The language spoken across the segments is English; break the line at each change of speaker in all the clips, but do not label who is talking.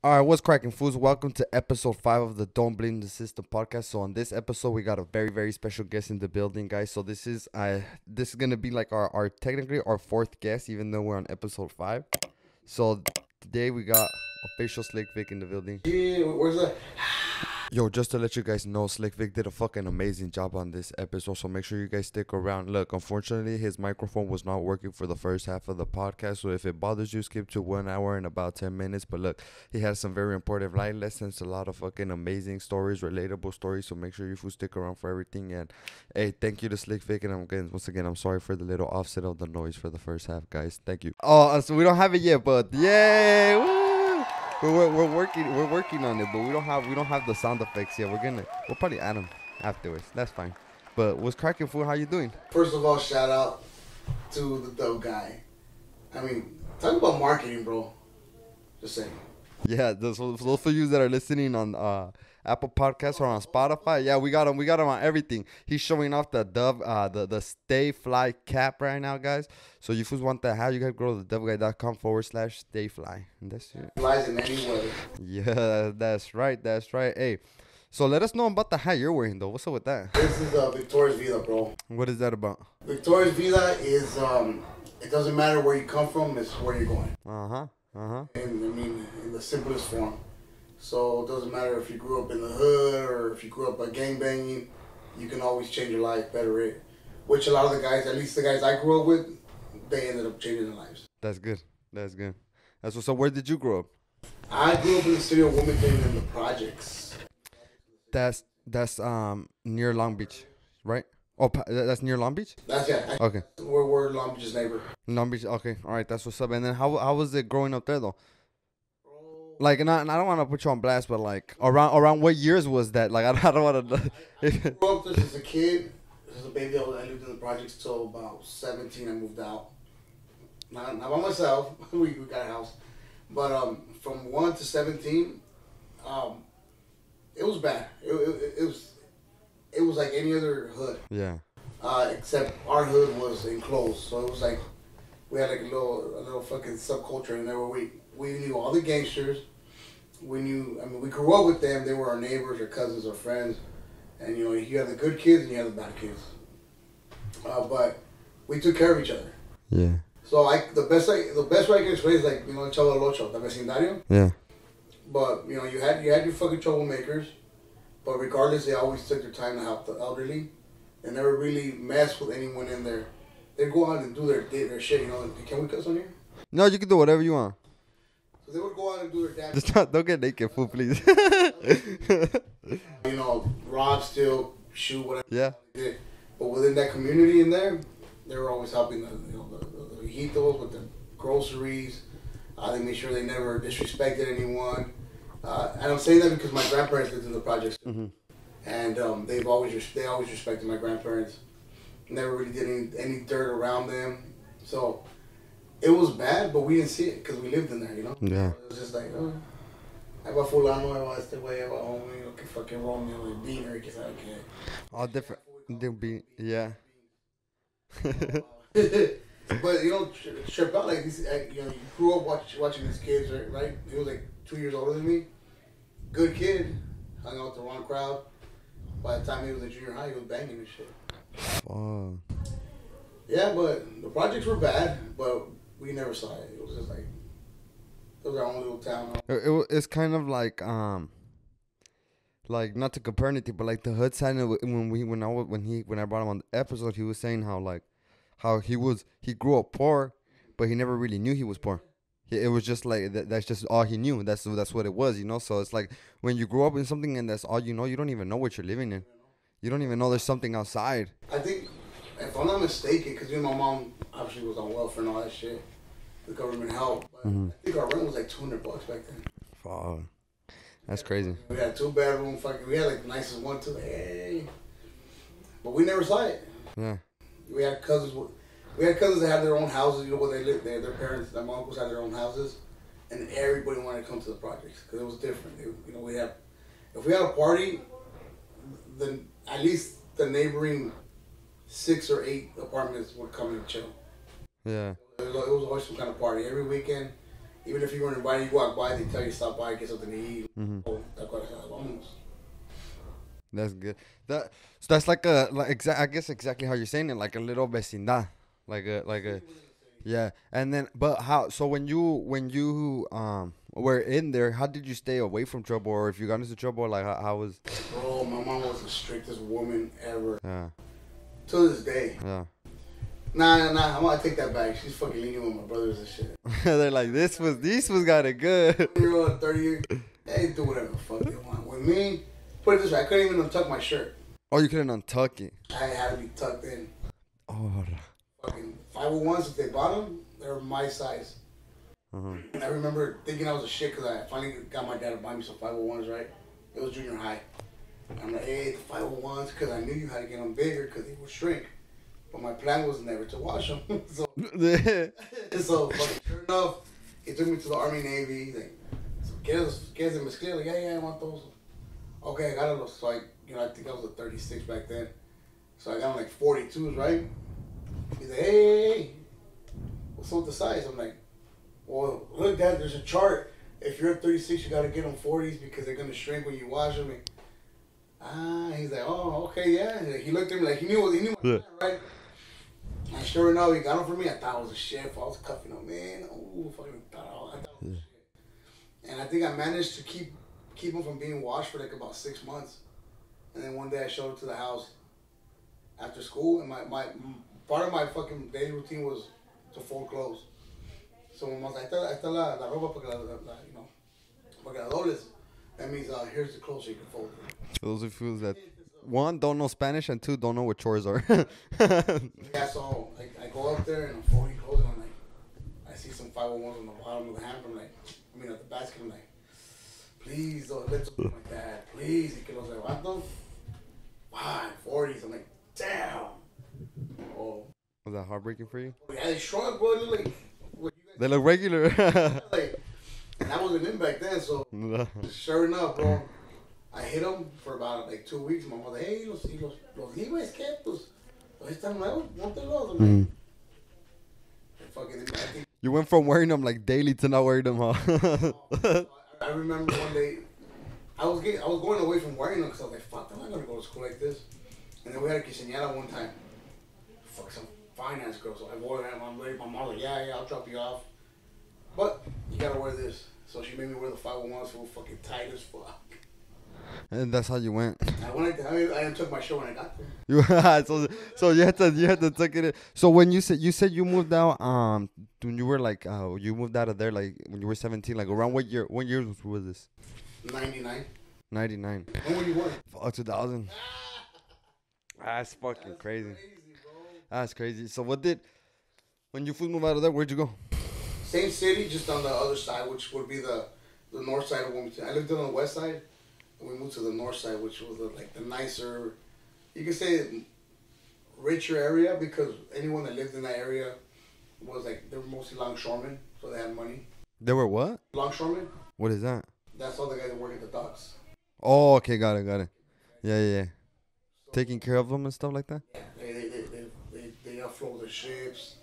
All right, what's cracking, fools? Welcome to episode 5 of the Don't Blame the System podcast. So on this episode, we got a very, very special guest in the building, guys. So this is gonna be like our technically our fourth guest, even though we're on episode 5. So today we got official Slic Vic in the building.
Yeah, where's that?
Yo, just to let you guys know, Slic Vic did a fucking amazing job on this episode, so make sure you guys stick around. Look, unfortunately, his microphone was not working for the first half of the podcast, so if it bothers you, skip to 1 hour and about 10 minutes. But look, he has some very important life lessons, a lot of fucking amazing stories, relatable stories, so make sure you fools stick around for everything. And hey, thank you to Slic Vic, and once again, I'm sorry for the little offset of the noise for the first half, guys. Thank you. Oh, so we don't have it yet, but yay! Woo! We're working on it, but we don't have the sound effects yet. We'll probably add them afterwards. That's fine. But what's cracking, fool? How you doing?
First of all, shout out to the dope guy. I mean, talk about marketing, bro. Just saying.
Yeah, those for you that are listening on Apple Podcasts or on Spotify, yeah, we got him on everything. He's showing off the Dove, the Stay Fly cap right now, guys. So you fools want that hat, you gotta go to doveguy.com/stayfly. And that's it.
Flies in any weather.
Yeah, that's right. Hey, so let us know about the hat you're wearing, though. What's up with that?
This is Victorious Vida, bro.
What is that about?
Victorious Vida is, it doesn't matter where you come from, it's where you're going.
And
I mean, in the simplest form. So it doesn't matter if you grew up in the hood or if you grew up by gangbanging, you can always change your life, better it. Which a lot of the guys, at least the guys I grew up with, they ended up changing their lives.
That's good. So where did you grow up?
I grew up in the city of Wilmington in the projects.
That's near Long Beach, right? Oh, that's near Long Beach?
That's it.
Okay.
We're Long Beach's neighbor.
Long Beach, okay. All right, that's what's up. And then how was it growing up there, though? Like, and I don't want to put you on blast, but like, around what years was that? Like, I don't want to.
I grew up just as a kid. As a baby, I lived in the projects till about 17. I moved out. Not by myself. we got a house. But from 1 to 17, it was bad. It was like any other hood.
Yeah.
Except our hood was enclosed, so it was like we had like a little fucking subculture in there where we knew all the gangsters. We grew up with them. They were our neighbors, our cousins, our friends, and you had the good kids and you had the bad kids. But we took care of each other.
Yeah.
So the best way I can explain is like el Chavo del Ocho, the vecindario.
Yeah.
But you had your fucking troublemakers, but regardless, they always took their time to help the elderly. They never really messed with anyone in there. They'd go out and do their shit, Can we cuss on here?
No, you can do whatever you want.
So they would go out and do their damn
Just don't get naked, fool, please.
Rob, steal, shoot, whatever.
Yeah.
They did. But within that community in there, they were always helping the viejitos with the groceries. They made sure they never disrespected anyone. And I'm saying that because my grandparents lived in the projects too.
Mm-hmm.
And they always respected my grandparents. Never really did any dirt around them. So it was bad, but we didn't see it because we lived in there,
Yeah.
It was just like, I va fulano, I va este güey, I va homie, que fucking Romeo, and Beaner, que sabe que.
All different. Yeah.
But trip out like this. You grew up watching these kids, right? He was like 2 years older than me. Good kid, hung out with the wrong crowd. By the time he was in junior high, he was banging and shit.
Fuck.
Yeah, but the projects were bad, but we never saw it. It was just like it was our own little town.
It's kind of like not to compare anything, but like the hood side. When I brought him on the episode, he was saying how he grew up poor, but he never really knew he was poor. It was just like that's just all he knew. That's what it was, So it's like when you grow up in something and that's all you know, you don't even know what you're living in. You don't even know there's something outside.
I think, if I'm not mistaken, because my mom obviously was on welfare and all that shit, the government helped. But I think our rent was like $200 back then.
Fuck. That's crazy.
We had 2-bedroom, we had like the nicest one too. Hey, but we never saw it.
Yeah.
We had cousins that had their own houses. Where they lived. Their parents, my uncles had their own houses, and everybody wanted to come to the projects because it was different. If we had a party, then at least the neighboring 6 or 8 apartments would come and chill.
Yeah.
It was always some kind of party every weekend. Even if you weren't invited, you walk by, they tell you to stop by, get something to eat.
Mm-hmm.
Oh, vámonos.
That's good. So that's like I guess exactly how you're saying it, like a little vecindad, like a yeah. And then, but how? So when you were in there, how did you stay away from trouble, or if you got into trouble, like how was?
Bro, my mom was the strictest woman ever.
Yeah.
To this day.
Yeah.
Nah. I'm gonna take that back. She's fucking lenient with my brothers and shit.
They're like, these was got it good.
20-year-old, 30-year, they do whatever the fuck they want. With me, put it this way, I couldn't even untuck my shirt.
Oh, you couldn't untuck it.
I had to be tucked in.
Oh.
Fucking 501s, if they bought them, they were my size.
Uh-huh.
I remember thinking I was a shit because I finally got my dad to buy me some 501s, right? It was junior high. I'm like, hey, the 501s, because I knew you had to get them bigger because they would shrink. But my plan was never to wash them. so fucking sure enough, he took me to the Army Navy. He's like, ¿Quieres de mezclilla? Like, yeah, I want those. Okay, I got them. So I think I was a 36 back then. So I got them like 42s, right? He's like, hey, what's up with the size? I'm like, well, look, Dad, there's a chart. If you're at 36, you got to get them 40s because they're going to shrink when you wash them. He's like, oh, okay, yeah. He looked at me like he knew my plan, right? And sure enough, he got them for me. I thought it was a chef. I was cuffing him, man. Ooh, fucking thought it was a shit. And I think I managed to keep them from being washed for like about 6 months. And then one day I showed up to the house after school, and my part of my fucking daily routine was to fold clothes. So when I was like, ahí está la ropa porque la dobles. That means here's the clothes so you can fold it.
Those are fools that, one, don't know Spanish, and two, don't know what chores are.
Yeah, so I go up there and I'm folding clothes, and I'm like, I see some 501s on the bottom of the hamper. I'm like, at the basket, I'm like, please don't let something like that. Please, y que los levanto. 40s. I'm like, damn. Oh.
Was that heartbreaking for you?
Yeah, they shrunk, bro.
They look regular.
And I wasn't in back then, so sure enough, bro, I hit them for about like 2 weeks. My mom was like, hey, los Levi's kept están nuevos, póntelos. I'm like, fucking,
you went from wearing them like daily to not wearing them, huh?
I remember one day, I was going away from wearing them because I was like, fuck, I'm not going to go to school like this. And then we had a quinceañera one time. Fuck, some finance girl. So I wore them. I'm ready. My mom was like, yeah, I'll drop you off. But you gotta wear this. So she made me wear the 501s, so fucking tight as fuck.
And that's how you went.
I took my shirt when I got there.
So you had to take it in. So when you said you moved out, when you were like you moved out of there like when you were 17, like around what year was this?
99.
99.
When were you born?
2000. That's fucking crazy.
Bro.
That's crazy. So when you first moved out of there, where'd you go?
Same city, just on the other side, which would be the north side of Wilmington. I lived on the west side, and we moved to the north side, which was like the nicer, you could say richer area, because anyone that lived in that area was like, they were mostly longshoremen, so they had money.
They were what?
Longshoremen?
What is that?
That's all the guys that work at the docks.
Oh, okay, got it. Yeah. Taking care of them and stuff like that?
Yeah, they offload the ships.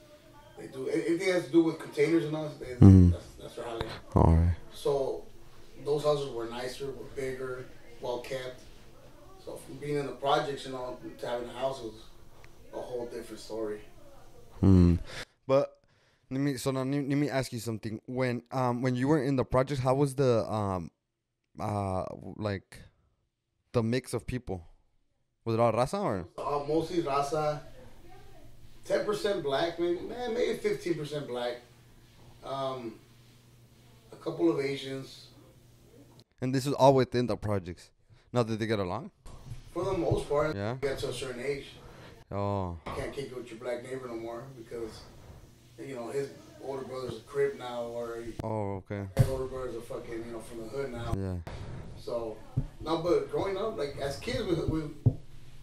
They do anything that has to do with containers and all. That's their highlight.
All right.
So those houses were nicer, were bigger, well kept. So from being in the projects, to having a house was a whole different story.
But let me ask you something. When you were in the projects, how was the like the mix of people? Was it all raza or?
Mostly raza. 10% black, maybe 15% black. A couple of Asians.
And this is all within the projects. Now, did they get along?
For the most part,
yeah.
You get to a certain age.
Oh.
You can't kick it with your black neighbor no more because, his older brother's a Crip now, or
okay.
His older brother's a fucking, from the hood now.
Yeah.
So, no, but growing up, like as kids,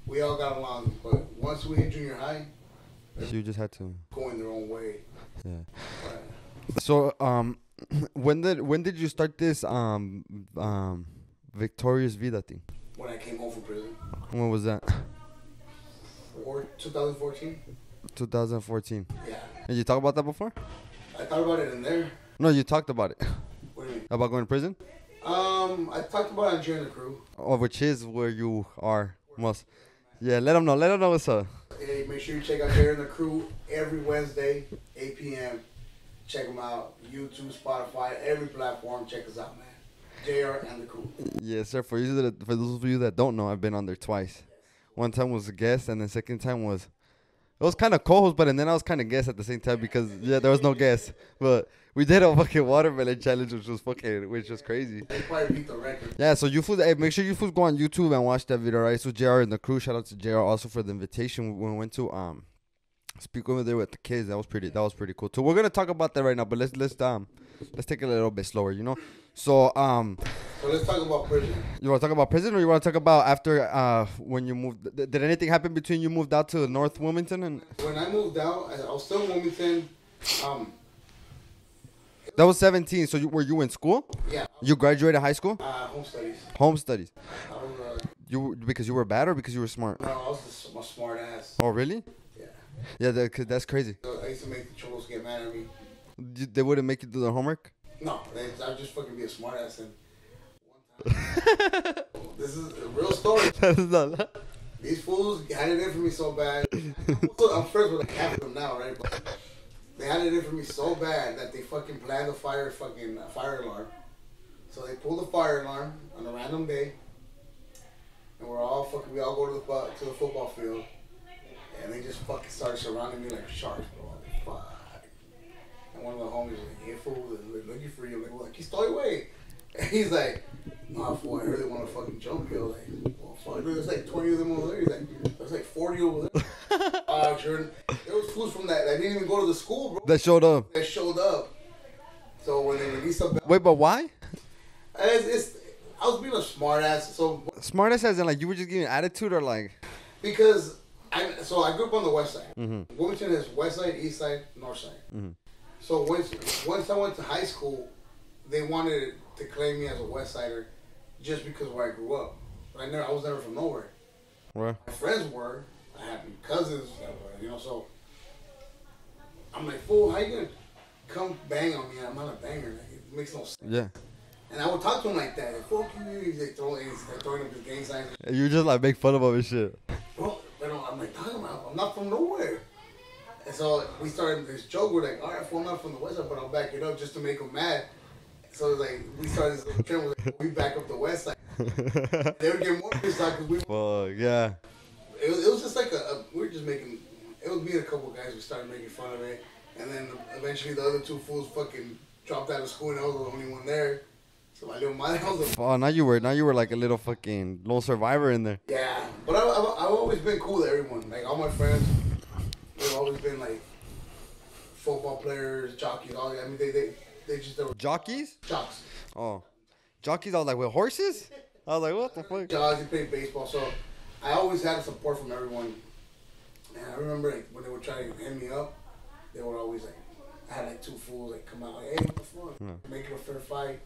we all got along. But once we hit junior high,
you just had to
going their own way.
Yeah. So when did you start this Victorious Vida thing?
When I came home from prison.
When was that?
2014.
2014.
Yeah.
And you talk about that before?
I thought about it in there.
No, you talked about it.
What do you mean?
About going to prison?
I talked about it on Join the Crew.
Oh, which is where you are most. Yeah, let them know. Let them know what's up.
Hey, make sure you check out Join the Crew every Wednesday, 8 p.m. Check them out. YouTube, Spotify, every platform. Check us out, man. JR and the Crew.
Yes, sir. For those of you that don't know, I've been on there twice. One time was a guest, and the second time was... It was kind of co-host, but and then I was kind of guest at the same time because, yeah, there was no guest. But we did a fucking watermelon challenge, which was crazy.
They probably beat the record.
Yeah, so you fools, hey, make sure you fools go on YouTube and watch that video, right? So JR and the Crew, shout out to JR also for the invitation. We went to speak over there with the kids. That was pretty cool. So we're gonna talk about that right now, but let's take it a little bit slower, you know. So
So let's talk about prison.
You want to talk about prison, or you want to talk about after when you moved? Did anything happen between you moved out to North Wilmington and?
When I moved out, I was still in Wilmington.
That was 17. So were you in school?
Yeah.
You graduated high school?
Home studies.
Home studies.
I was,
Because you were bad or because you were smart?
no, I was just a smart ass.
Oh really?
Yeah.
Yeah, that's crazy.
I used to make the trolls get mad at me.
They wouldn't make you do the homework?
No, I'd just fucking be a smart ass. And one time, this is a real story.
That is not.
These fools had it in for me so bad. I'm friends with like half of them now, right? But they had it in for me so bad that they fucking planned the fire alarm. So they pulled the fire alarm on a random day, and we all go to the football field, and they just fucking started surrounding me like sharks, bro. Like, fuck. And one of the homies was like, "Yeah, fool, they're looking for you." I'm like, "Well, like, he stole away." And he's like, "Nah, fool, I heard they want to fucking jump you." Like, well, fuck, there's like 20 of them over there. He's like, there's like 40 over there. Sure. There was fools from that didn't even go to the school, bro.
That showed up.
So when they released them,
Wait, but why?
I was being a smart ass. So
Smart ass as in like you were just giving attitude or like?
because I grew up on the west side.
Mm-hmm.
Wilmington is west side, east side, north side.
Mm-hmm.
So once I went to high school, they wanted to claim me as a west sider just because of where I grew up. But I was never from nowhere.
Right.
My friends were. I had cousins that were, so I'm like, fool, how you gonna come bang on me? I'm not a banger. Like, it makes no sense.
Yeah.
And I would talk to him like that. Like, fuck you. He's like throwing up his gang signs.
You just like make fun of him and shit.
Bro, I'm like, I'm not from nowhere. And so we started this joke. We're like, all right, fool, I'm not from the west side, but I'll back it up just to make him mad. So it's like, we started this little trend. We back up the west side. They would get more pissed off because we.
Fuck, yeah.
It was just like we were just making. It was me and a couple of guys. We started making fun of it, and then eventually the other two fools fucking dropped out of school, and I was the only one there. So my little mother was.
Oh, now you were like a little fucking lone survivor in there.
Yeah, but I've always been cool to everyone. Like all my friends, they've always been like football players, jockeys. All I mean, they just they were
Jockeys?
jocks.
Oh, jockeys. I was like, with horses? I was like, what the fuck?
Jocks. They played baseball, so I always had support from everyone. And I remember like, when they would try to hit me up, they were always like, I had like two fools like come out like, hey, what the fuck? Make it a fair fight.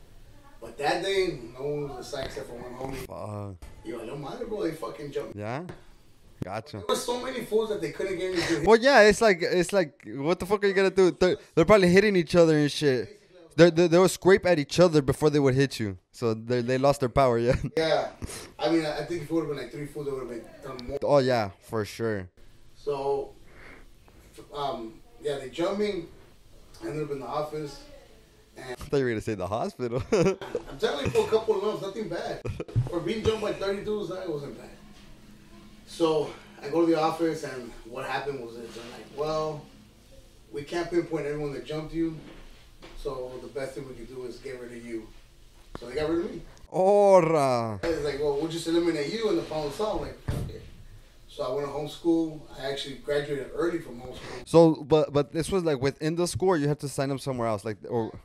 But that day, no one was a except for one homie.
Fuck.
Yo, no matter, bro, they fucking jumped.
Yeah? Gotcha.
There were so many fools that they couldn't get any good.
Well, yeah, it's like, what the fuck are you gonna do? They're probably hitting each other and shit. They would scrape at each other before they would hit you. So they lost their power, yeah.
Yeah. I mean, I think if it would have been like three fools, they would have done more.
Oh, yeah, for sure.
So, yeah, they jumped me. I ended up in the office. And
I thought you were gonna say the hospital.
I'm telling you, for a couple of months, nothing bad. For being jumped by 30 dudes, that wasn't bad. So, I go to the office, and what happened was this. I'm like, well, we can't pinpoint everyone that jumped you. So, the best thing we can do is get rid of you. So, they got rid of me.
Ora.
It's like, well, we'll just eliminate you, and the problem solved. Like, okay. So I went to homeschool. I actually graduated early from homeschool.
So, but this was like within the school, or you had to sign up somewhere else, like or.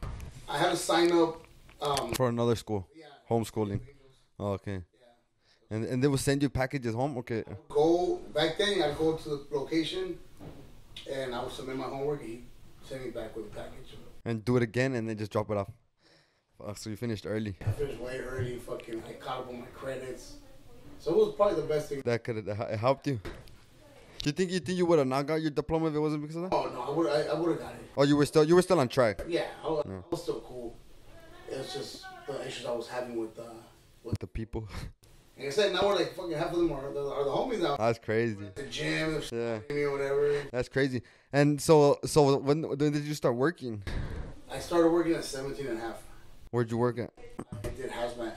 I had to sign up.
For another school.
Yeah.
Homeschooling. Oh, okay. Yeah. And they would send you packages home. Okay.
Back then, I'd go to the location, and I would submit my homework, and he'd send me back with a package.
And do it again, and then just drop it off. So you finished early.
I finished way early. I caught up on my credits. So it was probably the best thing.
That could have helped you. You think you would have not got your diploma if it wasn't because of that?
Oh no, I would have got it.
Oh, you were still on track.
Yeah, I was still cool. It was just the issues I was having with
The people.
Like I said, now we're like fucking half of them are the homies now.
That's crazy.
The gym,
Yeah.
or whatever.
That's crazy. And so when did you start working?
I started working at 17 and a half.
Where'd you work at?
I did hazmat.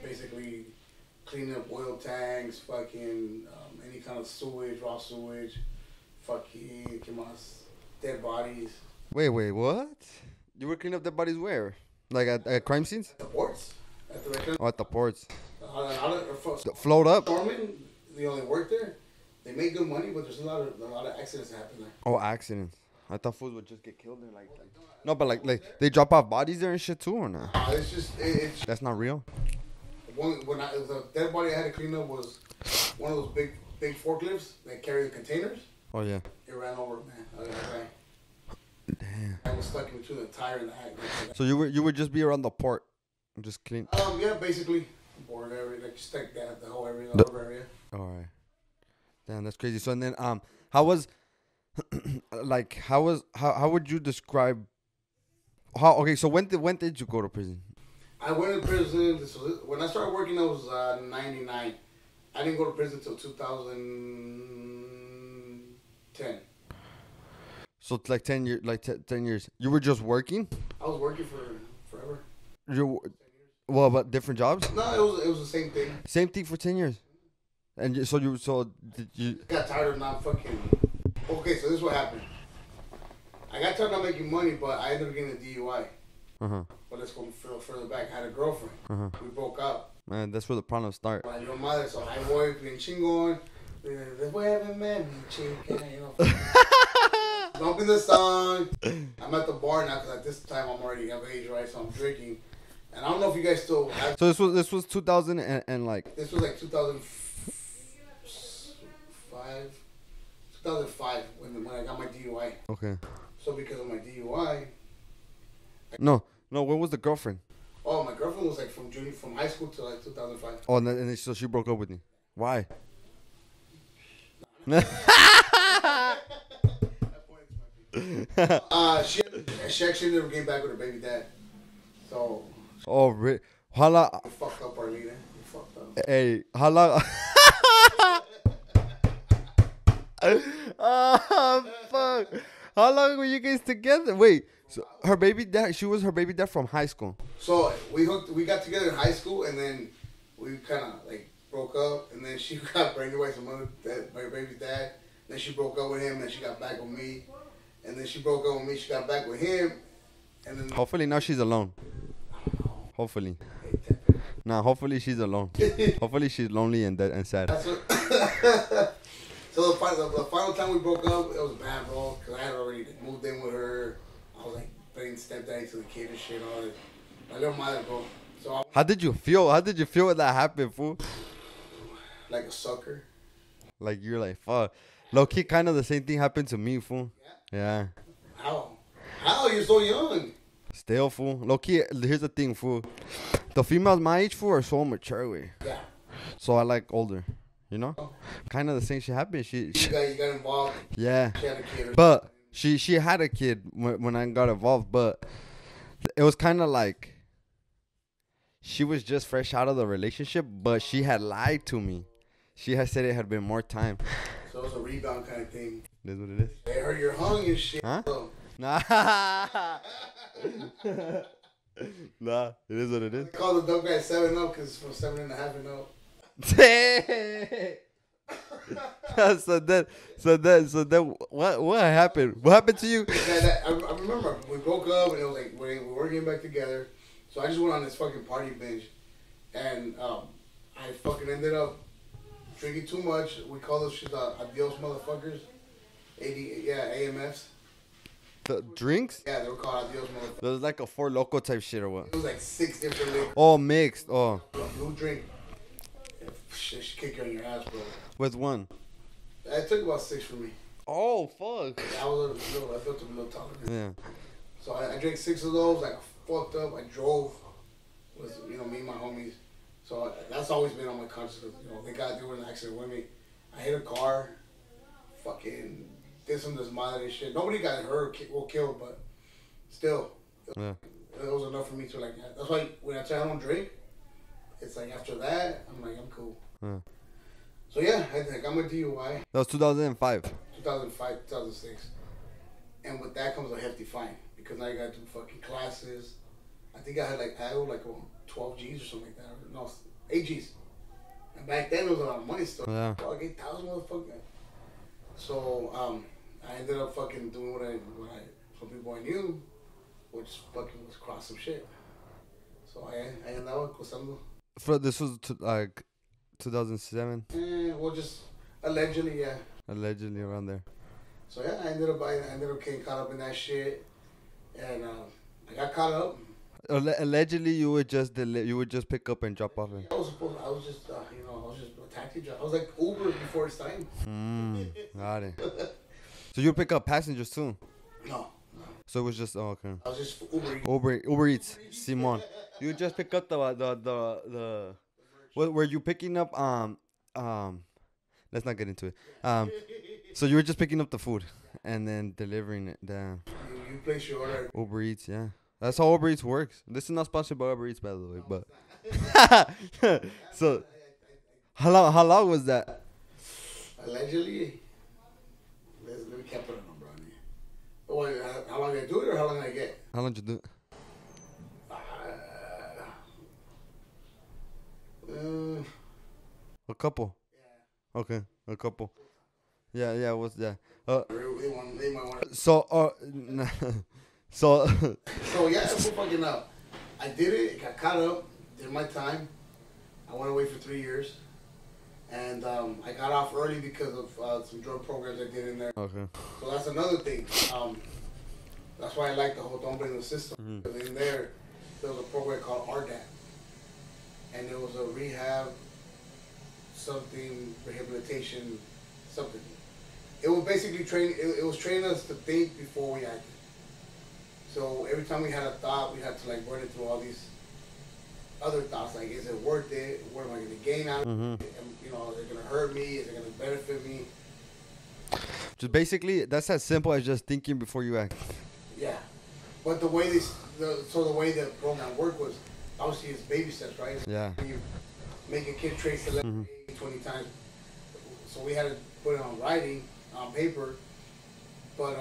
Basically cleaning up oil tanks, fucking any kind of sewage, raw sewage, fucking dead bodies.
Wait, what? You were cleaning up dead bodies where? Like at crime scenes?
At the ports.
At the ports.
Float
up.
Storming, they only work there. They make good money, but there's a lot of accidents that happen there.
Oh, accidents. I thought fools would just get killed there, like. No, but like they drop off bodies there and shit too, or not?
It's just
That's not real.
The dead body I had to clean up was one of those big forklifts that carry the containers.
Oh yeah.
It ran over, man.
Damn.
I was stuck in between the tire and the hack.
So you would just be around the port, just clean.
Yeah, basically. Board area, like just like that, the whole area, the area.
All right. Damn, that's crazy. So and then how was like how would you describe how? Okay, so when did you go to prison?
I went to prison. When I started working, I was 99. I didn't go to prison until 2010.
So it's like 10 years. 10 years. You were just working.
I was working for forever.
Well, but different jobs?
No, it was the same thing.
Same thing for 10 years. And did you
got tired of not fucking. Okay, so this is what happened. I got tired of not making money, but I ended up getting a DUI. But let's go further back. I had a girlfriend. We broke up.
Man, that's where the problems start.
My little mother, so I voy bien chingón. Devuélveme mi chica, you know. Bumping the song. I'm at the bar now because at this time I'm already of age, right? So I'm drinking. And I don't know if you guys still have.
So this was 2000 and like.
This was like 2005. 2005 when I got my DUI.
Okay.
So because of my DUI.
No. When was the girlfriend?
Oh, my girlfriend was like from high school to like 2005.
Oh, and then so she broke up with me. Why?
She actually never came back with her baby dad. So.
Oh, really? How long?
You fucked up, Arlena. You fucked up.
Hey, how long? Oh, fuck. How long were you guys together? Wait, so her baby dad, she was her baby dad from high school.
So we got together in high school, and then we kind of like broke up, and then she got pregnant by my baby's dad. Then she broke up with him, and she got back with me. And then she broke up with me, she got back with him. And then
hopefully now she's alone. Hopefully. Nah, hopefully she's alone. Hopefully she's lonely and dead and sad.
So the final time we broke up, it was bad, bro. Because I had already moved in with her. I was like playing stepdaddy to the kid and shit. All this. My little mother, bro. So
how did you feel? How did you feel when that happened, fool?
Like a sucker.
Like you're like, fuck. Low key, kind of the same thing happened to me, fool. Yeah.
How? You're so young.
Still, fool. Low key, here's the thing, fool. The females my age, fool, are so mature, way.
Yeah.
So I like older. You know? Kind of the same shit happened. You
got involved.
Yeah.
She had a kid.
But she had a kid when I got involved, but it was kind of like she was just fresh out of the relationship, but she had lied to me. She had said it had been more time.
So it was a rebound kind of thing.
That's what it is.
They heard you're hung and shit.
Huh?
So.
Nah. Nah, it is what it is.
They call the dope guy 7-0 because it's from 7.5 and up.
so then what happened? What happened to you?
I remember we broke up and it was like we were getting back together. So I just went on this fucking party binge, and I fucking ended up drinking too much. We call those shit adios motherfuckers. AMFs.
The drinks?
Yeah, they were called adios motherfuckers.
It was like a Four Loko type shit or what?
It was like 6 different liquors.
Oh, mixed. Oh.
Blue drink. She kick you on your ass, bro.
With one?
It took about 6 for me.
Oh, fuck.
I built up a little taller.
Yeah.
So I drank 6 of those. I fucked up. I drove with, me and my homies. So that's always been on my consciousness. They were in an accident with me. I hit a car. fucking did some desmadre shit. Nobody got hurt or killed, but still, it was enough for me to like. That's why when I tell you I don't drink, it's like after that I'm like I'm cool. So yeah, I got my DUI.
That was 2005.
2005, 2006, and with that comes a hefty fine because now you got to do fucking classes. I think I had like 12 G's or something like that. No, 8 G's. And back then it was a lot of money still.
Yeah.
Fuck, 8,000 motherfucker. So I ended up fucking doing what some people I knew, which fucking was cross some shit. So I ended up costando.
This was like 2007.
Well, just allegedly, yeah.
Allegedly around there.
So yeah, I ended up getting caught up in that shit, and I got caught up.
Allegedly, you would just pick up and drop off it.
I was just a taxi driver. I was like Uber before its time.
Got it. So you pick up passengers too?
No.
So it was just okay.
I was just Uber Eats.
Uber Eats, Simon. You just pick up the. Were you picking up Let's not get into it. So you were just picking up the food and then delivering it. Damn.
You place your order.
Uber Eats, yeah. That's how Uber Eats works. This is not sponsored by Uber Eats, by the way, but. So, how long was that?
Allegedly, let me can't put a number on it. Oh, how long did I do it, or how long did I get?
How long did you do it? A couple.
Yeah.
Okay, a couple. Yeah. What's that?
They might want
So.
So yeah, so fucking up. I did it. Got caught up. Did my time. I went away for 3 years, and I got off early because of some drug programs I did in there.
Okay.
So that's another thing. That's why I like the whole don't blame the system. Because in there was a program called RDAP, and it was a rehabilitation something. It was basically training. It was training us to think before we acted. So every time we had a thought, we had to like run it through all these other thoughts. Like, is it worth it? What am I going to gain out of it? And, is it going to hurt me? Is it going to benefit me?
Just basically, that's as simple as just thinking before you act.
Yeah, but the way the way the program worked was obviously it's baby steps, right?
Yeah.
You make a kid trace 11, 20 times. So we had to put it on writing, on paper. But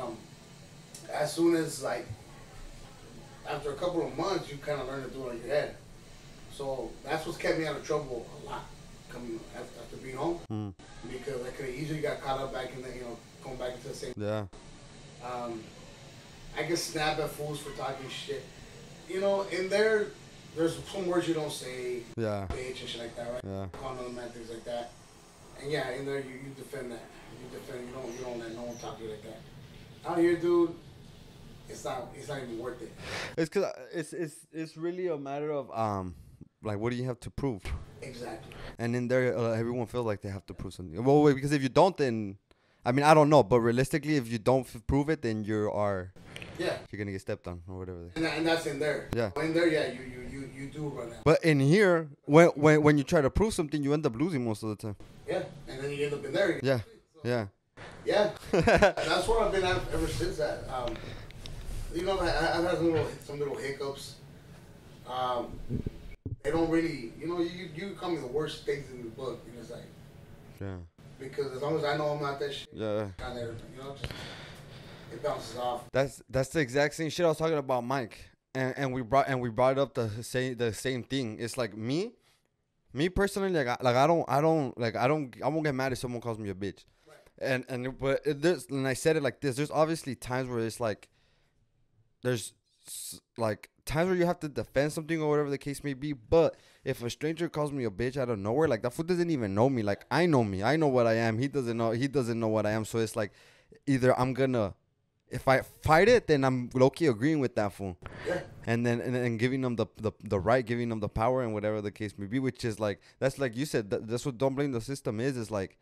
as soon as like after a couple of months, you kind of learn to do it on your head. So that's what's kept me out of trouble a lot coming after being home, because I could have easily got caught up back in the going back into the same.
Yeah.
I can snap at fools for talking shit. In there's some words you don't say.
Yeah.
Bitch and shit like that, right?
Yeah.
Calling them man, things like that. And yeah, in there you defend that. You don't let no one talk to you like that. Out here, dude, it's not even worth it.
It's cause it's really a matter of like, what do you have to prove?
Exactly.
And in there, everyone feels like they have to prove something. Well, wait, because if you don't, then I mean, I don't know, but realistically, if you don't prove it, then you're gonna get stepped on or whatever.
And that's in there.
Yeah.
In there, yeah, you do run out.
But in here, when you try to prove something, you end up losing most of the time.
Yeah, and then you end up in there.
Yeah. Yeah.
Yeah. And that's where I've been at ever since that. I've had some little hiccups. They don't really, you call me the worst things in the book, and it's like,
yeah.
Because as long as I know I'm not that shit,
yeah,
kind of, just it bounces off.
That's the exact same shit I was talking about Mike, and we brought up the same thing. It's like me personally, I won't get mad if someone calls me a bitch, right. And I said it like this. There's obviously times where it's like, there's like times where you have to defend something or whatever the case may be. But if a stranger calls me a bitch out of nowhere, like that fool doesn't even know me. Like I know me. I know what I am. He doesn't know what I am. So it's like, either I'm gonna, if I fight it, then I'm low-key agreeing with that fool.
Yeah.
And then giving them the right, giving them the power and whatever the case may be, which is like, that's like you said, that's what don't blame the system is like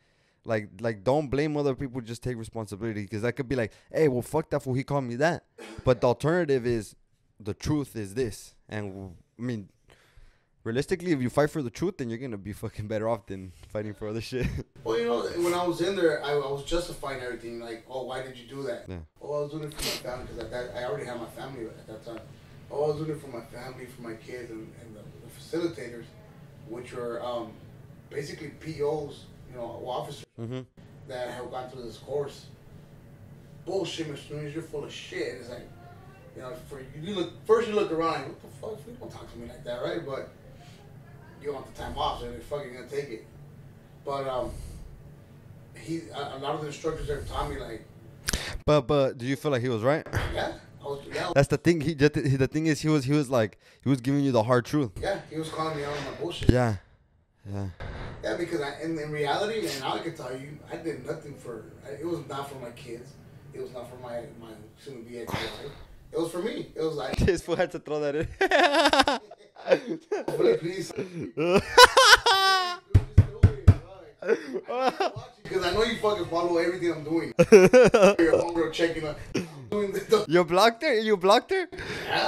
don't blame other people, just take responsibility. Because that could be like, hey, well, fuck that fool, he called me that. But the alternative is, the truth is this. And I mean, realistically, if you fight for the truth, then you're gonna be fucking better off than fighting for other shit.
Well, you know, when I was in there, I was justifying everything. Like, oh, why did you do that?
Yeah.
Oh, I was doing it for my family because I already had my family at that time. Oh, I was doing it for my family, for my kids, and the facilitators, which were basically POs, you know, officers that have gone through this course. Bullshit, Mr. Nunes, you're full of shit. It's like, you know, you look around, like, what the fuck? People don't talk to me like that, right? But you want the time off, so you're fucking gonna take it. But a lot of the instructors there taught me, like.
But do you feel like he was right?
Yeah.
That's the thing. The thing is, he was giving you the hard truth.
Yeah, he was calling me out on my bullshit.
Yeah.
Yeah, because in reality, and now I can tell you, I did nothing it was not for my kids. It was not for my soon-to-be ex-wife. It was for me. It was like.
His fool had to throw that in.
Please. Because I know you fucking follow everything I'm doing. Your homegirl checking on.
You blocked her?
Yeah,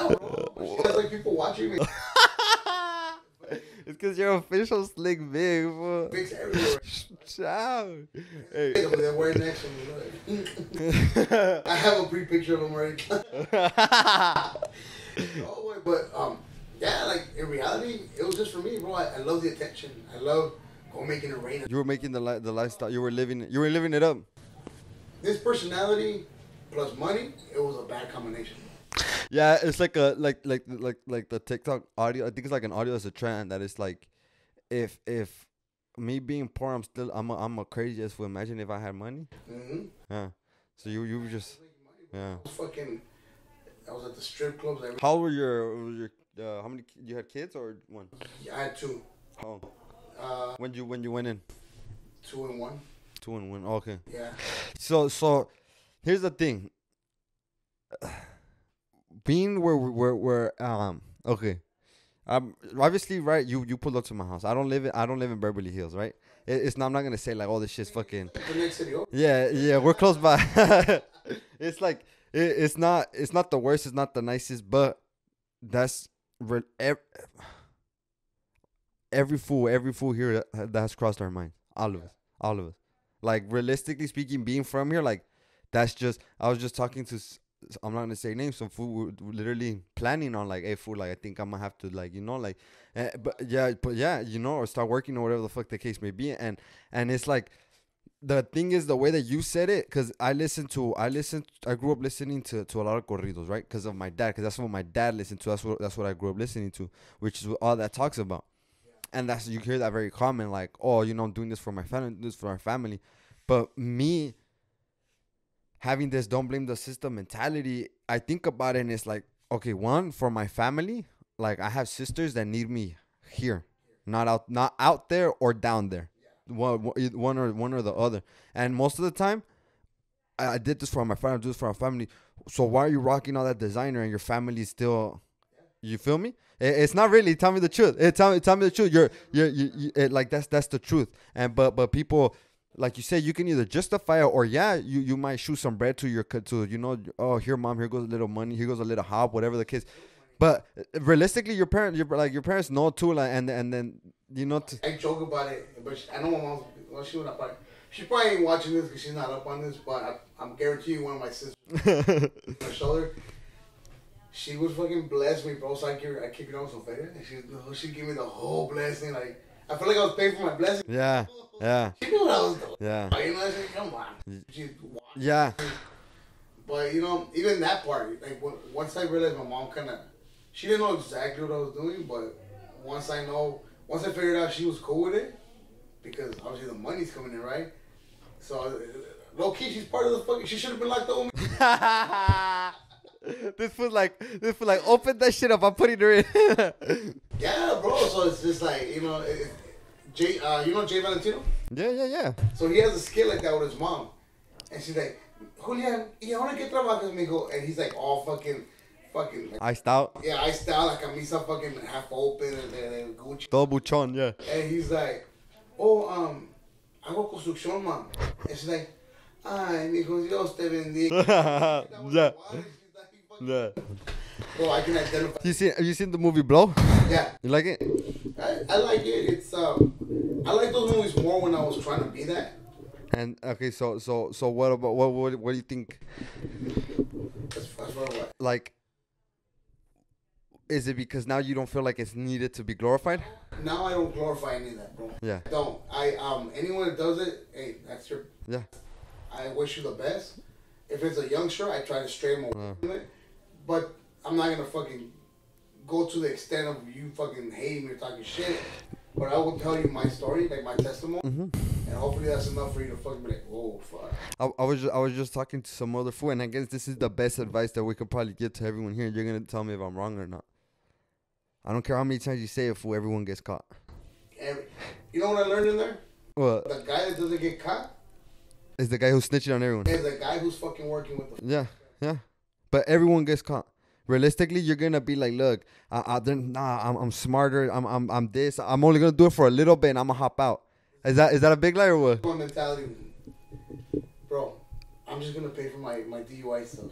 bro. She has like people watching me.
It's because you're official Slic Vic, bro.
Vic's everywhere.
Ciao. Hey.
They're wearing next to me. I have a pre-picture of them already. Oh, but yeah, like in reality, it was just for me, bro. I love the attention. I love making it rain.
You were making the lifestyle. You were living it up.
This personality plus money, it was a bad combination.
Yeah, it's like the TikTok audio. I think it's like an audio as a trend that is like, if me being poor, I'm a crazy ass fool. Imagine if I had money. Yeah. So you were just yeah.
I was at the strip clubs.
How were your how many you had kids or one?
Yeah, I had two.
Oh. When you went in?
2 and 1.
2 and 1. Okay.
Yeah.
So here's the thing. Being where okay. Obviously, right, you pulled up to my house. I don't live in Beverly Hills, right? It's not, I'm not gonna say like, oh, this shit's fucking.
The next city over.
Yeah, we're close by. It's like it's not the worst, it's not the nicest, but that's every fool here that has crossed our mind. All of us. Like, realistically speaking, being from here, like, that's just. I was just talking to. I'm not gonna say names. Some fool were literally planning on like, hey, fool, like, I think I'm gonna have to, like, you know, like, but yeah, you know, or start working or whatever the fuck the case may be. And it's like, the thing is the way that you said it, because I grew up listening to a lot of corridos, right? Because of my dad, because that's what my dad listened to. That's what I grew up listening to, which is what all that talks about. And that's, you hear that very common, like, oh, you know, I'm doing this for my family, this for our family. But me having this don't blame the system mentality, I think about it and it's like, okay, one, for my family, like, I have sisters that need me here, not out there or down there. One or the other. And most of the time, I did this for my family, I do this for our family. So why are you rocking all that designer and your family still, you feel me? It's not really. Tell me the truth. Tell me the truth. You're like, that's the truth. And but people, like you say, you can either justify it or you might shoot some bread to you know, oh, here, mom, here goes a little money, here goes a little hop, whatever the case. But realistically, your parents know too, like, and then, you know.
I joke about it, but I know my mom. Well, she probably ain't watching this because she's not up on this. But I'm guarantee you, one of my sisters on her shoulder. She would fucking bless me, bro. So I keep it on some favor. And she'd give me the whole blessing. Like, I feel like I was paying for my blessing.
Yeah.
She knew what I was doing.
Yeah.
You know what I'm saying? Come on.
Yeah.
But, you know, even that part, like, once I realized my mom she didn't know exactly what I was doing, but once I figured out she was cool with it, because obviously the money's coming in, right? So, low key, she's part of the fucking, she should have been locked up with me.
This fool like, open that shit up. I'm putting her in.
Yeah, bro. So it's just like, you know, you know Jay Valentino?
Yeah.
So he has a skit like that with his mom, and she's like, Julian, ¿y ahora qué trabajas, mijo? And he's like all fucking. Like,
iced out.
Yeah, iced out, like camisa fucking half open and Gucci.
Todo buchón, yeah.
And he's like, oh, hago construcción, mom. And she's like, ay, mijo, Dios te bendiga.
Yeah.
Bro, I can identify.
Have you seen the movie Blow?
Yeah.
You like it?
I like it. It's I like those movies more when I was trying to be that.
And okay, so what about what do you think?
As far as what?
Like, is it because now you don't feel like it's needed to be glorified?
Now I don't glorify any of that, bro.
Yeah.
I don't. Anyone that does it, hey, that's your.
Yeah.
I wish you the best. If it's a youngster, I try to stray him away from it. But I'm not gonna fucking go to the extent of you fucking hating me or talking shit. But I will tell you my story, like my testimony, and hopefully that's enough for you to fucking be like, whoa, fuck.
I was just talking to some other fool, and I guess this is the best advice that we could probably give to everyone here. You're gonna tell me if I'm wrong or not. I don't care how many times you say it, fool. Everyone gets caught.
You know what I learned in there?
What?
The guy that doesn't get caught
is the guy who's snitching on everyone.
is the guy who's fucking working with the.
Yeah. But everyone gets caught. Realistically, you're gonna be like, look, I'm smarter. I'm this. I'm only gonna do it for a little bit, and I'm gonna hop out. Is that a big lie or what?
My mentality, bro. I'm just gonna pay for my DUI stuff.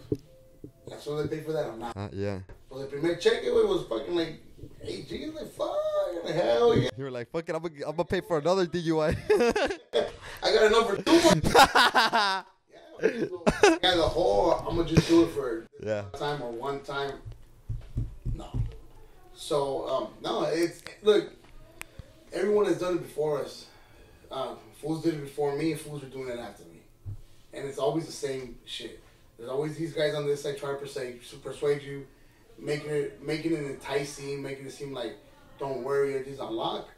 That's what they pay for that. I'm not.
Yeah.
So the primer check it was fucking like 8 G's. Like fuck, like, hell yeah.
You were like, fuck it, I'm gonna pay for another DUI.
I got enough for 2 months. Yeah, the whole, I'm gonna just do it for time or one time. No. So, no, look, everyone has done it before us. Fools did it before me, and fools are doing it after me. And it's always the same shit. There's always these guys on this side trying to persuade you, making it enticing, making it seem like, don't worry, it is unlocked.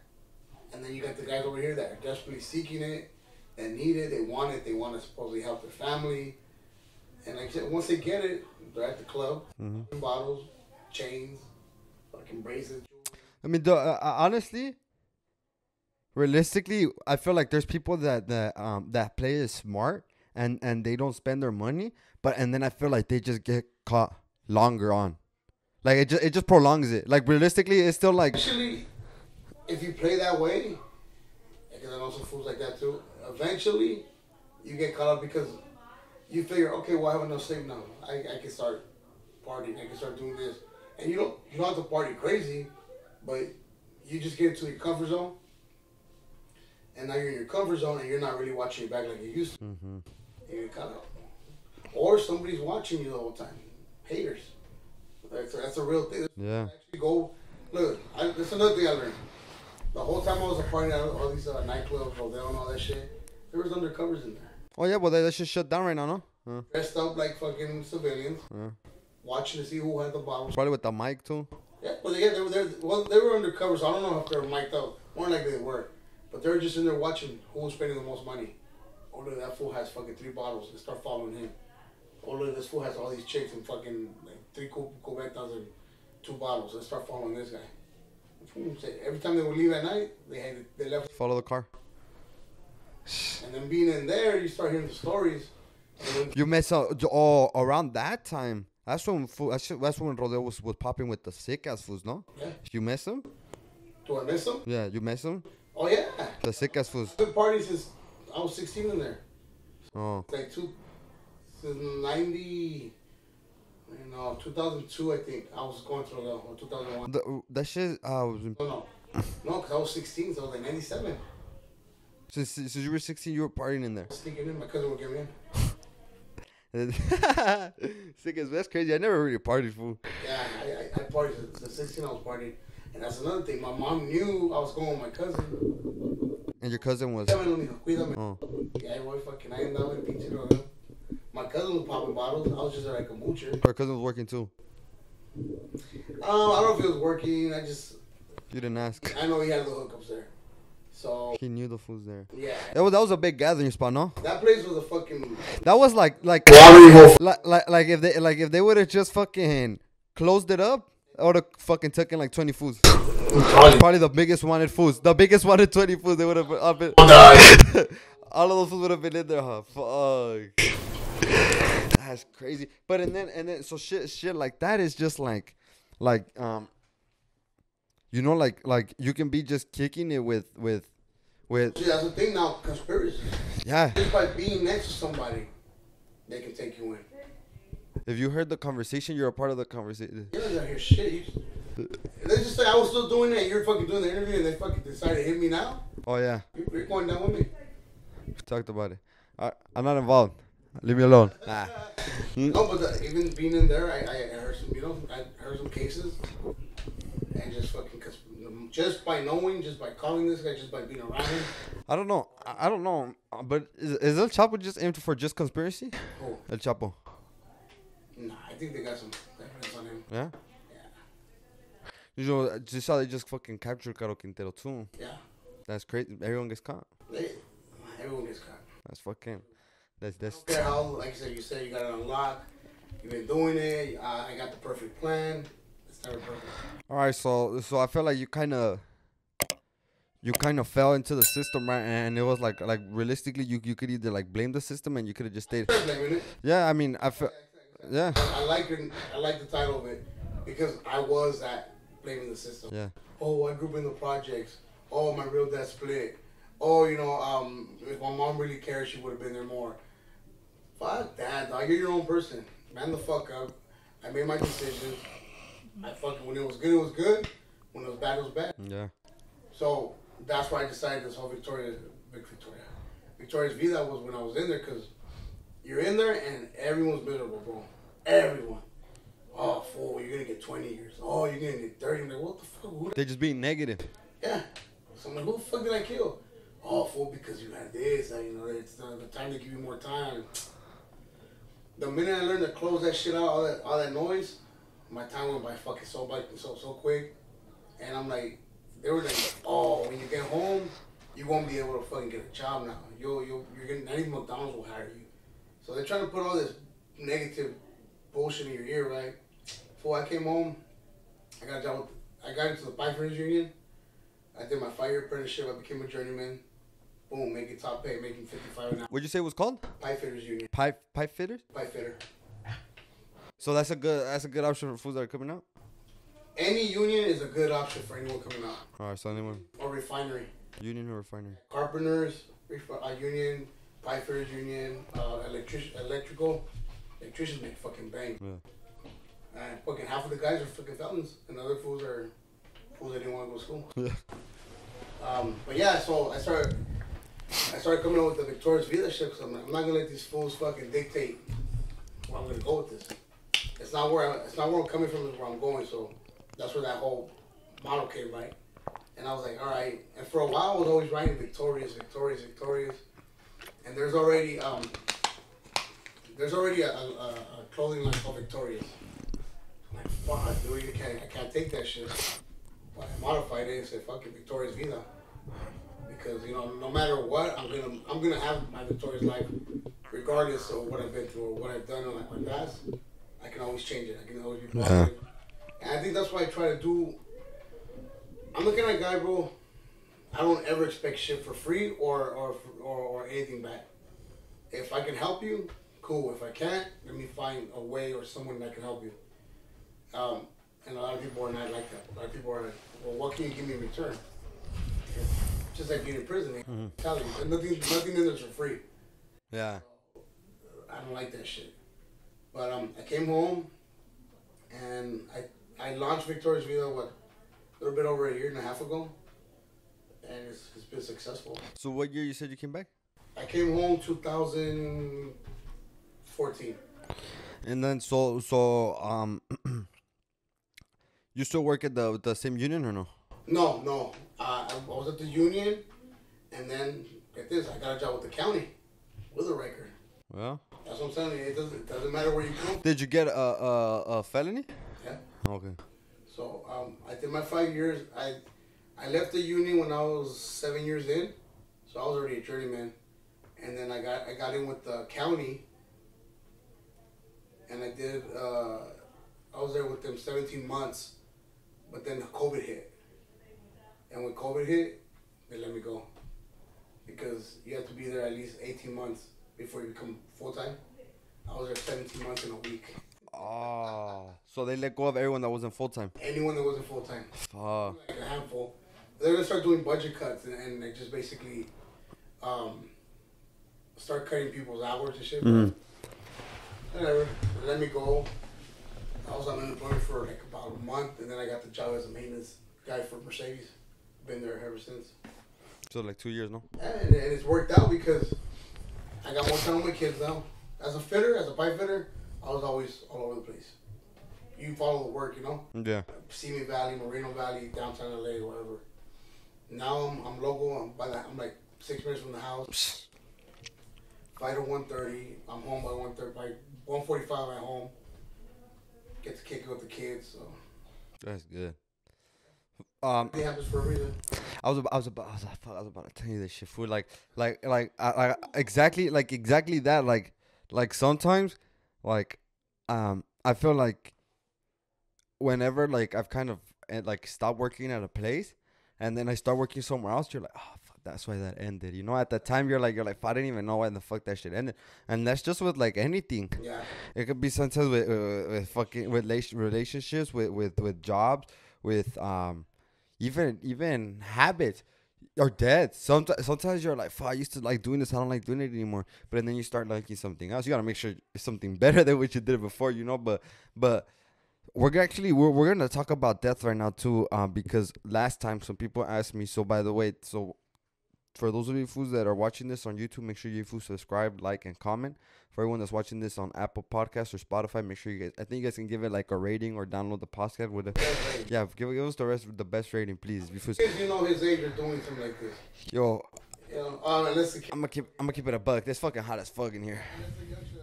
And then you got the guys over here that are desperately seeking it. They need it, they want to supposedly help their family. And like I said, once they get it, they're at the club, bottles, chains, fucking bracelets.
I mean, honestly, realistically, I feel like there's people that play it smart and they don't spend their money, and then I feel like they just get caught longer on. Like it just prolongs it. Like realistically, it's still like.
Actually, if you play that way, because I know some fools like that too. Eventually, you get caught up because you figure, okay, well, I have enough sleep now. I can start partying. I can start doing this. And you don't have to party crazy, but you just get into your comfort zone. And now you're in your comfort zone and you're not really watching your back like you used to. Mm-hmm. You get caught up. Or somebody's watching you the whole time. Haters. That's a real thing.
Yeah.
Actually look, that's another thing I learned. The whole time I was a party at all these nightclubs, Rodeo and all that shit, there was undercovers in there.
Oh yeah, well that shit shut down right now, no?
Dressed up like fucking civilians, watching to see who had the bottles.
Probably with the mic too.
Yeah, well they were there. Well, they were undercover, so I don't know if they were mic'd up. More likely they were, but they were just in there watching who was spending the most money. Oh look, that fool has fucking 3 bottles. They start following him. Oh look, this fool has all these chicks and fucking like 3 cubetas and 2 bottles. Let's start following this guy. Every time they would leave at night, they left.
Follow the car.
And then being in there, you start hearing the stories.
You mess up around that time. That's when Rodeo was popping with the sick ass fools, no?
Yeah.
You mess them?
Do I miss them?
Yeah, you mess them?
Oh yeah.
The sick ass fools.
I've been partying since I was 16 in there.
Oh.
Like since 2002, I think. I was going through or 2001.
That shit.
No, because I was 16, so I was like 97.
Since you were 16, you were partying in there.
Sneaking in, my cousin would get me in.
Sick as that's crazy. I never really partied, fool.
Yeah, I partied. Since 16, I was partying. And that's another thing. My mom knew I was going with my cousin.
And your cousin was.
Oh. Yeah, boy, fucking, I andaba en pinche Rodeo. My cousin was popping bottles. I was just like a moocher.
Her cousin was working too.
I don't know if he was working. You
didn't ask.
I know he had the hookups there. So
he knew the fools there.
Yeah.
That was a big gathering spot, no?
That place was a fucking.
That was like if they would have just fucking closed it up, I would have fucking taken like 20 fools. Probably the biggest wanted fools. The biggest wanted 20 fools. They would have been. All of those fools would have been in there, huh? Fuck. That's crazy. But and then so shit like that is just like you know, like you can be just kicking it with.
See, that's the thing now. Conspiracy.
Yeah.
Just by being next to somebody, they can take you in.
If you heard the conversation, you're a part of the conversation.
You don't hear shit. They just say I was still doing that. You're fucking doing the interview, and they fucking decided to hit me now.
Oh yeah.
You're going down with me.
We talked about it. I'm not involved. Leave me alone. Nah.
No, but even being in there, I heard some, I heard some cases, and just fucking, cause just by knowing, just by calling this guy, just by being around him.
I don't know. But is El Chapo just aimed for just conspiracy?
Who?
El Chapo.
Nah, I think they got some evidence on him.
Yeah.
Yeah.
You know, just saw they just fucking captured Caro Quintero too.
Yeah.
That's crazy. Everyone gets caught.
Everyone gets caught.
That's fucking. That's.
I don't care how, like you said you got it unlocked. You've been doing it. I got the perfect plan. It's never perfect.
All right, so I feel like you kind of fell into the system, right? And it was like realistically, you could either like blame the system, and you could have just stayed.
Blaming it.
Yeah, I mean, I feel. Yeah.
I like it. I like the title of it because I was that blaming the system.
Yeah.
Oh, I grew up in the projects. Oh, my real dad split. Oh, if my mom really cared, she would have been there more. Fuck that, dog. You're your own person. Man the fuck up. I made my decisions. When it was good, it was good. When it was bad, it was bad.
Yeah.
So that's why I decided this whole Victorious Vida was when I was in there, because you're in there and everyone's miserable, bro. Everyone. Oh, fool, you're gonna get 20 years. Oh, you're gonna get 30. I'm like, what the fuck?
They're just being negative.
Yeah. So I'm like, who the fuck did I kill? Oh, fool, because you had this. It's the time to give you more time. The minute I learned to close that shit out, all that noise, my time went by fucking so quick. And I'm like, they were like, oh, when you get home, you won't be able to fucking get a job now. You're gonna, not even McDonald's will hire you. So they're trying to put all this negative bullshit in your ear, right? Before I came home, I got into the pipefitters union. I did my 5-year apprenticeship. I became a journeyman. Boom, making top pay, making $55 an hour.
What'd you say it was called?
Pipefitters union.
Pipe fitters?
Pipe fitter.
So that's a good option for foods that are coming out.
Any union is a good option for anyone coming out.
All right, so anyone.
Or refinery.
Union or refinery.
Carpenters, union, pipefitters union, electrical. Electricians make fucking bang.
Yeah.
And fucking half of the guys are fucking felons, and other fools are fools that didn't want to go to school.
Yeah.
But yeah, so I started coming up with the Victorious Vida shit, because I'm not gonna let these fools fucking dictate where I'm gonna go with this. It's not where I'm coming from, it's where I'm going. So that's where that whole model came, right? And I was like, all right. And for a while, I was always writing Victorious. And there's already a clothing line called Victorious. I'm like, fuck, dude, I can't take that shit. But I modified it and said, fuck it, Victorious Vida. Because, no matter what, I'm gonna have my victorious life, regardless of what I've been through or what I've done in my past. I can always change it. I can always be positive. And I think that's why I try to do. I'm the kind of guy, bro. I don't ever expect shit for free or anything back. If I can help you, cool. If I can't, let me find a way or someone that can help you. And a lot of people are not like that. A lot of people are like, well, what can you give me in return? Just like being in prison. Mm-hmm. Tell you, nothing in there's for free.
Yeah.
I don't like that shit. But I came home and I launched Victorious Vida, a little bit over a year and a half ago. And it's been successful.
So what year you said you came back?
I came home 2014.
And then so you still work at the same union or no?
No. I was at the union, and then get this, I got a job with the county with a record.
Well,
that's what I'm saying. It doesn't matter where you go.
Did you get a felony?
Yeah.
Okay.
So I did my 5 years. I left the union when I was 7 years in, so I was already a journeyman, and then I got in with the county, and I was there with them 17 months, but then COVID hit. And when COVID hit, they let me go. Because you have to be there at least 18 months before you become full-time. I was there 17 months in a week.
Oh. So they let go of everyone that wasn't full-time?
Anyone that wasn't full-time.
Fuck.
Like a handful. They're going to start doing budget cuts and they just basically start cutting people's hours and shit. Mm. Whatever. They let me go. I was on unemployment for like about a month, and then I got the job as a maintenance guy for Mercedes. Been there ever since.
So like 2 years, no?
Yeah, and it's worked out because I got more time with my kids now. As a fitter, as a pipe fitter, I was always all over the place. You follow the work, you know?
Yeah.
Simi Valley, Moreno Valley, downtown LA, whatever. Now I'm local. I'm like 6 minutes from the house. Fly to 1:30. I'm home by 1:30. By 1:45, I'm at home. Get to kick it with the kids. So
That's good.
it happens for a reason.
I was about to tell you this shit, food. I exactly that. Like sometimes, like, I feel like whenever like I've kind of like stopped working at a place, and then I start working somewhere else, you're like, oh fuck, that's why that ended. You know, at that time you're like, I didn't even know why the fuck that shit ended, and that's just with like anything.
Yeah.
It could be sometimes with fucking relationships, with jobs, with even habits or death. Sometimes you're like, fuck, I used to like doing this, I don't like doing it anymore. But then you start liking something else. You gotta make sure it's something better than what you did before, you know. But we're gonna talk about death right now too, because last time some people asked me. So by the way, so for those of you fools that are watching this on YouTube, make sure you fools subscribe, like, and comment. For everyone that's watching this on Apple Podcasts or Spotify, make sure you guys, I think you guys can give it like a rating or download the podcast with a, yeah, give us the best rating, please.
You know his age are doing something like this.
Yo,
listen.
I'm gonna keep it a buck. It's fucking hot as fuck in here.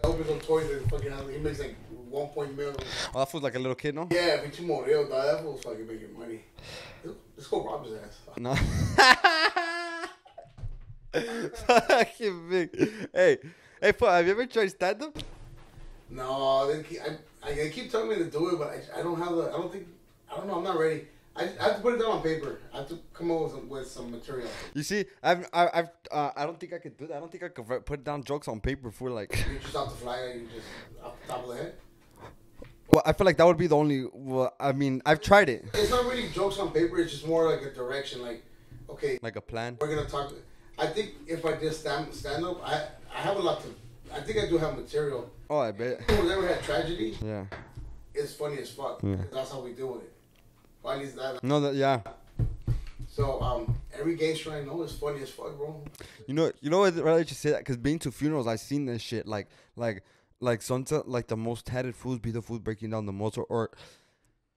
I hope his own toys and fucking he makes like 1 million.
Oh, that fool's like a little kid, no?
Yeah, if you more real, dog, that fool's fucking making money. Let's go rob his ass.
No. Fucking big. Hey, fool, have you ever tried stand up?
No, they keep telling me to do it, but I don't have I don't know, I'm not ready. I have to put it down on paper. I have to come up with some material.
You see, I don't think I could do that. I don't think I could put down jokes on paper for like.
You just off the fly, you just off the top of the head.
Well, I feel like that would be the only. Well, I mean, I've tried it.
It's not really jokes on paper. It's just more like a direction. Like, okay,
like a plan.
We're gonna talk. I think if I just stand up, I have a lot to. I think I do have material.
Oh, I bet.
Who's ever had tragedy?
Yeah.
It's funny as fuck.
Yeah.
That's how we deal with it. Or at least that.
No, yeah.
So every gangster I know is funny as fuck, bro.
You know what? Rather just say that because being to funerals, I've seen this shit. Like sometimes like the most tatted fools be the fools breaking down the most, or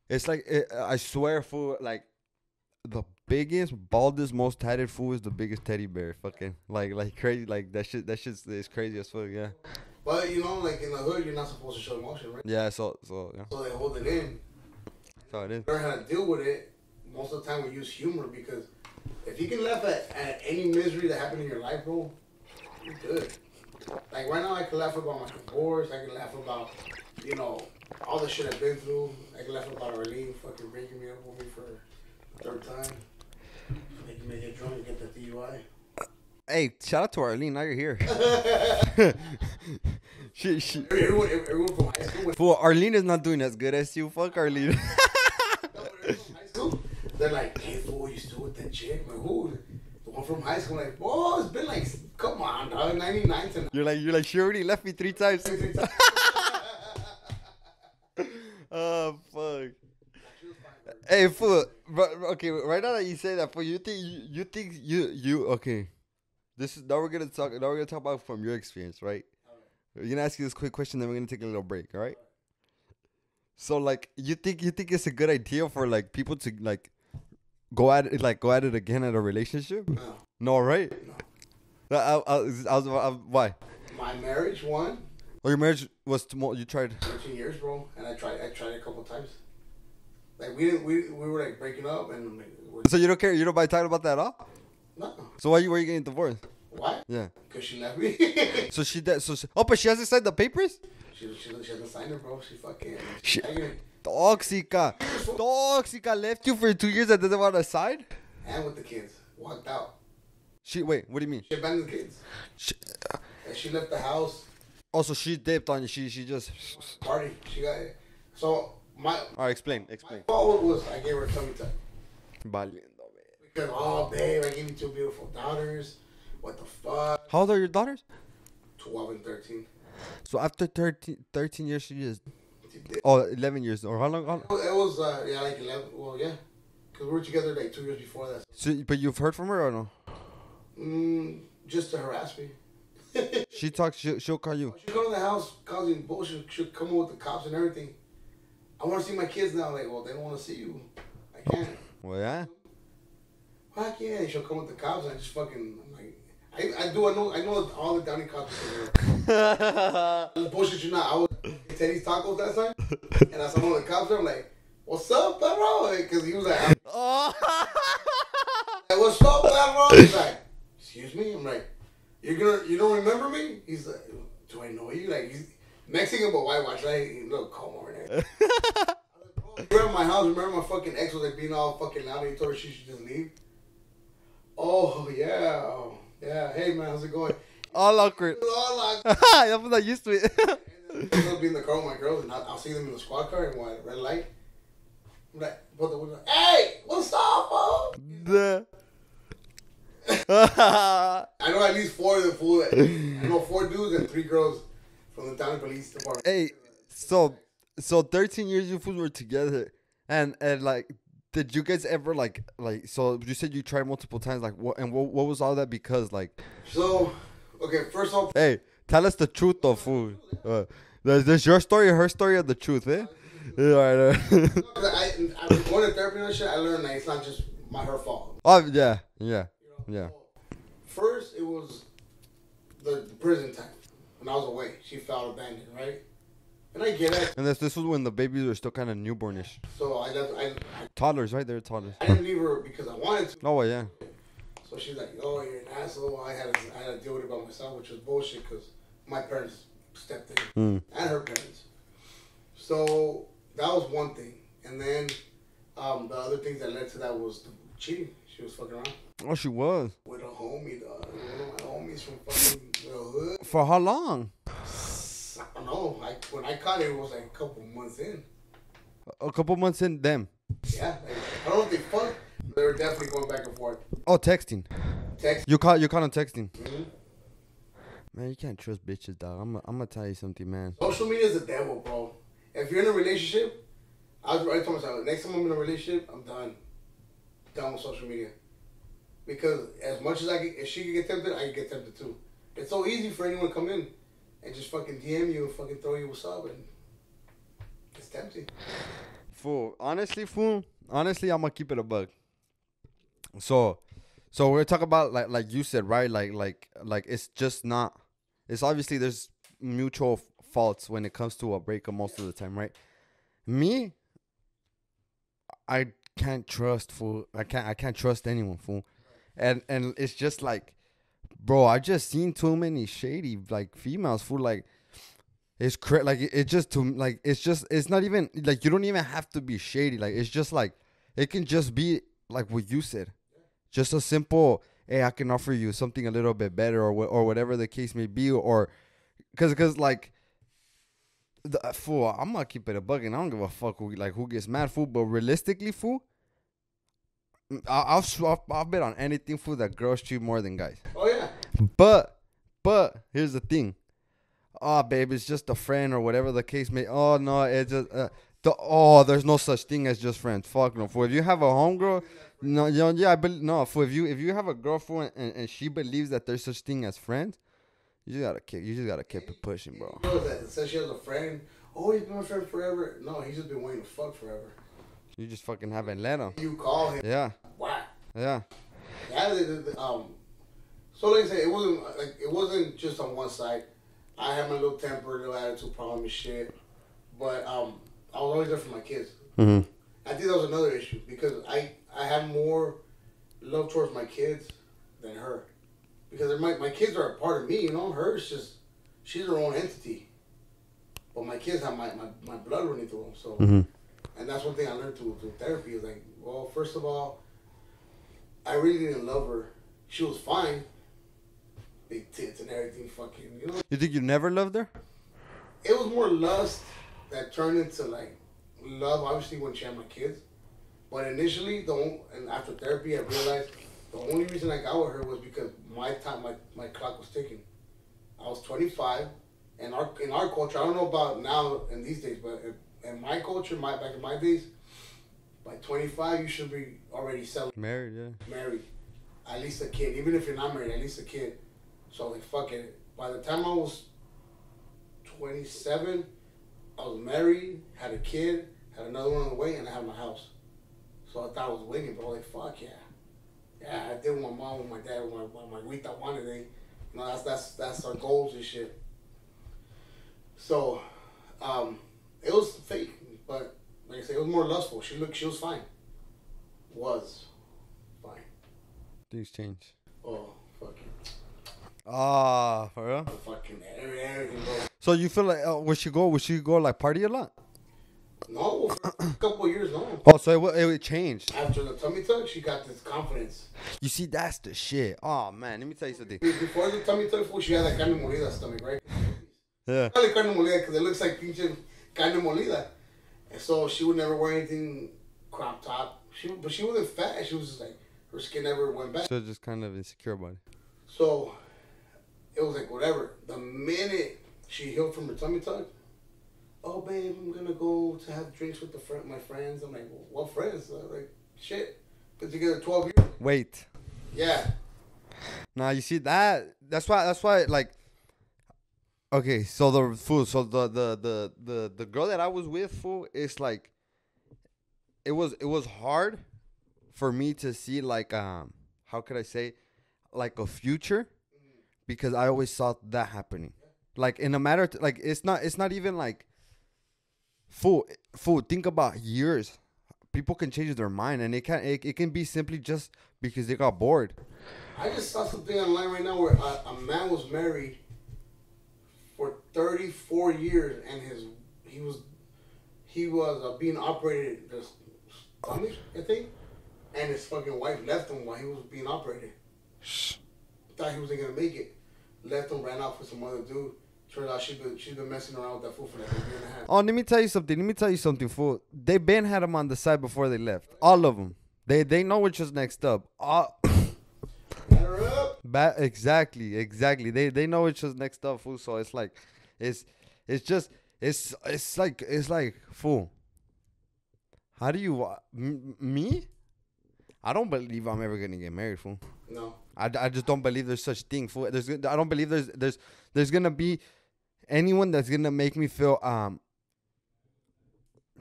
it's like I swear, fool, like the biggest, baldest, most tatted fool is the biggest teddy bear. Fucking like crazy, like that shit is crazy as fuck. Yeah.
But you know, like in the hood, you're not supposed to show emotion, right?
Yeah. So yeah.
So they hold it in.
That's how it is.
Learn how to deal with it. Most of the time, we use humor because if you can laugh at any misery that happened in your life, bro, you're good. Like right now, I can laugh about my divorce. I can laugh about, you know, all the shit I've been through. I can laugh about Arlene fucking breaking me up with me for a third time. Making me get drunk and get the DUI.
Hey, shout out to Arlene. Now you're here. she.
Everyone from high school.
Fool, Arlene is not doing as good as you. Fuck Arlene.
No, but everyone from high school, they're like, hey, fool, you still with that chick? I'm like, who? The one from high school. I'm like, oh, it's been like, come on, dog, 99 to.
You're like, she already left me 3 times. Oh, fuck. Hey, fool. Okay, right now that you say that, fool, you think you okay. Now we're gonna talk about from your experience, right? We're gonna ask you this quick question, then we're gonna take a little break, all right? So, like, you think it's a good idea for like people to like go at it again at a relationship?
No.
No, right?
No.
I was why?
My marriage, one.
Oh, your marriage was you tried
13 years, bro, and I tried a couple times. Like we were like breaking up, and like,
so you don't care, you don't mind talking about that at all?
No.
So why were you getting divorced?
Why?
Yeah.
Because she left me.
So she did. But she hasn't signed the papers.
She hasn't signed it, bro. She fucking.
Toxica left you for 2 years and doesn't want to sign.
And with the kids, walked out.
Wait, what do you mean?
She abandoned the kids. And she left the house.
Also, she dipped on you. She just
Party. She got it. So my.
All right, explain.
My fault was I gave her tummy time.
Valiendo,
Because babe, I gave you 2 beautiful daughters. What the fuck?
How old are your daughters?
12 and 13.
So after 13 years, she just... Oh, 11 years. Or how long?
It was, yeah, like 11. Well, yeah. Because we were together like 2 years before that.
So, but you've heard from her or no?
Just to harass me.
She talks, she'll call you.
She'll go to the house causing bullshit. She'll come in with the cops and everything. I want to see my kids now. Like, well, they don't want to see you. I can't.
Well, yeah.
Why can't? She'll come with the cops and I just fucking, I'm like, I know all the Downey cops. Bullshit you not. I was at Teddy's Tacos last time. And I saw one of the cops there. I'm like, what's up, bro? Because he was like, like, what's up, bro? He's like, excuse me? I'm like, you don't remember me? He's like, do I know you? Like, he's Mexican but whitewash, right? Look, come over there. Remember my house? Remember my fucking ex was like being all fucking loud and he told her she should just leave? Oh, yeah. Oh, yeah. Hey, man, how's it going?
All awkward.
All awkward.
I'm not used to it.
And then I'll be in the car with my girls and I'll see them in the squad car and at red light. I'm like, hey, what's up, bro? I know at least 4 of the fool. I know 4 dudes and 3 girls from the town police department.
Hey, so 13 years you fools were together, and like, did you guys ever like? So you said you tried multiple times. Like, what was all that because like?
So, okay, first off.
Hey, tell us the truth, though, fool. There's your story, her story, or the truth, eh? Yeah, right.
I was going to therapy and shit. I learned that it's not just her fault.
Oh yeah.
First, it was the prison time. When I was away, she felt abandoned, right? And I get it.
And this was when the babies were still kind of newbornish.
So I left.
Toddlers, right? They're toddlers.
I didn't leave her because I wanted to.
Oh, yeah.
So she's like, "Oh, you're an asshole." I had to deal with it by myself, which was bullshit because my parents stepped in and her parents. So that was one thing, and then the other things that led to that was the cheating. She was fucking around.
Oh, she was.
With a homie, dog. One of my homies from fucking the hood.
For how long?
I don't know. When I caught it, it was like a couple months in.
A couple months in, them.
Yeah. Like, I don't know if they fucked. They were definitely going back and forth.
Oh, texting. You caught them texting.
Mm-hmm.
Man, you can't trust bitches, dog. I'm gonna tell you something, man.
Social media is the devil, bro. If you're in a relationship, I told myself, next time I'm in a relationship, I'm done. Done with social media. Because as much as if she could get tempted, I could get tempted too. It's so easy for anyone to come in and just fucking DM you and fucking throw you what's up, and it's tempting.
Fool. Honestly, I'm gonna keep it a bug. So we're talking about like you said, right? Like it's just not. It's obviously there's mutual faults when it comes to a breakup most of the time, right? Me, I can't trust, fool. I can't trust anyone, fool. And it's just like, bro, I just seen too many shady like females, fool. Like it's it's not even like you don't even have to be shady. Like it's just like it can just be like what you said, just a simple, hey, I can offer you something a little bit better, or whatever the case may be, or because like. Fool, I'm gonna keep it a bug, and I don't give a fuck who gets mad, fool. But realistically, fool, I'll bet on anything, fool, that girls cheat more than guys.
Oh yeah.
But here's the thing. Oh, babe, it's just a friend or whatever the case may. Oh no, it's just there's no such thing as just friends. Fuck no, fool. If you have a homegirl, no, fool. If you have a girlfriend and she believes that there's such thing as friends. You just gotta keep it pushing, bro.
You know that says she has a friend. Oh, he's been my friend forever. No, he's just been waiting to fuck forever.
You just fucking haven't let him.
You call him.
Yeah.
Whack.
Yeah.
So like I said, it wasn't just on one side. I had my little temper, little attitude problem and shit. But I was always there for my kids.
Mm-hmm.
I think that was another issue because I had more love towards my kids than her. Because my kids are a part of me, you know. Hers just, she's her own entity. But my kids have my blood running through them. So, and that's one thing I learned through therapy is like, well, first of all, I really didn't love her. She was fine. Big tits and everything, fucking, you know.
You think you never loved her?
It was more lust that turned into like love, obviously, when she had my kids. But initially, and after therapy, I realized the only reason I got with her was because my clock was ticking. I was 25. in our culture, I don't know about now in these days, but in my culture, back in my days, by 25 you should be already
married,
married, at least a kid. Even if you're not married, at least a kid. So like fuck it. By the time I was 27, I was married, had a kid, had another one on the way, and I had my house. So I thought I was winning, but I was like, fuck yeah. Yeah, I did with my mom, with my dad, with my Rita wanted it. You know, that's our goals and shit. So, it was fake, but like I said, it was more lustful. She was fine. Was fine.
Things change.
Oh, fucking.
Ah, for real?
Fucking everything, bro.
So you feel like, would she go like party a lot?
No, for a couple of years, no.
Oh, so it changed.
After the tummy tuck, she got this confidence.
You see, that's the shit. Oh, man, let me tell you something.
Before the tummy tuck, she had that carne molida stomach, right?
Yeah.
I like carne molida because it looks like pinche carne molida. And so she would never wear anything crop top. But she wasn't fat. She was just like, her skin never went back.
So just kind of insecure about it.
So it was like, whatever. The minute she healed from her tummy tuck, oh, babe, I'm going to go to have drinks with my friends. I'm like, well, what friends? I'm like, shit. Been together 12 years.
Wait.
Yeah.
Now, you see that? That's why, like, okay, so the girl that I was with, fool, is like, it was hard for me to see, like, how could I say, like a future, because I always saw that happening. Like, in a matter of, like, it's not even like, fool, think about years. People can change their mind, and it can be simply just because they got bored.
I just saw something online right now where a man was married for 34 years, and he was being operated the stomach, I think, and his fucking wife left him while he was being operated. Thought he wasn't gonna make it. Left him, ran out for some other dude. Turns out she's been messing around with that fool for like a year and a half.
Oh, let me tell you something, fool. They been had him on the side before they left. All of them. They know which was next up.
Batter up.
Exactly. They know which was next up, fool. So it's like, it's like, fool. How do you me? I don't believe I'm ever gonna get married, fool.
No.
I just don't believe there's such thing, fool. I don't believe there's gonna be anyone that's gonna make me feel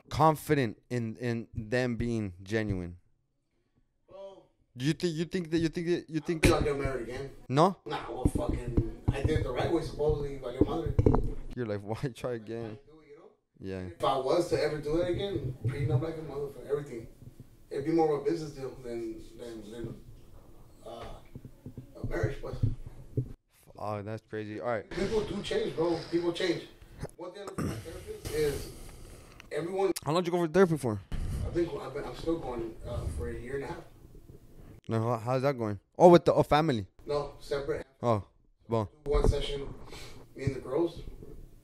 confident in them being genuine.
Well,
Do you think
I'll get married again.
No?
Nah, well, fucking, I did it the right way, supposedly, by your mother.
You're like, why try again? Yeah.
If I was to ever do that again, prenup like a motherfucker, everything. It'd be more of a business deal than a marriage, but.
Oh, that's crazy. All right.
People do change, bro. People change. One thing I look for my therapist is everyone.
How long did you go for therapy for?
I'm still going for a year and a half.
No, how's that going? Oh, with the family.
No, separate.
Oh, well.
One session, me and the girls,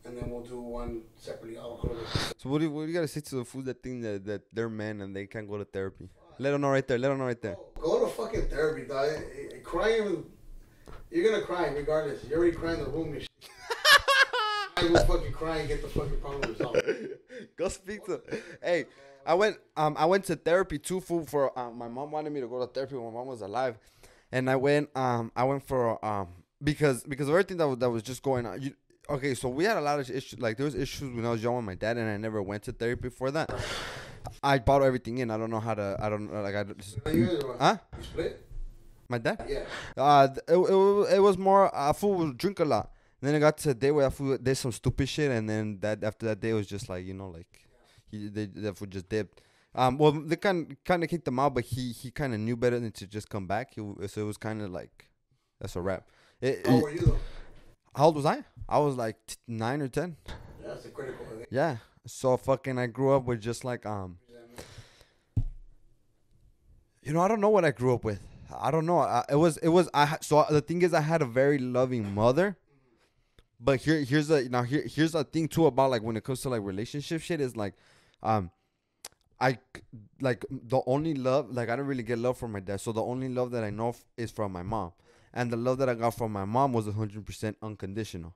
and then we'll do one separately.
So what do you gotta say to the fools that think that they're men and they can't go to therapy? Let them know right there.
Go to fucking therapy, dog. Crying, you're gonna cry regardless. You're already crying in the room and shit. I will fucking cry and get the fucking problem resolved.
Go speak to. Hey, I went to therapy too, fool. For my mom wanted me to go to therapy when my mom was alive, and I went for because of everything that was just going on. Okay, so we had a lot of issues. Like, there was issues when I was young with my dad, and I never went to therapy for that. I bought everything in. I don't know how to. I don't like. Huh?
You split?
My dad?
Yeah.
It was more. Fool would drink a lot. And then I got to a day where I fool did some stupid shit, and then after that day it was just like, that fool just dipped. Well, they kind of kicked him out, but he kind of knew better than to just come back. So it was kind of like, that's a wrap.
How old were you though?
How old was I? I was like 9 or 10.
Yeah, that's a critical thing.
Yeah. So fucking I grew up with just like I don't know what I grew up with. I don't know. So the thing is, I had a very loving mother. But here's a thing too about, like, when it comes to like relationship shit is like, I like the only love, like, I don't really get love from my dad. So the only love that I know is from my mom. And the love that I got from my mom was 100% unconditional.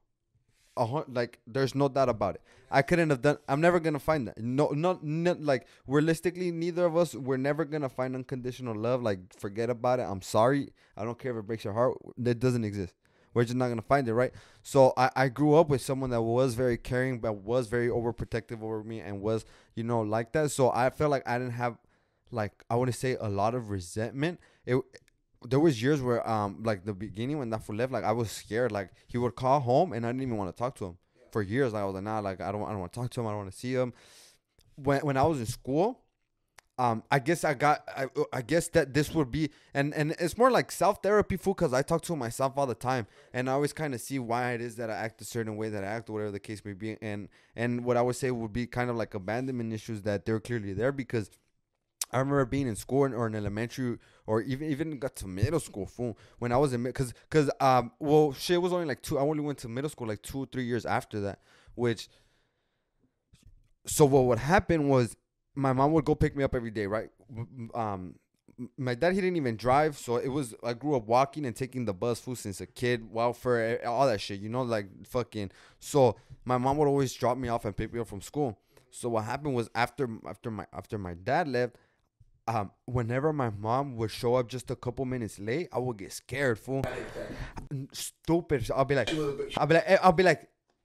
like there's no doubt about it. I couldn't have done. I'm never gonna find that. No, not like realistically, neither of us. We're never gonna find unconditional love. Like forget about it. I'm sorry. I don't care if it breaks your heart. That doesn't exist. We're just not gonna find it, right? So I grew up with someone that was very caring, but was very overprotective over me, and was like that. So I felt like I didn't have, like I want to say, a lot of resentment. There was years where like the beginning when that fool left, like I was scared. Like he would call home and I didn't even want to talk to him for years. Like, I was like, nah, like I don't want to talk to him. I don't want to see him. When I was in school, I guess I guess that this would be, and it's more like self therapy, fool, because I talk to myself all the time, and I always kind of see why it is that I act a certain way that I act, or whatever the case may be, and what I would say would be kind of like abandonment issues that they're clearly there because I remember being in school or in elementary or even got to middle school, fool, when I was in well, shit, was only like I only went to middle school like 2 or 3 years after that, which, so what would happen was my mom would go pick me up every day, right? My dad, he didn't even drive, so I grew up walking and taking the bus, fool, since a kid, welfare, all that shit, like fucking. So my mom would always drop me off and pick me up from school. So what happened was after my dad left, whenever my mom would show up just a couple minutes late, I would get scared, fool. Stupid. I'll be like,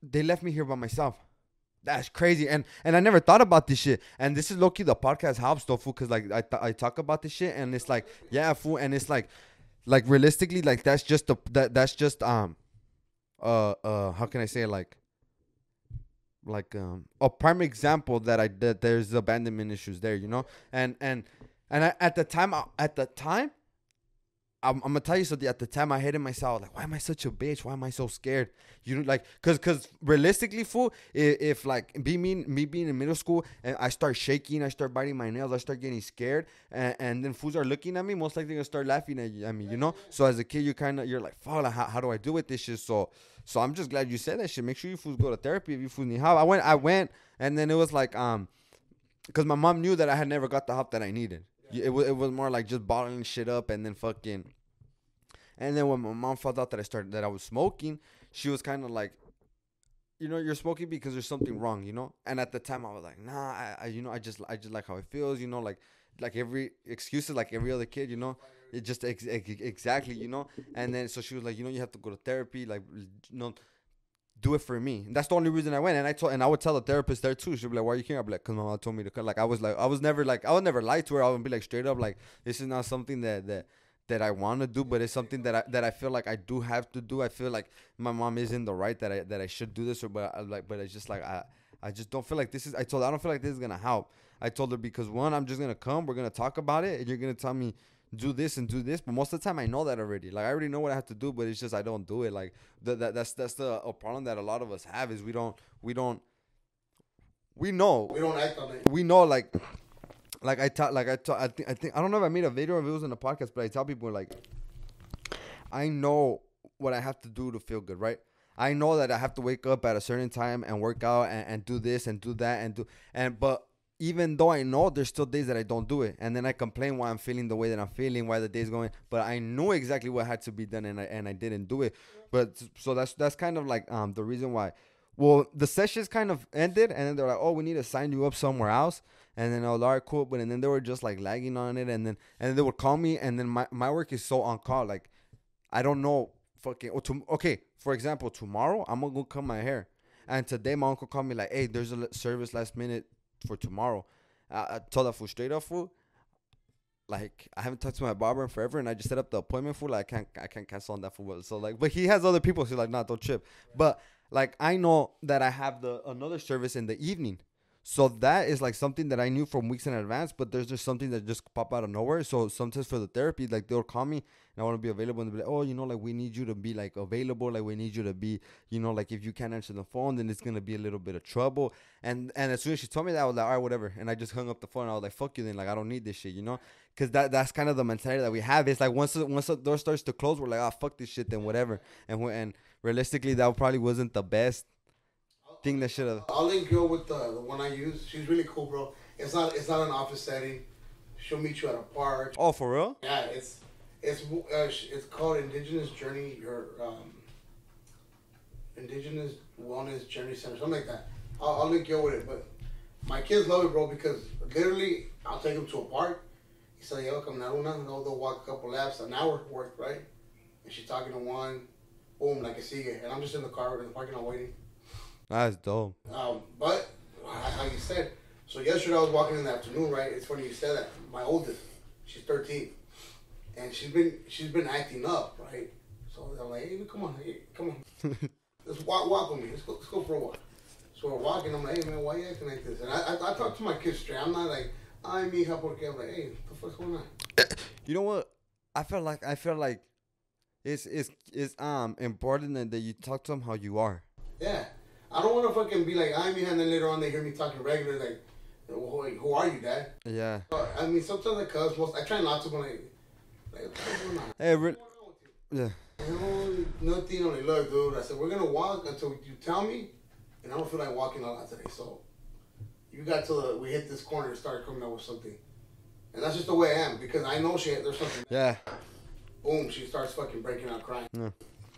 they left me here by myself. That's crazy. And I never thought about this shit. And this is low-key the podcast helps though, fool, because like I talk about this shit and it's like, yeah, fool, and it's like realistically, like that's just how can I say it? Like a prime example that there's abandonment issues there, and at the time I'm gonna tell you something. At the time, I hated myself. Like, why am I such a bitch? Why am I so scared? Like, cause realistically, fool, if like me being in middle school and I start shaking, I start biting my nails, I start getting scared, and then fools are looking at me, most likely gonna start laughing at me, So as a kid, you're like, fuck, like, how do I do with this shit? So I'm just glad you said that shit. Make sure you fools go to therapy if you fools need help. I went, and then it was like, cause my mom knew that I had never got the help that I needed. It was more like just bottling shit up and then fucking. And then when my mom found out that I was smoking, she was kind of like, you're smoking because there's something wrong, And at the time I was like, nah, I just like how it feels, like every excuse is like every other kid, It just exactly, And then so she was like, you have to go to therapy, like, do it for me. And that's the only reason I went. And I would tell the therapist there too. She'd be like, why are you here? I'd be like, cause my mom told me to come. Like I would never lie to her. I would be like straight up, like, this is not something that I want to do, but it's something that I feel like I do have to do. I feel like my mom is in the right that I should do this, but it's just like I just don't feel like this is. I don't feel like this is gonna help. I told her because one, I'm just gonna come, we're gonna talk about it, and you're gonna tell me do this and do this. But most of the time, I know that already. Like I already know what I have to do, but it's just I don't do it. Like that's a problem that a lot of us have is we know.
We don't act on it.
We know I think I don't know if I made a video or if it was in a podcast, but I tell people like I know what I have to do to feel good, right? I know that I have to wake up at a certain time and work out and do this and do that but even though I know, there's still days that I don't do it, and then I complain why I'm feeling the way that I'm feeling, why the day's going. But I knew exactly what had to be done, and I didn't do it. But so that's kind of like the reason why. Well, the sessions kind of ended, and then they're like, "Oh, we need to sign you up somewhere else." And then I was like, "All right, cool." But and then they were just like lagging on it, and then they would call me, and then my work is so on call. Like, I don't know, fucking. Okay, for example, tomorrow I'm gonna go cut my hair, and today my uncle called me like, "Hey, there's a service last minute for tomorrow." I told that fool straight up, fool. Like I haven't talked to my barber in forever, and I just set up the appointment, fool. Like I can't cancel on that fool. So like, but he has other people, so like, nah, don't trip. But like I know that I have another service in the evening. So that is like something that I knew from weeks in advance, but there's just something that just pop out of nowhere. So sometimes for the therapy, like they'll call me and I want to be available and they'll be like, oh, like we need you to be like available. Like we need you to be, like if you can't answer the phone, then it's going to be a little bit of trouble. And as soon as she told me that, I was like, all right, whatever. And I just hung up the phone. I was like, fuck you then. Like, I don't need this shit, Because that's kind of the mentality that we have. It's like once the door starts to close, we're like, oh, fuck this shit, then whatever. And realistically, that probably wasn't the best thing that should have.
I'll link you with the one I use. She's really cool, bro. It's not an office setting. She'll meet you at a park.
Oh, for real?
Yeah, it's called Indigenous Journey. Indigenous Wellness Journey Center, something like that. I'll link you with it. But my kids love it, bro, because literally I'll take them to a park. He said, yo, come na una. They'll walk a couple laps, an hour worth, right? And she's talking to one. Boom, like I see it. And I'm just in the car in the parking lot waiting.
That's dope.
But, like you said, so yesterday I was walking in the afternoon, right? It's funny you said that. My oldest, she's 13. And she's been acting up, right? So I'm like, hey, come on. Let's walk with me. Let's go for a walk. So we're walking. I'm like, hey, man, why are you acting like this? And I talk to my kids straight. I'm not like, ay, mija, porque. I'm like, hey, what the fuck's going on?
You know what? I feel like it's important that you talk to them how you are.
Yeah. I don't want to fucking be like, ay, mija, and then later on they hear me talking regular, like, who are you, Dad?
Yeah.
I mean, sometimes I cuss. I try not to, but like what's going on?
Hey, yeah.
Nothing. Only look, dude. I said, we're going to walk until you tell me, and I don't feel like walking a lot today. So you got till we hit this corner and started coming up with something. And that's just the way I am, because I know there's something.
Yeah.
Boom, she starts fucking breaking out crying.
Yeah.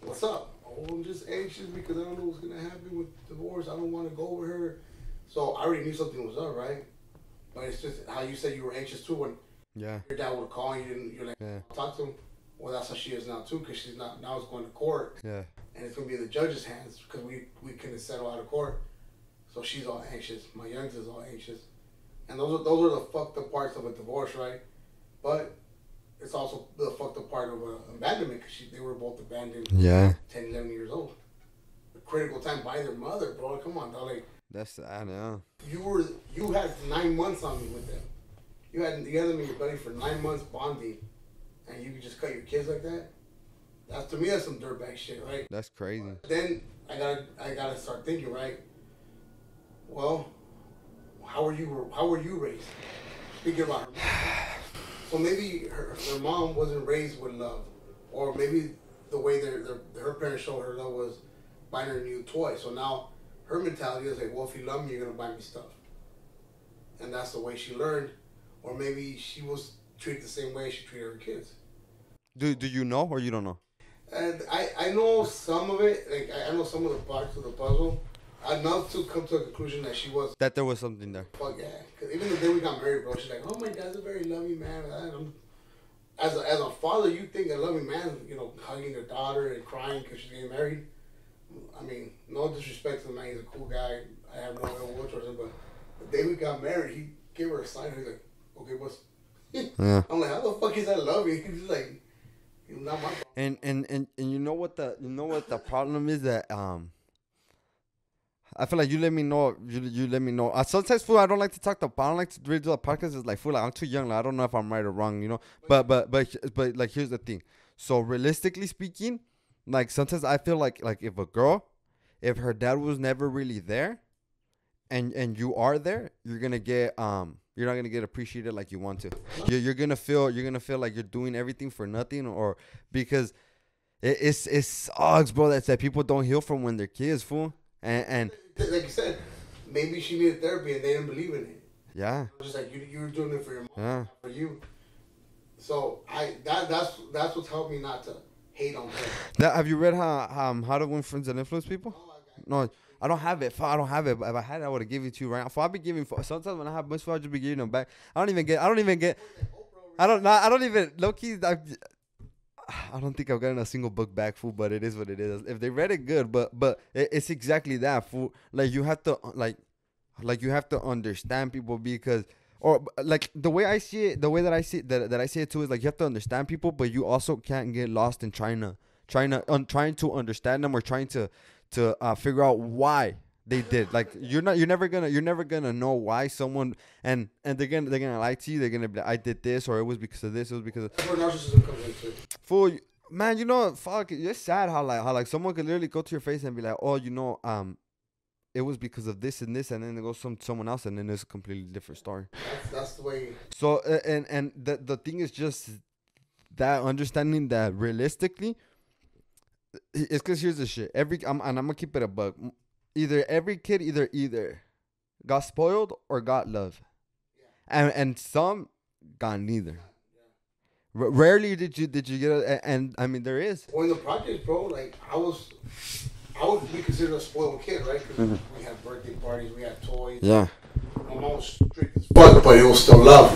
What's up? Oh, I'm just anxious because I don't know what's going to happen with divorce. I don't want to go with her. So I already knew something was up, right? But it's just how you said you were anxious too when your dad would call and you're like, talk to him. Well, that's how she is now too, because she's not, now it's going to court.
Yeah.
And it's going to be in the judge's hands because we couldn't settle out of court. So she's all anxious. My youngest is all anxious. And those are the fucked up parts of a divorce, right? But it's also the fucked up part of abandonment, because they were both abandoned 10, 11 years old. A critical time by their mother, bro. Come on, dog. Like,
that's sad, yeah.
You had 9 months on me with them. You had me and your buddy for 9 months bonding, and you could just cut your kids like that. To me, that's some dirtbag shit, right?
That's crazy.
Then I gotta start thinking, right? Well, how were you raised? Speaking about her mom. So maybe her mom wasn't raised with love, or maybe the way her parents showed her love was buying her a new toy. So now her mentality is like, well, if you love me, you're gonna buy me stuff, and that's the way she learned. Or maybe she was treated the same way she treated her kids.
Do you know, or you don't know?
And I know some of it. Like I know some of the parts of the puzzle. Enough to come to a conclusion that there was
something there.
Fuck yeah! Because even the day we got married, bro, she's like, "Oh, my dad's a very loving man." As a father, you think a loving man, hugging their daughter and crying because she's getting married. I mean, no disrespect to the man; he's a cool guy. I have no ill will towards him, but the day we got married, he gave her a sign. He's like, "Okay, what's?"
Yeah.
I'm like, "How the fuck is that loving?" He's just like, "Not my."
And you know what the problem is that I feel like you let me know. You let me know. Sometimes, fool, I don't like to talk I don't like to really do the podcast. It's like, fool, like, I'm too young. Like, I don't know if I'm right or wrong, But like, here's the thing. So realistically speaking, like sometimes I feel like if her dad was never really there, and you are there, you're gonna get you're not gonna get appreciated like you want to. You're gonna feel like you're doing everything for nothing, or because it sucks, bro. That people don't heal from when they're kids, fool. And
like you said, maybe she needed therapy and they didn't believe in it.
Yeah.
Just like you were doing it for your mom,
yeah,
not for you. So that's what's helped me not to hate on her.
Have you read how to Win Friends and Influence People? No, I don't have it. I don't have it. If I had it, I would have given it to you right now. I'll be giving. Sometimes when I have much fun, I'll just be giving them back. I don't even get. I don't even. Low key. I don't think I've gotten a single book back, fool, but it is what it is. If they read it, good, but it's exactly that, fool. Like you have to like you have to understand people, because, or like the way I see it, the way that I see that I see it too is like you have to understand people, but you also can't get lost in trying to understand them, or trying to figure out why they did. Like you're never gonna know why someone and they're gonna lie to you. They're gonna be like, I did this, or it was because of this, it was because of.
That's where narcissism comes into.
Fool, man, fuck, it's sad how someone could literally go to your face and be like, oh, it was because of this and this, and then it goes someone else, and then it's a completely different story.
That's the way.
So and the thing is just that understanding that realistically, it's because here's the shit. I'm gonna keep it a bug. Either every kid either got spoiled or got love, and some got neither. Rarely did you get and I mean there is.
Well, in the project, bro, like I I would be considered a spoiled kid, right? Because we had birthday parties, we had toys.
Yeah.
My mom was strict as fuck, but it was still love.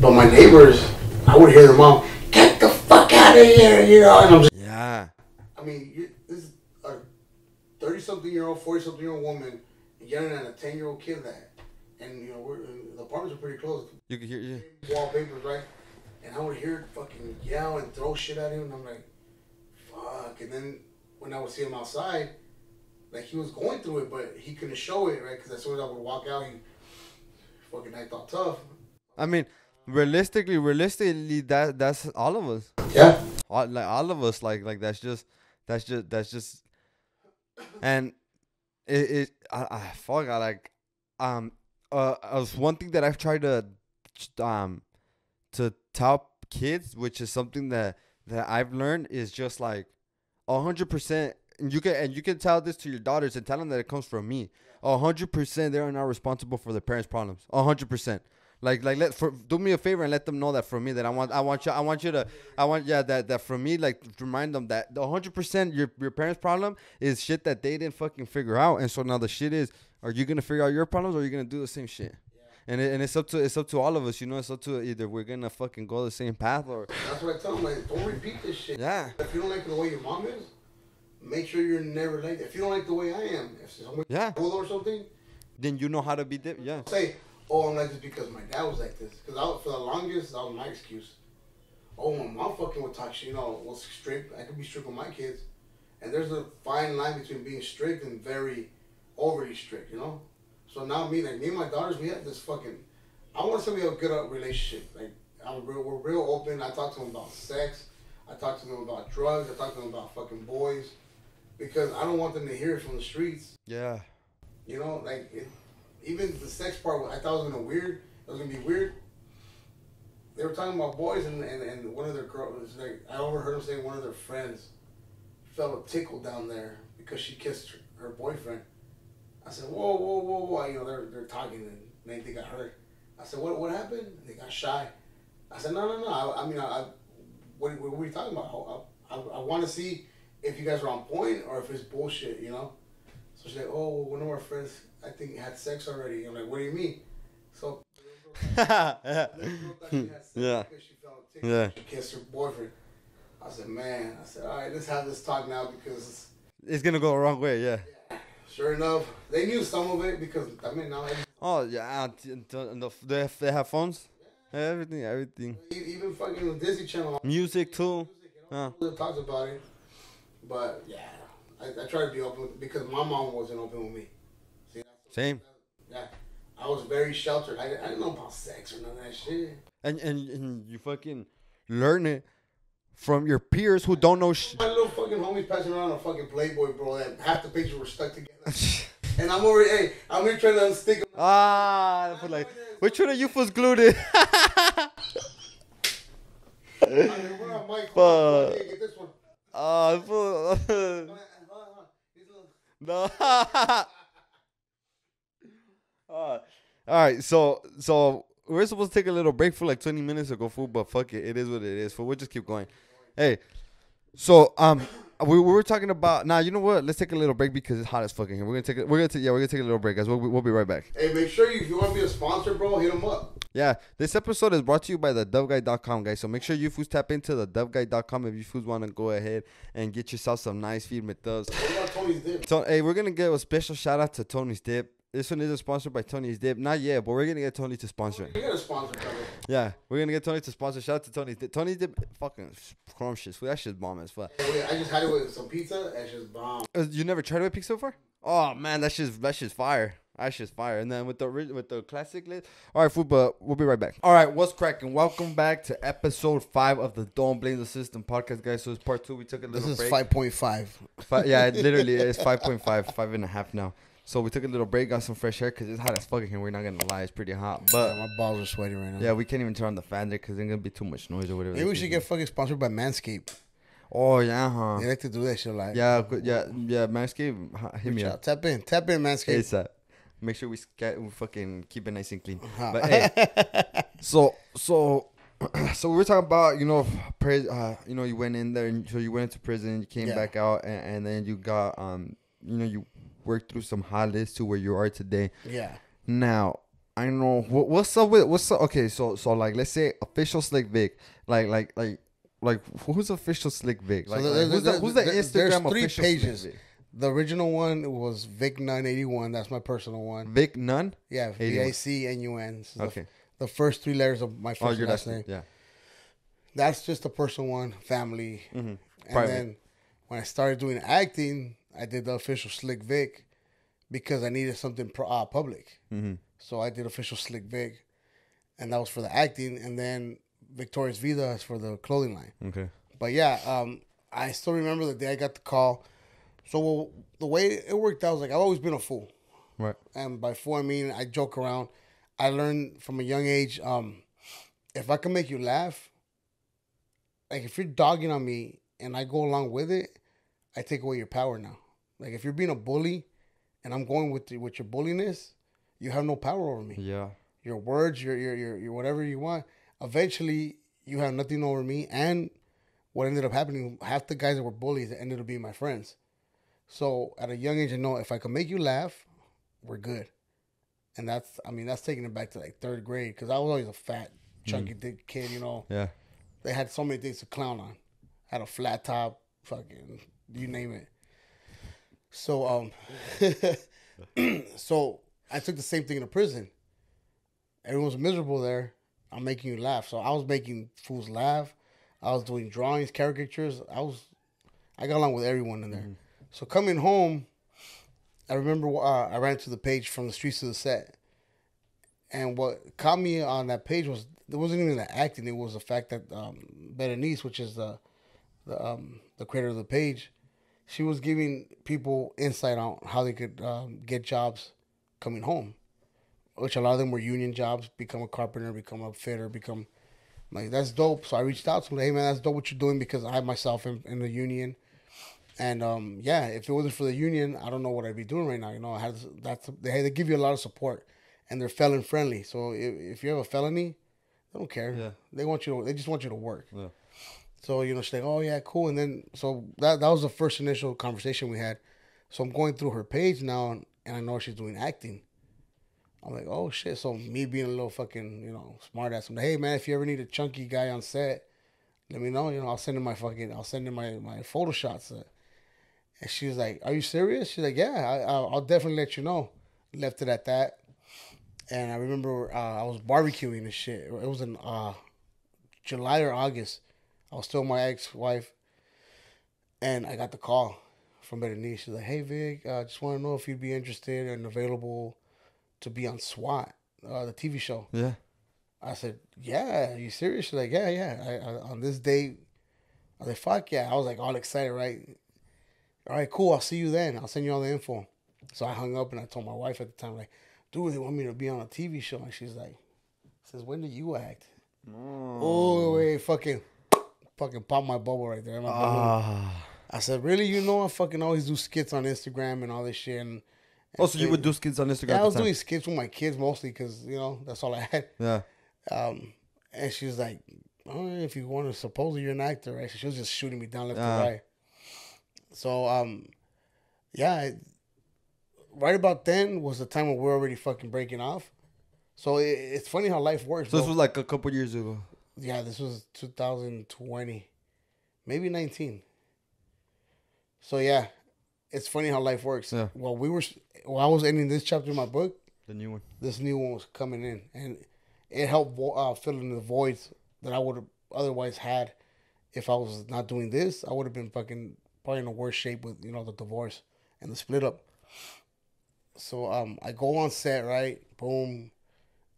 But my neighbors, I would hear their mom, "Get the fuck out of here," you know. And I'm just,
yeah.
I mean, this is a 30-something-year-old, 40-something-year-old woman yelling at a 10-year-old kid that, and you know, the apartments are pretty close.
You could hear
Wallpapers, right? And I would hear her fucking yell and throw shit at him, and I'm like, fuck. And then when I would see him outside, like he was going through it, but he couldn't show it, right? Because as soon as I would walk out, he fucking act all tough.
I mean, realistically, that's all of us.
Yeah.
All of us, like that's just, and fuck, I like, one thing that I've tried to tell kids, which is something that I've learned, is just like 100%. And you can tell this to your daughters and tell them that it comes from me. 100%, they are not responsible for their parents' problems. 100%. Do me a favor and let them know that from me, that I want that from me, like, remind them that the 100% your parents' problem is shit that they didn't fucking figure out. And so now the shit is, are you gonna figure out your problems, or are you gonna do the same shit? And it's up to all of us, you know. It's up to either we're gonna fucking go the same path, or
that's what I tell them. Like, don't repeat this shit.
Yeah.
If you don't like the way your mom is, make sure you're never like that. If you don't like the way I am, if someone's cool or something,
then you know how to be different. Yeah.
Say, oh, I'm like this because my dad was like this. Because for the longest, that was my excuse. Oh, my mom fucking would talk shit. You know, was strict. I could be strict with my kids, and there's a fine line between being strict and very overly strict. You know. So now me and my daughters, we have this fucking. I want to say we have a good relationship. Like, we're real open. I talk to them about sex. I talk to them about drugs. I talk to them about fucking boys, because I don't want them to hear it from the streets.
Yeah.
You know, like even the sex part, I thought it was gonna be weird. They were talking about boys, and one of their girls, like, I overheard them saying one of their friends felt a tickle down there because she kissed her boyfriend. I said, whoa. You know, they're talking, and they think I heard. I said, what happened? And they got shy. I said, no. What were you talking about? I want to see if you guys are on point or if it's bullshit, you know? So she's like, oh, one of our friends, I think, had sex already. I'm like, what do you mean? So,
yeah.
Because she felt a tickle.
Yeah.
She kissed her boyfriend. I said, all right, let's have this talk now, because
it's going to go the wrong way, yeah.
Sure enough, they knew some of it, because, I mean, now...
Oh, yeah, they have phones? Yeah. Everything.
Even fucking the Disney Channel.
Music, too.
Talks about it. But, yeah, I try to be open, because my mom wasn't open with me. See,
same.
Yeah. I was very sheltered. I didn't know about sex or none of that shit.
And you fucking learn it from your peers who don't know
My little fucking homies passing around a fucking Playboy, bro, that half the pictures were stuck together. And I'm here trying to unstick them.
Like, which one of you was glued in?
Get this one.
No. All right, so we're supposed to take a little break for like 20 minutes ago, fool, but fuck it. It is what it is, fool. We'll just keep going. Hey, so we were talking about, you know what? Let's take a little break because it's hot as fucking here. We're gonna take a little break, guys. We'll be right back.
Hey, make sure if you want to be a sponsor, bro, hit them up.
Yeah, this episode is brought to you by thedoveguy.com, guys. So make sure you fools tap into thedoveguy.com if you fools want to go ahead and get yourself some nice feed metas.
What about Tony's Dip?
So, hey, we're gonna give a special shout out to Tony's Dip. This one isn't sponsored by Tony's Dip. Not yet, but we're going to get Tony to sponsor it.
You got a sponsor coming.
Yeah, we're going to get Tony to sponsor. Shout out to Tony's Dip. Tony's Dip, fucking scrumptious. That shit's bomb as fuck.
Hey, I just had it with some pizza. That shit's bomb.
You never tried it with pizza before? Oh, man, that shit's fire. That shit's fire. And then with the classic list. All right, food, but we'll be right back. All right, what's cracking? Welcome back to episode 5 of the Don't Blame the System podcast, guys. So it's part 2. We took a little break.
This is 5.5.
Yeah, it literally is 5.5, 5.5 now. So we took a little break, got some fresh air because it's hot as fucking here. We're not going to lie. It's pretty hot. But
my balls are sweaty right now.
Yeah, we can't even turn on the fan there because there's going to be too much noise or whatever.
Maybe we should get fucking sponsored by Manscaped.
Oh, yeah, huh?
They like to do that shit like.
Yeah, Manscaped, hit me up.
Tap in, Manscaped.
ASAP. Make sure we fucking keep it nice and clean. But hey, so So we were talking about, you went in there, and so you went into prison, you came back out, and then you got, you worked through some highlights to where you are today.
Yeah.
Now, I know what's up with okay, so like let's say official Slic Vic, like who's official Slic Vic? Like, who's the Instagram
there's 3
official
pages.
Slic Vic?
The original one was Vic Nun 81. That's my personal one.
Vic Nun?
Yeah, VICNUN.
Okay.
The first 3 letters of my first last name.
Yeah.
That's just a personal one, family.
Mm-hmm.
And
Private.
then when I started doing acting, I did the official Slic Vic because I needed something public.
Mm-hmm.
So I did official Slic Vic, and that was for the acting. And then Victorious Vida is for the clothing line.
Okay.
But yeah, I still remember the day I got the call. So the way it worked out was like I've always been a fool.
Right.
And by fool, I mean I joke around. I learned from a young age, if I can make you laugh, like if you're dogging on me and I go along with it, I take away your power now. Like if you're being a bully and I'm going with your bulliness, you have no power over me.
Yeah.
Your words, your whatever you want, eventually you have nothing over me. And what ended up happening, half the guys that were bullies ended up being my friends. So at a young age, I know if I can make you laugh, we're good. And that's taking it back to like 3rd grade because I was always a fat, chunky, thick kid,
Yeah.
They had so many things to clown on. Had a flat top, fucking, you name it. So, so I took the same thing in the prison. Everyone's miserable there. I'm making you laugh. So I was making fools laugh. I was doing drawings, caricatures. I got along with everyone in there. Mm-hmm. So coming home, I remember I ran to the page from the streets to the set. And what caught me on that page was, it wasn't even the acting. It was the fact that Berenice, which is the creator of the page, she was giving people insight on how they could get jobs coming home, which a lot of them were union jobs, become a carpenter, become a fitter, become, like, that's dope. So I reached out to them, hey man, that's dope what you're doing because I myself am in the union. And if it wasn't for the union, I don't know what I'd be doing right now. They give you a lot of support, and they're felon friendly. So if you have a felony, they don't care. Yeah. They just want you to work. Yeah. So she's like, oh yeah, cool. And then so that was the first initial conversation we had. So I'm going through her page now, and I know she's doing acting. I'm like, oh shit. So me being a little fucking smart ass, I'm like, hey man, if you ever need a chunky guy on set, let me know. I'll send in my photo shots. And she was like, are you serious? She's like, yeah, I'll definitely let you know. Left it at that. And I remember I was barbecuing and shit. It was in July or August. I was still with my ex-wife. And I got the call from Berenice. She's like, hey, Vic, I just want to know if you'd be interested and available to be on SWAT, the TV show. Yeah. I said, yeah, are you serious? She's like, yeah. I on this date, I was like, fuck yeah. I was like all excited, right? All right, cool. I'll see you then. I'll send you all the info. So I hung up and I told my wife at the time, like, dude, they want me to be on a TV show. And she's like, says, when do you act? Oh, wait, fucking pop my bubble right there. I said, really? I fucking always do skits on Instagram and all this shit. And
so you would do skits on Instagram?
Yeah, I was doing skits with my kids mostly because, that's all I had.
Yeah.
And she was like, oh, if you want to, supposedly you're an actor, right? So she was just shooting me down left and right. So, right about then was the time when we were already fucking breaking off. So it's funny how life works.
So this was like a couple years ago.
Yeah, this was 2020, maybe 19. So yeah, it's funny how life works. Yeah. While I was ending this chapter of my book,
the new one,
this new one was coming in, and it helped fill in the voids that I would have otherwise had if I was not doing this. I would have been fucking probably in a worse shape with the divorce and the split up. So I go on set, right? Boom.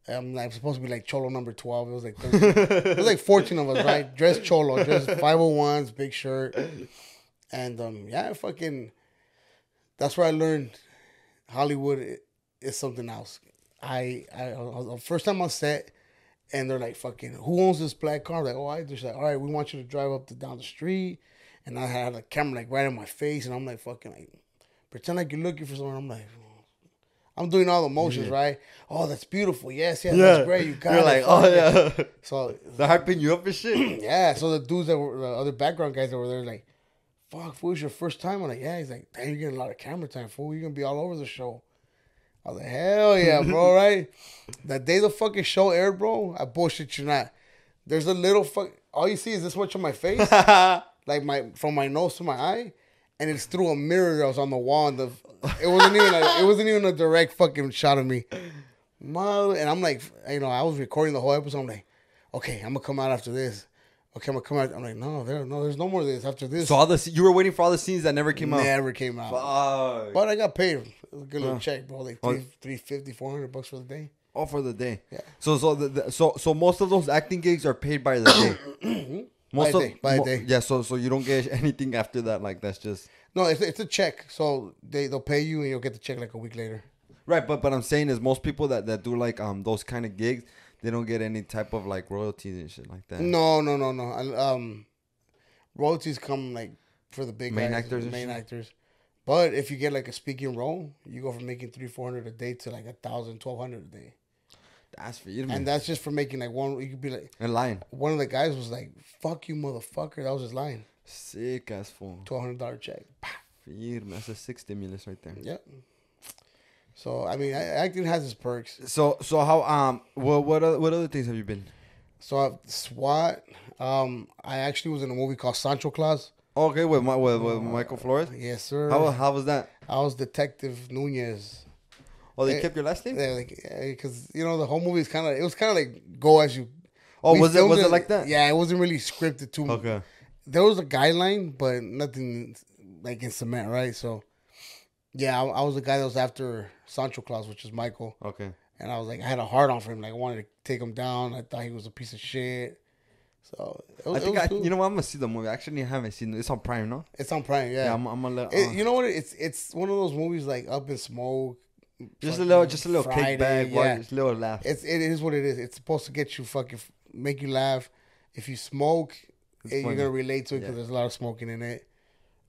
I'm supposed to be like Cholo number 12. It was like 13. It was like 14 of us, right? Dressed Cholo, dressed 501s, big shirt. And that's where I learned Hollywood is something else. I first time on set, and they're like, fucking, who owns this black car? I'm like, oh, I do. She's like, all right, we want you to drive down the street. And I had a camera like right in my face, and I'm like, fucking, like, pretend like you're looking for someone. I'm like, I'm doing all the motions, right? Oh, that's beautiful. Yes, that's great. You got it.
You're like, oh, yeah.
So
they're hyping you up and shit.
yeah. So the dudes that were the other background guys that were there, like, fuck, fool, it's your first time. I'm like, yeah. He's like, damn, you're getting a lot of camera time, fool. You're gonna be all over the show. I was like, hell yeah, bro, right? That day the fucking show aired, bro, I bullshit you not. There's a little all you see is this much on my face, like from my nose to my eye, and it's through a mirror that was on the wall. And it wasn't even a direct fucking shot of me. And I'm like, I was recording the whole episode. I'm like, okay, I'm gonna come out after this. Okay, I'm gonna come out. I'm like, no, there's no more of this after this.
So you were waiting for all the scenes that never came out.
Never came out.
Fuck.
But I got paid. It was a good little check, bro. Like $350, $400 for the day.
Oh, for the day.
Yeah.
So most of those acting gigs are paid by the day. By the day. Yeah. So you don't get anything after that. Like that's just.
No, it's a check. So they'll pay you and you'll get the check like a week later.
Right, but I'm saying is most people that do like those kind of gigs, they don't get any type of like royalties and shit like that.
No. Royalties come like for the big
main
guys,
actors.
Main actors. But if you get like a speaking role, you go from making $300-$400 a day to like $1,000, $1,200 a day.
That's for you, man.
And that's just for making like one. You could be like
a line.
One of the guys was like, "Fuck you, motherfucker." That was his line.
Sick ass fool.
$1,200 check.
Firme. That's a sick stimulus right there.
Yep. So I mean, acting has its perks.
So how what other things have you been?
So SWAT. I actually was in a movie called Sancho Claus.
Okay, with Michael Flores.
Yes, sir.
How was that?
I was Detective Nunez.
Oh, they kept your last name?
Yeah, because the whole movie is kind of like go as you.
Oh, was it like that?
Yeah, it wasn't really scripted too much.
Okay.
There was a guideline, but nothing like in cement, right? So, yeah, I was the guy that was after Sancho Claus, which is Michael.
Okay.
And I was like, I had a heart on for him. Like, I wanted to take him down. I thought he was a piece of shit. So
I think cool. You know what? I'm gonna see the movie. Actually, I haven't seen it. It's on Prime, no?
It's on Prime, yeah.
Yeah, I'm gonna let.
You know what? It's one of those movies like Up in Smoke.
Just a little kickback,
yeah.
Just a little laugh.
It is what it is. It's supposed to get you make you laugh. If you smoke, you're gonna relate to it because there's a lot of smoking in it.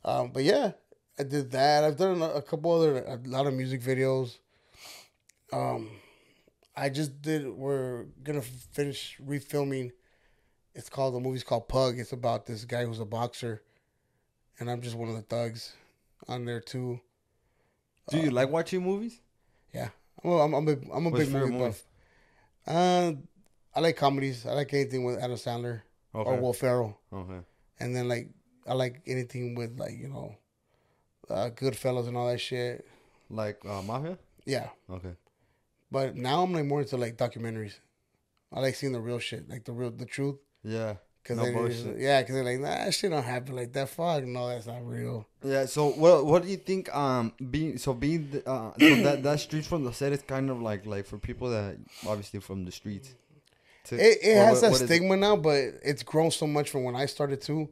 But yeah, I did that. I've done a lot of music videos. We're gonna finish refilming. The movie's called Pug. It's about this guy who's a boxer, and I'm just one of the thugs on there too.
Do you like watching movies?
Yeah, I'm a big movie buff. I like comedies. I like anything with Adam Sandler or Will Ferrell.
Okay.
And then I like anything with Goodfellas and all that shit.
Like Mafia?
Yeah.
Okay.
But now I'm like more into like documentaries. I like seeing the real shit, like the truth.
Yeah.
Because they're like, nah, that shit don't happen like that. Fuck, no, that's not real.
Yeah. So what do you think? That streets from the set is kind of like for people that obviously from the streets.
It has that stigma now, but it's grown so much from when I started too,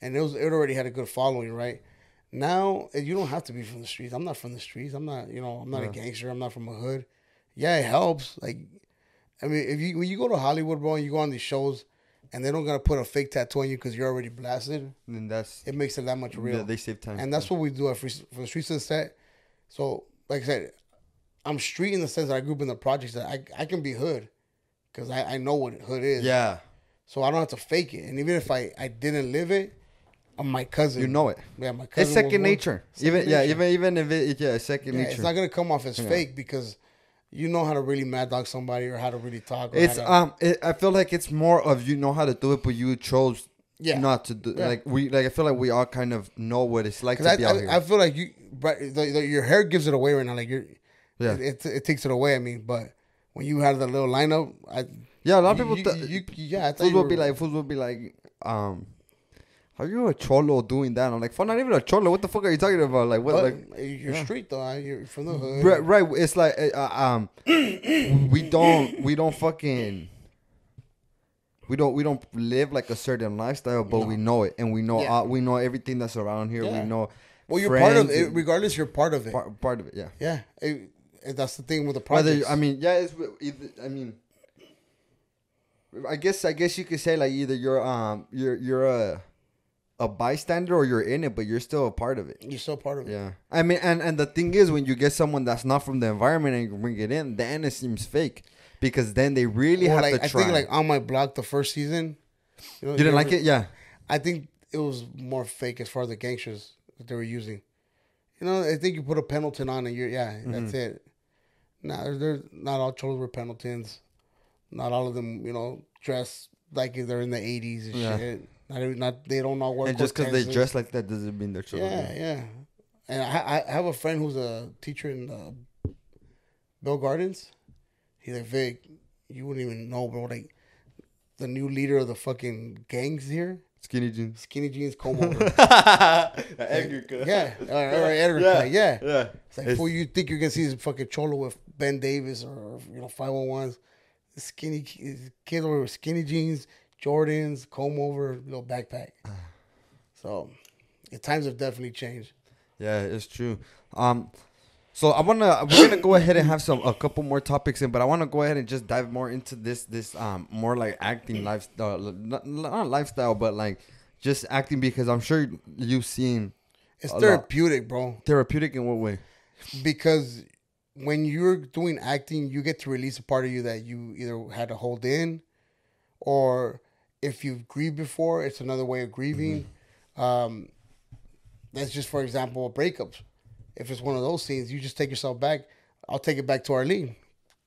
and it already had a good following, right? Now you don't have to be from the streets. I'm not from the streets. I'm not a gangster. I'm not from a hood. Yeah, it helps. Like, I mean, when you go to Hollywood, bro, and you go on these shows. And they don't gotta put a fake tattoo on you because you're already blasted.
And
it makes it that much real.
Yeah, they save time.
And that's what we do from the streets to the set. So, like I said, I'm street in the sense that I grew up in the projects. That I can be hood because I know what hood is.
Yeah.
So I don't have to fake it. And even if I didn't live it, I'm my cousin.
You know it.
Yeah, my cousin.
It's second nature. Even if it's second nature.
It's not gonna come off as fake because. You know how to really mad dog somebody or how to really talk.
I feel like it's more of you know how to do it, but you chose not to do. Yeah. I feel like we all kind of know what it's like to be out here.
I feel like your hair gives it away right now. Like it takes it away. I mean, but when you had the little lineup,
a lot of people. Fools will be like, how are you a cholo doing that? I'm like, fuck, not even a cholo. What the fuck are you talking about? Like, what?
You're street though. You're from the hood.
Right. It's like, we don't live like a certain lifestyle, but we know it, and we know everything that's around here. Yeah. We know.
Well, you're part of it. Regardless, you're part of it.
Part of it. Yeah.
Yeah. That's the thing with the projects.
I guess you could say like either you're a bystander or you're in it, but you're still a part of it.
You're still part of it.
Yeah. I mean, and the thing is, when you get someone that's not from the environment and you bring it in, then it seems fake. Because then they really have to try.
I think like On My Block, the first season.
You didn't like it? Yeah.
I think it was more fake as far as the gangsters that they were using. You know, I think you put a Pendleton on and that's it. Nah, they're not all cholos were Pendletons. Not all of them, you know, dress like they're in the 80s and shit. They don't all wear.
And just because they dress like that doesn't mean they're cholos.
Yeah. And I have a friend who's a teacher in Bill Gardens. He's like, Vic, you wouldn't even know, bro. Like, the new leader of the fucking gangs here. Skinny jeans, comb over.
Edgar cut.
Yeah. All right, Edgar cut. Yeah. It's like, fool, you think you're going to see this fucking cholo with Ben Davis or, you know, 501s. Skinny kids with skinny jeans, Jordans, comb over, little backpack. So, the times have definitely changed.
Yeah, it's true. So we're gonna go ahead and have a couple more topics in, but I want to go ahead and just dive more into this more like acting lifestyle, not lifestyle, but like just acting, because I'm sure you've seen.
It's therapeutic, bro.
Therapeutic in what way?
Because when you're doing acting, you get to release a part of you that you either had to hold in, or if you've grieved before, it's another way of grieving. That's just, for example, breakups. If it's one of those scenes, you just take yourself back. I'll take it back to Arlene.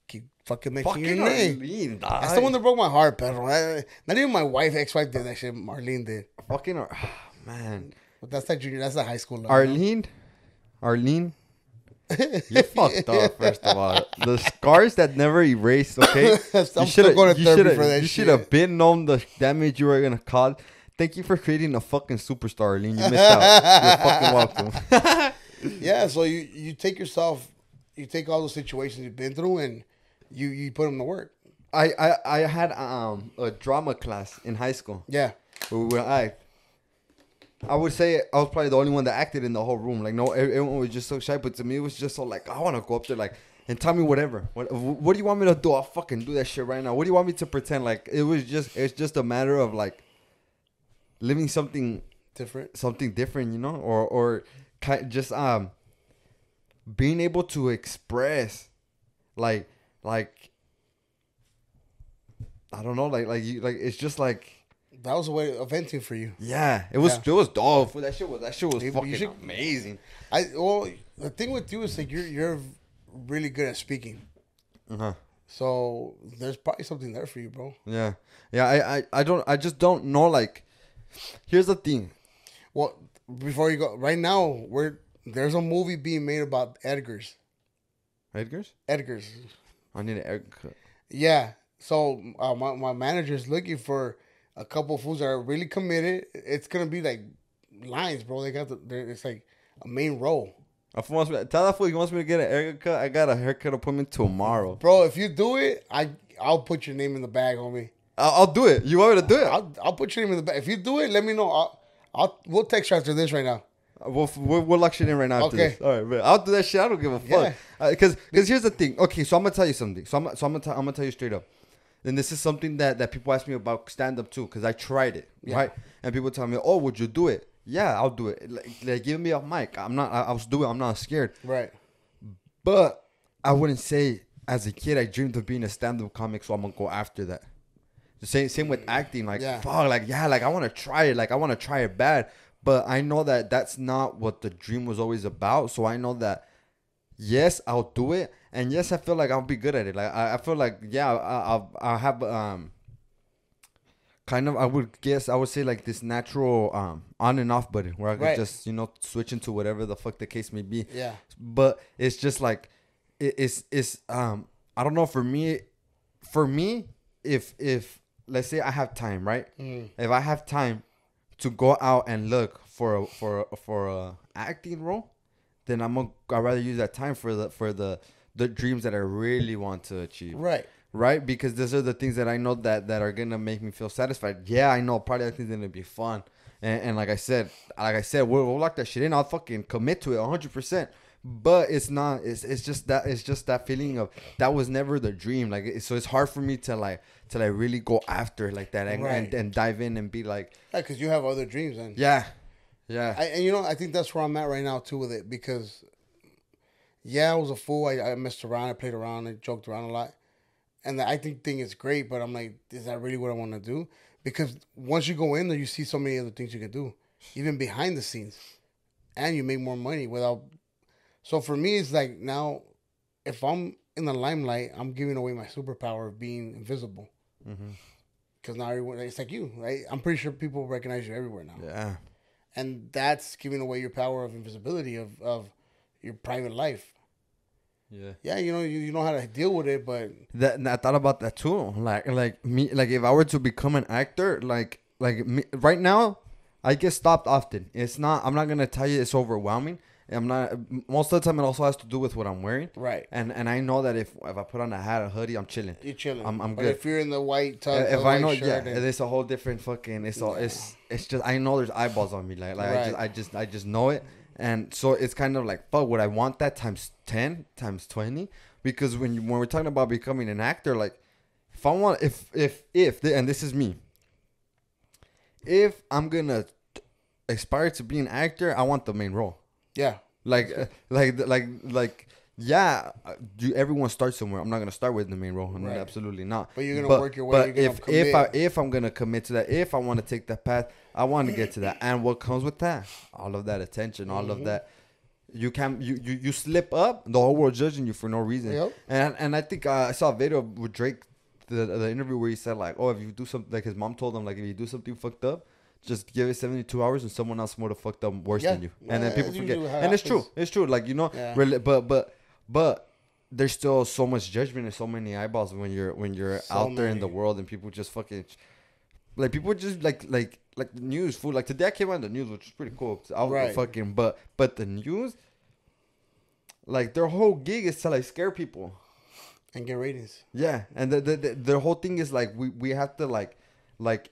Keep fucking mentioning your name. Arlene, that's the one that broke my heart, Pedro. Not even my wife, ex-wife did that shit. Arlene did.
Man.
But that's that junior. That's the high school love.
Arlene. You're fucked up, first of all. The scars that never erased, okay?
I'm still going to therapy for that shit.
You should have been known the damage you were going to cause. Thank you for creating a fucking superstar, Arlene. You missed out. You're fucking welcome.
Yeah, so you take yourself, you take all those situations you've been through, and you put them to work.
I had a drama class in high school.
Yeah.
Where we would act. I would say I was probably the only one that acted in the whole room. Like, no, everyone was just so shy. But to me, it was just so like, I want to go up there like and tell me whatever. What do you want me to do? I'll fucking do that shit right now. What do you want me to pretend? Like, it's just a matter of like living something different, you know, or just being able to express like I don't know, like it's just like
that was a way of venting for you.
Yeah, it was dope. That shit was fucking amazing.
The thing with you is like you're really good at speaking. So there's probably something there for you, bro.
Yeah. I just don't know. Like, here's the thing.
Well, before you go, right now there's a movie being made about Edgar's.
Edgar's. I need an Edgar.
Yeah. So my manager's looking for a couple of fools that are really committed. It's gonna be like lines, bro. It's like a main role.
Tell that fool he wants me to get an haircut. I got a haircut appointment tomorrow.
Bro, if you do it, I'll put your name in the bag, homie.
I'll do it. You want me to do it?
I'll put your name in the bag. If you do it, let me know. We'll text you after this right now.
We'll lock shit in right now after this. All right, man. I'll do that shit. I don't give a fuck. Because here's the thing. Okay, so I'm gonna tell you something. So I'm gonna tell you straight up. And this is something that people ask me about stand up too, because I tried it, right? And people tell me, "Oh, would you do it?" Yeah, I'll do it. Like give me a mic. I'll do it. I'm not scared.
Right.
But I wouldn't say as a kid I dreamed of being a stand up comic, so I'm gonna go after that. The same with acting. Like fuck. Like I want to try it. Like I want to try it bad. But I know that that's not what the dream was always about. So I know that. Yes, I'll do it, and yes, I feel like I'll be good at it. Like I feel like I'll have kind of I would say like this natural on and off button where I could just switch into whatever the fuck the case may be.
Yeah.
But it's just like it's I don't know, for me if let's say I have time, right? If I have time to go out and look for a acting role, then I'd rather use that time for the dreams that I really want to achieve. Right? Because those are the things that I know that are gonna make me feel satisfied. Yeah, I know part of that thing's gonna be fun, And like I said, we'll lock that shit in. I'll fucking commit to it 100%. But it's not. It's just that feeling of that was never the dream. Like so, it's hard for me to really go after it like that and dive in and be like,
yeah, because you have other dreams and
yeah.
And I think that's where I'm at right now too with it because, yeah, I was a fool. I messed around. I played around. I joked around a lot, and the acting thing is great. But I'm like, is that really what I want to do? Because once you go in there, you see so many other things you can do, even behind the scenes, and you make more money without. So for me, it's like now, if I'm in the limelight, I'm giving away my superpower of being invisible. Because now everyone, it's like you, right? I'm pretty sure people recognize you everywhere now.
Yeah.
And that's giving away your power of invisibility of your private life.
Yeah.
Yeah, you know how to deal with it, but
I thought about that too. Like me, like if I were to become an actor, like me, right now, I get stopped often. It's not. I'm not gonna tell you it's overwhelming. I'm not. Most of the time, it also has to do with what I'm wearing.
right.
And I know that if I put on a hat, a hoodie, I'm chilling.
You're chilling.
I'm
but
good.
if you're in the white tux,
If I know,
shirt,
yeah, it's a whole different fucking. It's all. It's just. I know there's eyeballs on me. Like
Right.
I just know it. And so it's kind of like, fuck, would I want that times 10, times 20? Because when we're talking about becoming an actor, like, if I want, and this is me, if I'm gonna aspire to be an actor, I want the main role.
Yeah.
Yeah, everyone starts somewhere. I'm not gonna start with the main role.
Right.
Absolutely not.
But you're gonna work your way.
But if I'm gonna commit to that, if I want to take that path, I want to get to that. And what comes with that? All of that attention, all of that. You can you slip up, the whole world judging you for no reason.
Yep.
And I think I saw a video with Drake, the interview where he said like, oh, if you do something, like his mom told him, like, if you do something fucked up, just give it 72 hours and someone else would have fucked up worse than you. And then people forget. And it's true. It's true. Like, but there's still so much judgment and so many eyeballs when you're out there in the world, and people just fucking, like, people just like the news, food. Like today I came on the news, which is pretty cool.
Right.
Fucking, but the news, like, their whole gig is to like scare people
and get ratings.
Yeah, and their whole thing is like we have to like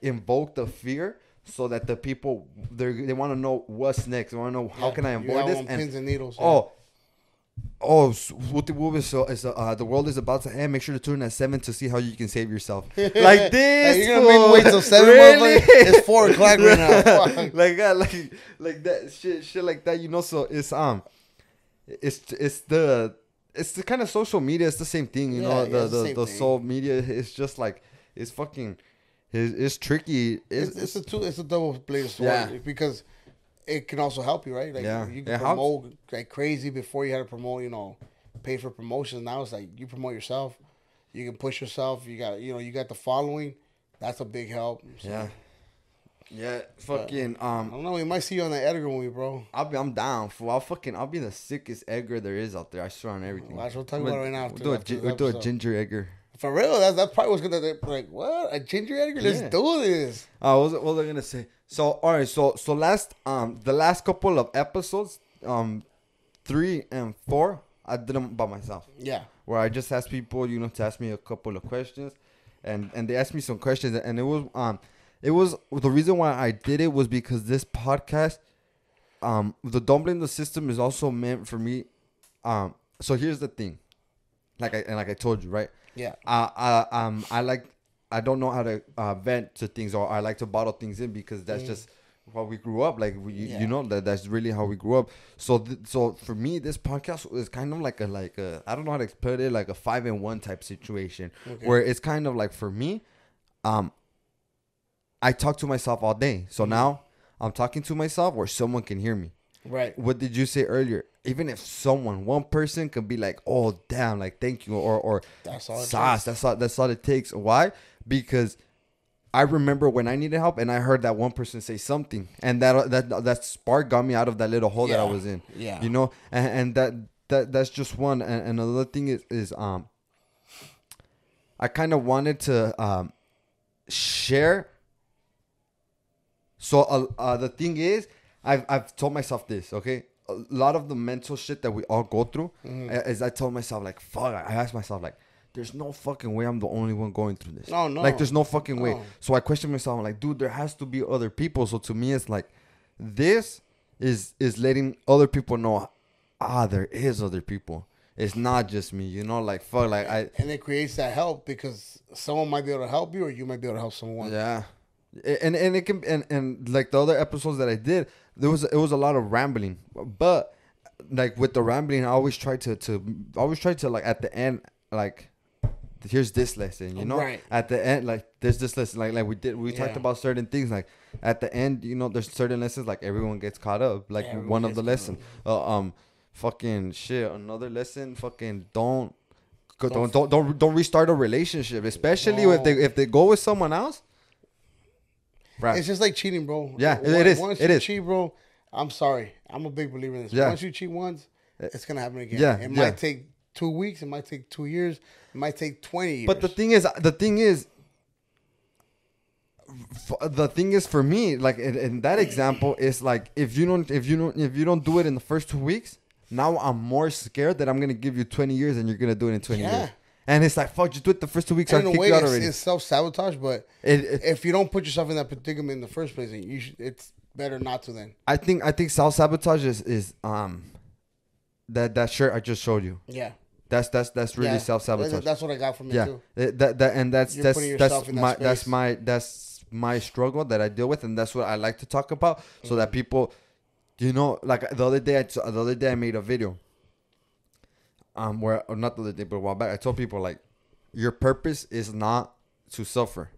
invoke the fear, so that the people they want to know what's next. They want to know how can I avoid this. And
pins and needles.
The world is about to end. Make sure to tune in at 7 to see how you can save yourself. Like this,
you're gonna make me wait till 7.
Really?
It's 4 o'clock right now.
like that shit like that. So it's the kind of social media. It's the same thing. The social media is just like it's fucking. It's tricky.
It's a double-bladed sword because it can also help you, right? Like you can promote like crazy before you had to promote, pay for promotions. Now it's like you promote yourself, you can push yourself. You got you got the following. That's a big help. So.
Yeah. Fucking
I don't know. We might see you on the Edgar movie, bro.
I'm down. I'll be the sickest Edgar there is out there. I swear on everything.
That's what we're talking about right now.
We'll do a ginger Edgar.
For real, that's probably what's gonna like. What, a ginger Edgar? Let's do this.
What was I gonna say? So all right, so the last couple of episodes, 3 and 4, I did them by myself.
Yeah.
Where I just asked people, to ask me a couple of questions, and they asked me some questions, and it was the reason why I did it was because this podcast, the Don't Blame the System is also meant for me. So here's the thing, like I told you, right?
Yeah.
I don't know how to vent to things, or I like to bottle things in because that's just how we grew up. Like that's really how we grew up. So for me, this podcast is kind of like a I don't know how to explain it, like a 5-in-1 type situation, where it's kind of like, for me, I talk to myself all day. So now I'm talking to myself where someone can hear me.
Right.
What did you say earlier? Even if one person can be like, oh damn, like thank you, or
that's all
sauce. That's all it takes. Why? Because I remember when I needed help and I heard that one person say something, and that spark got me out of that little hole that I was in.
Yeah.
And that's just one. And another thing is I kind of wanted to share. So the thing is, I've told myself this, okay? A lot of the mental shit that we all go through is I told myself, like, fuck, I asked myself, like, there's no fucking way I'm the only one going through this.
No.
Like, there's no fucking way. So I question myself. I'm like, dude, there has to be other people. So to me, it's like, this is letting other people know, there is other people. It's not just me, you know, like, fuck, like,
And it creates that help because someone might be able to help you or you might be able to help someone.
Yeah. And it can, and like the other episodes that I did, it was a lot of rambling. But, like, with the rambling, I always try to, like, at the end, like, here's this lesson, you know?
Right.
At the end, like, there's this lesson, like we talked about certain things, like, at the end, you know, there's certain lessons, like, everyone gets caught up, like, one of the lessons, fucking shit, another lesson, fucking don't restart a relationship, especially if they go with someone else. Right.
It's just like cheating, bro.
Yeah, it is.
Once
you
cheat, bro, I'm sorry. I'm a big believer in this.
Yeah.
Once you cheat once, it's gonna happen again.
Yeah.
It might take 2 weeks. It might take 2 years. It might take 20 years.
But the thing is for me, like in that example, is like if you don't do it in the first 2 weeks, now I'm more scared that I'm gonna give you 20 years and you're gonna do it in 20 years. And it's like, fuck, just do it the first 2 weeks.
And
I'll
in
kick
a way,
you out already.
it's self-sabotage, but if you don't put yourself in that predicament in the first place, it's better not to then.
I think self-sabotage is that shirt I just showed you.
Yeah.
That's really self-sabotage.
That's what I got from it too.
That's my struggle that I deal with, and that's what I like to talk about, so that people, you know, like the other day I made a video. Where, or not the other day, but a while back, I told people, like, your purpose is not to suffer.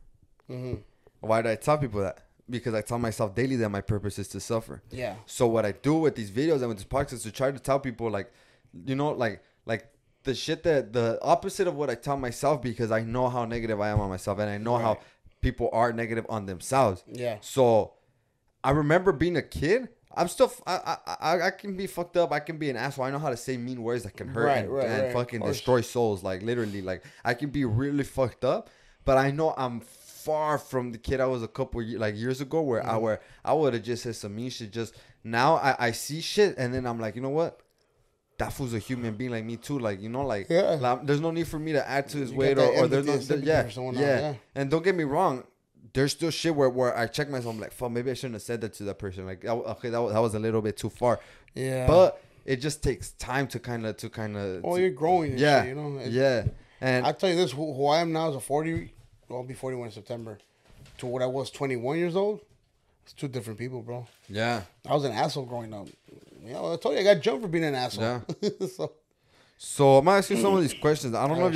Mm-hmm.
Why do I tell people that? Because I tell myself daily that my purpose is to suffer.
Yeah.
So what I do with these videos and with this podcast is to try to tell people, like, you know, like the shit that the opposite of what I tell myself, because I know how negative I am on myself, and I know how people are negative on themselves.
Yeah.
So I remember being a kid. I'm still, I can be fucked up. I can be an asshole. I know how to say mean words that can hurt and fucking destroy souls. Like, literally, like, I can be really fucked up. But I know I'm far from the kid I was a couple years ago, where I would have just said some mean shit. Just now I see shit, and then I'm like, you know what? That fool's a human being like me too. Like, you know, like, there's no need for me to add to his weight, or there's no, And don't get me wrong. There's still shit where I check myself. I'm like, fuck, maybe I shouldn't have said that to that person. Like, okay, that was a little bit too far.
Yeah.
But it just takes time to kind of.
Oh, you're growing. And shit, you know.
And
I'll tell you this: who I am now as a 40. I'll be 41 in September. To what I was 21 years old. It's two different people, bro.
Yeah.
I was an asshole growing up. You know, I told you I got jumped for being an asshole. Yeah.
So I'm gonna ask you some of these questions. I don't know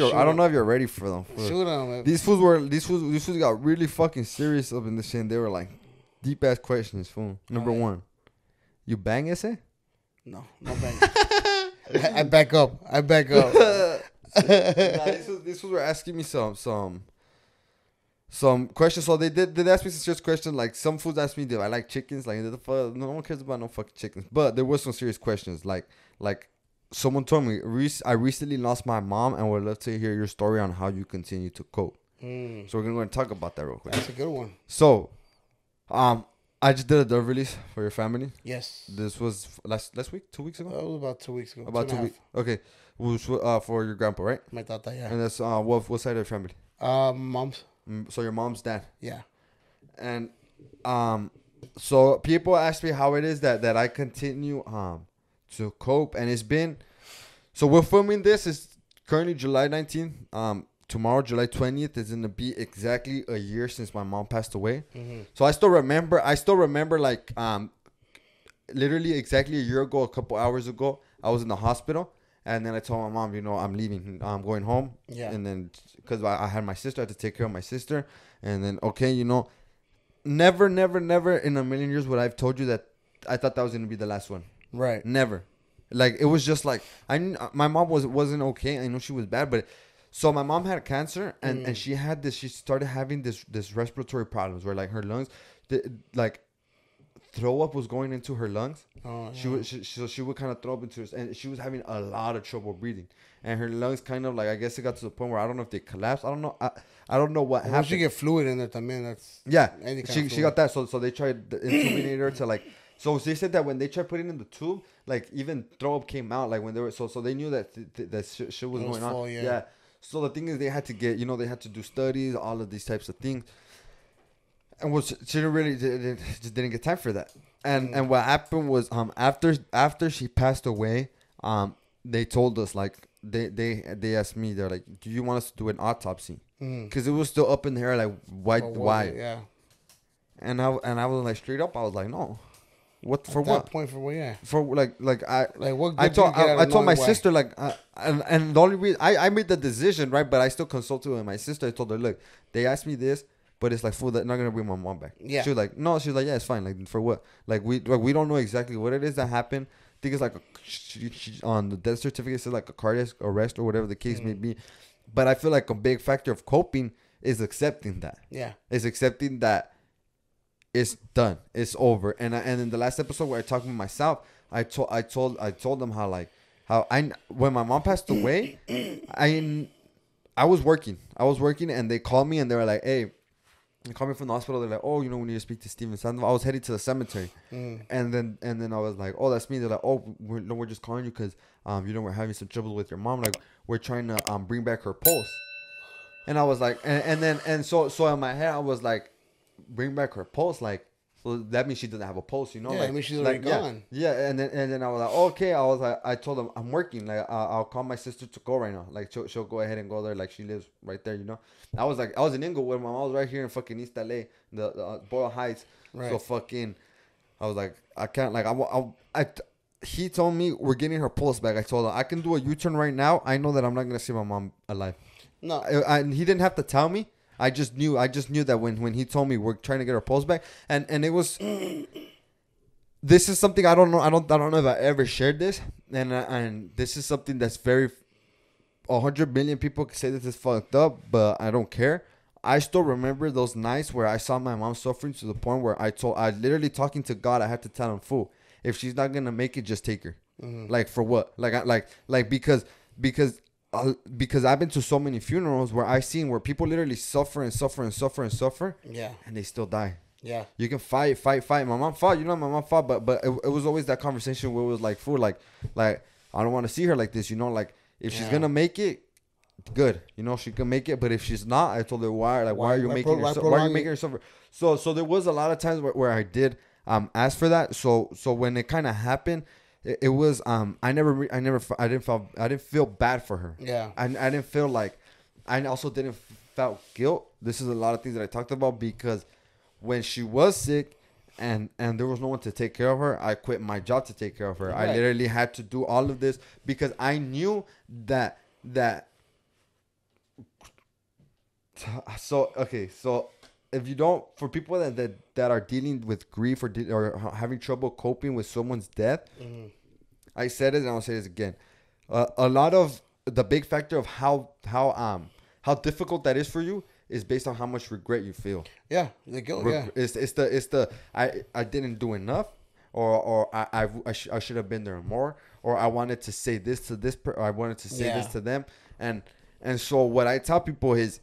if you're ready for them.
Shoot them, man.
These fools got really fucking serious up in this shit. And they were like deep ass questions. Fool. Number one, you bang essay?
No bang. I back up.
These fools were asking me some questions. So they ask me some serious questions. Like, some fools asked me, do I like chickens? Like, no one cares about no fucking chickens. But there was some serious questions. Like. Someone told me, I recently lost my mom and would love to hear your story on how you continue to cope. So we're going to talk about that real quick.
That's a good one.
So, I just did a dove release for your family.
Yes.
This was last week, 2 weeks ago?
That was about 2 weeks ago.
About 2 weeks. Okay. It was for your grandpa, right?
My tata, yeah.
And that's what side of your family?
Mom's.
So your mom's dad?
Yeah.
And so people ask me how it is that I continue to cope, and it's been, so we're filming this, is currently July 19th. Tomorrow, July 20th, is gonna be exactly a year since my mom passed away. So I still remember like literally exactly a year ago, a couple hours ago, I was in the hospital, and then I told my mom, you know, I'm leaving, I'm going home. And then because I had my sister, I had to take care of my sister, and then you know, never in a million years would I have told you that I thought that was gonna be the last one.
Right.
Never. Like, it was just like, my mom wasn't okay. I know she was bad, but so my mom had cancer, and she started having this respiratory problems where, like, her lungs, like, throw up was going into her lungs. Oh, yeah. She would kind of throw up into her, and she was having a lot of trouble breathing, and her lungs kind of, like, I guess it got to the point where I don't know if they collapsed. I don't know. I don't know what happened.
Once you get fluid in there, también, that's
she got that. So they tried to intubate her to, like. So they said that when they tried putting in the tube, like, even throw up came out, like, when they were, so they knew that that shit was going on. Yeah. So the thing is, they had to get, they had to do studies, all of these types of things. And she just didn't get time for that. And what happened was after she passed away, they told us, like, they asked me, they're like, do you want us to do an autopsy? Because it was still up in the air, like, why?
Yeah.
And I was like, straight up, I was like, no. What for?
At
what
that point, for what? Yeah.
For like I
like what?
I told my sister, like, and the only reason I made the decision, right, but I still consulted with my sister. I told her, look, they asked me this, but it's like, fool, they're not gonna bring my mom back.
Yeah.
She was like, no. She was like, yeah, it's fine. Like, for what? Like, we don't know exactly what it is that happened. I think it's like she on the death certificate says like a cardiac arrest or whatever the case may be. But I feel like a big factor of coping is accepting that.
Yeah.
Is accepting that it's done. It's over. And in the last episode where I talked with myself, I told them how when my mom passed away, I was working. And they called me and they were like, hey, they called me from the hospital. They're like, oh, we need to speak to Steven Sandoval. I was headed to the cemetery. And then I was like, oh, that's me. They're like, oh, we're just calling you because we're having some trouble with your mom. Like, we're trying to bring back her pulse. And I was like, so in my head I was like, bring back her pulse, like, so that means she doesn't have a pulse,
Yeah,
like,
I mean, she's already gone.
Yeah, and then I was like, okay. I was like, I told them I'm working, like, I'll call my sister to go right now, like, she'll go ahead and go there, like, she lives right there, I was in Inglewood, my mom was right here in fucking East LA, the Boyle Heights, right. So fucking, I was like, I can't, like, he told me we're getting her pulse back. I told him I can do a U-turn right now. I know that I'm not gonna see my mom alive.
No,
and he didn't have to tell me. I just knew that when he told me we're trying to get our pulse back, and it was. This is something I don't know. I don't know if I ever shared this, and this is something that's very. 100 million people say this is fucked up, but I don't care. I still remember those nights where I saw my mom suffering to the point where I literally talking to God. I had to tell him, fool, if she's not gonna make it, just take her. Like, for what? Like because I've been to so many funerals where I've seen where people literally suffer and suffer and suffer and suffer.
Yeah. And
they still die.
Yeah.
You can fight. My mom fought. My mom fought. But it was always that conversation where it was like, fool, like I don't want to see her like this. Like, if she's gonna make it, good. She can make it. But if she's not, I told her, why are you making her suffer? So there was a lot of times where I did ask for that. So when it kind of happened. It was I didn't feel bad for her.
Yeah.
I didn't feel like, I also didn't felt guilt. This is a lot of things that I talked about, because when she was sick and there was no one to take care of her, I quit my job to take care of her. Right. I literally had to do all of this because I knew that so if you don't, for people that are dealing with grief or having trouble coping with someone's death, I said it and I'll say this again. A lot of the big factor of how difficult that is for you is based on how much regret you feel. Yeah, the guilt. Yeah, it's the I didn't do enough, or I should have been there more, or I wanted to say this to this, or I wanted to say this to them, and so what I tell people is,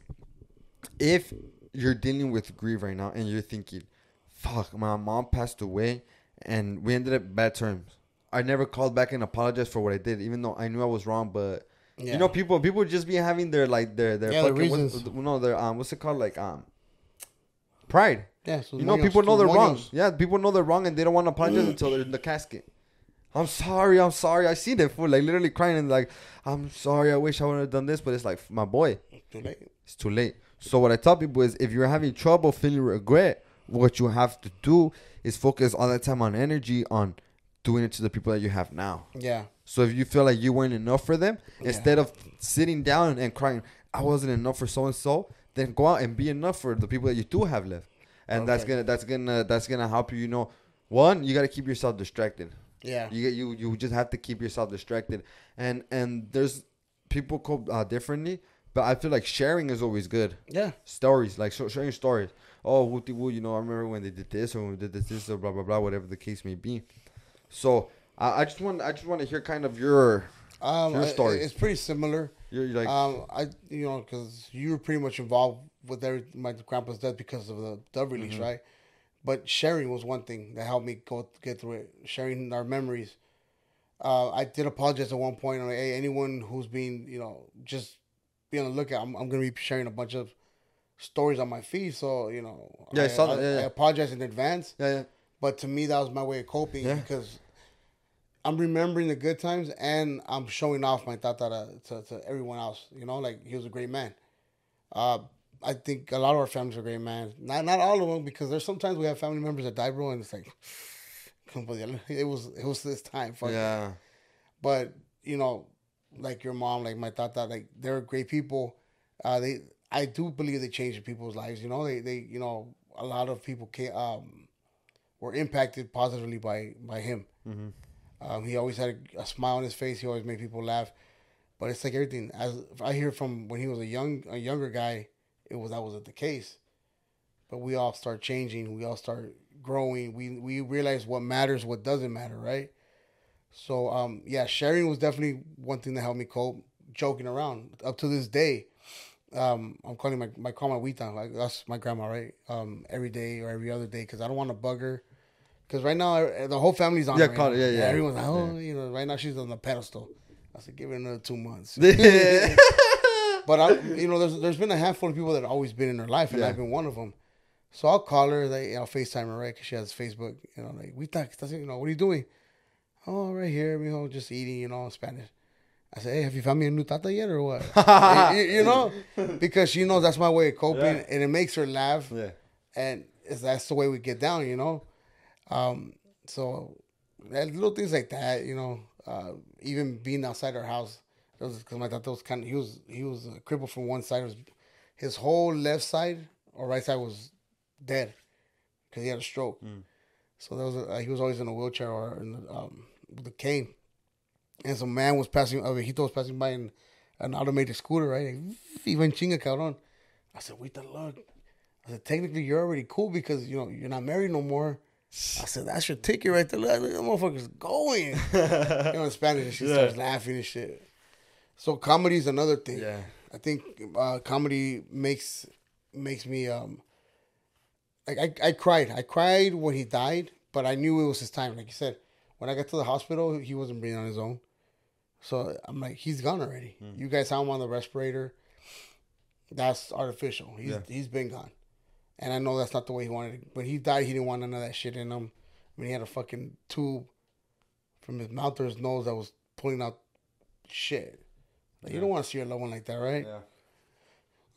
if you're dealing with grief right now and you're thinking, fuck, my mom passed away and we ended up bad terms. I never called back and apologized for what I did, even though I knew I was wrong. But people just be having their fucking reasons. What's it called, like pride. Yeah, so people know they're wrong. Yeah, people know they're wrong and they don't want to apologize until they're in the casket. I'm sorry. I see that fool, like, literally crying and like, I'm sorry. I wish I would have done this, but it's like, my boy, it's too late. So what I tell people is, if you're having trouble feeling regret, what you have to do is focus all that time on energy on doing it to the people that you have now. Yeah. So if you feel like you weren't enough for them, instead of sitting down and crying, I wasn't enough for so and so, then go out and be enough for the people that you do have left. And that's gonna help you. One, you gotta keep yourself distracted. Yeah. You just have to keep yourself distracted. And there's people cope differently. But I feel like sharing is always good. Yeah. Stories, like sharing stories. Oh, wooty woo, I remember when they did this, or when we did this, or blah blah blah, whatever the case may be. So I just want to hear kind of your story.
It's pretty similar.
You're like
because you were pretty much involved with my grandpa's death because of the dub release, right? But sharing was one thing that helped me get through it. Sharing our memories. I did apologize at one point. Hey, anyone who's been just be on the lookout. I'm gonna be sharing a bunch of stories on my feed, so
Yeah, I saw that.
I apologize in advance.
Yeah.
But to me, that was my way of coping because I'm remembering the good times and I'm showing off my tata to everyone else. Like he was a great man. I think a lot of our families are great man. Not all of them, because there's sometimes we have family members that die, bro, and it's like, it was this time. Fuck it. But like your mom, like my tata, like they're great people. I do believe they changed people's lives. They a lot of people were impacted positively by him. Mm-hmm. He always had a smile on his face. He always made people laugh. But it's like everything. As I hear from when he was a younger guy, that wasn't the case. But we all start changing. We all start growing. We realize what matters, what doesn't matter, right? So sharing was definitely one thing that helped me cope. Joking around up to this day. I'm calling my Wita, like that's my grandma, right? Every day or every other day, because I don't want to bug her. Because right now the whole family's on. Yeah, everyone's like, right now she's on the pedestal. I said, give it another 2 months. But there's been a handful of people that have always been in her life, and I've been one of them. So I'll call her, I'll FaceTime her, right? Because she has Facebook. Like, what are you doing? Oh, right here, just eating, in Spanish. I said, hey, have you found me a new tata yet or what? Because she knows that's my way of coping, and it makes her laugh. Yeah. And that's the way we get down, So little things like that, even being outside our house, because my tata was he was crippled from one side. His whole left side or right side was dead because he had a stroke. So he was always in a wheelchair or in with a cane. And some man was passing, Viejito was passing by in an automated scooter, right? Even chinga cabrón. I said, wait the look. I said, technically, you're already cool because, you're not married no more. I said, that's your ticket right there. Look, that motherfucker's going. In Spanish, and she starts laughing and shit. So comedy is another thing. Yeah. I think comedy makes me, I cried. I cried when he died, but I knew it was his time. Like you said, when I got to the hospital, he wasn't breathing on his own. So I'm like, he's gone already. You guys saw him on the respirator. That's artificial. He's been gone. And I know that's not the way he wanted it. When he died, he didn't want none of that shit in him. I mean, he had a fucking tube from his mouth to his nose that was pulling out shit. Like, you don't want to see your loved one like that, right? Yeah.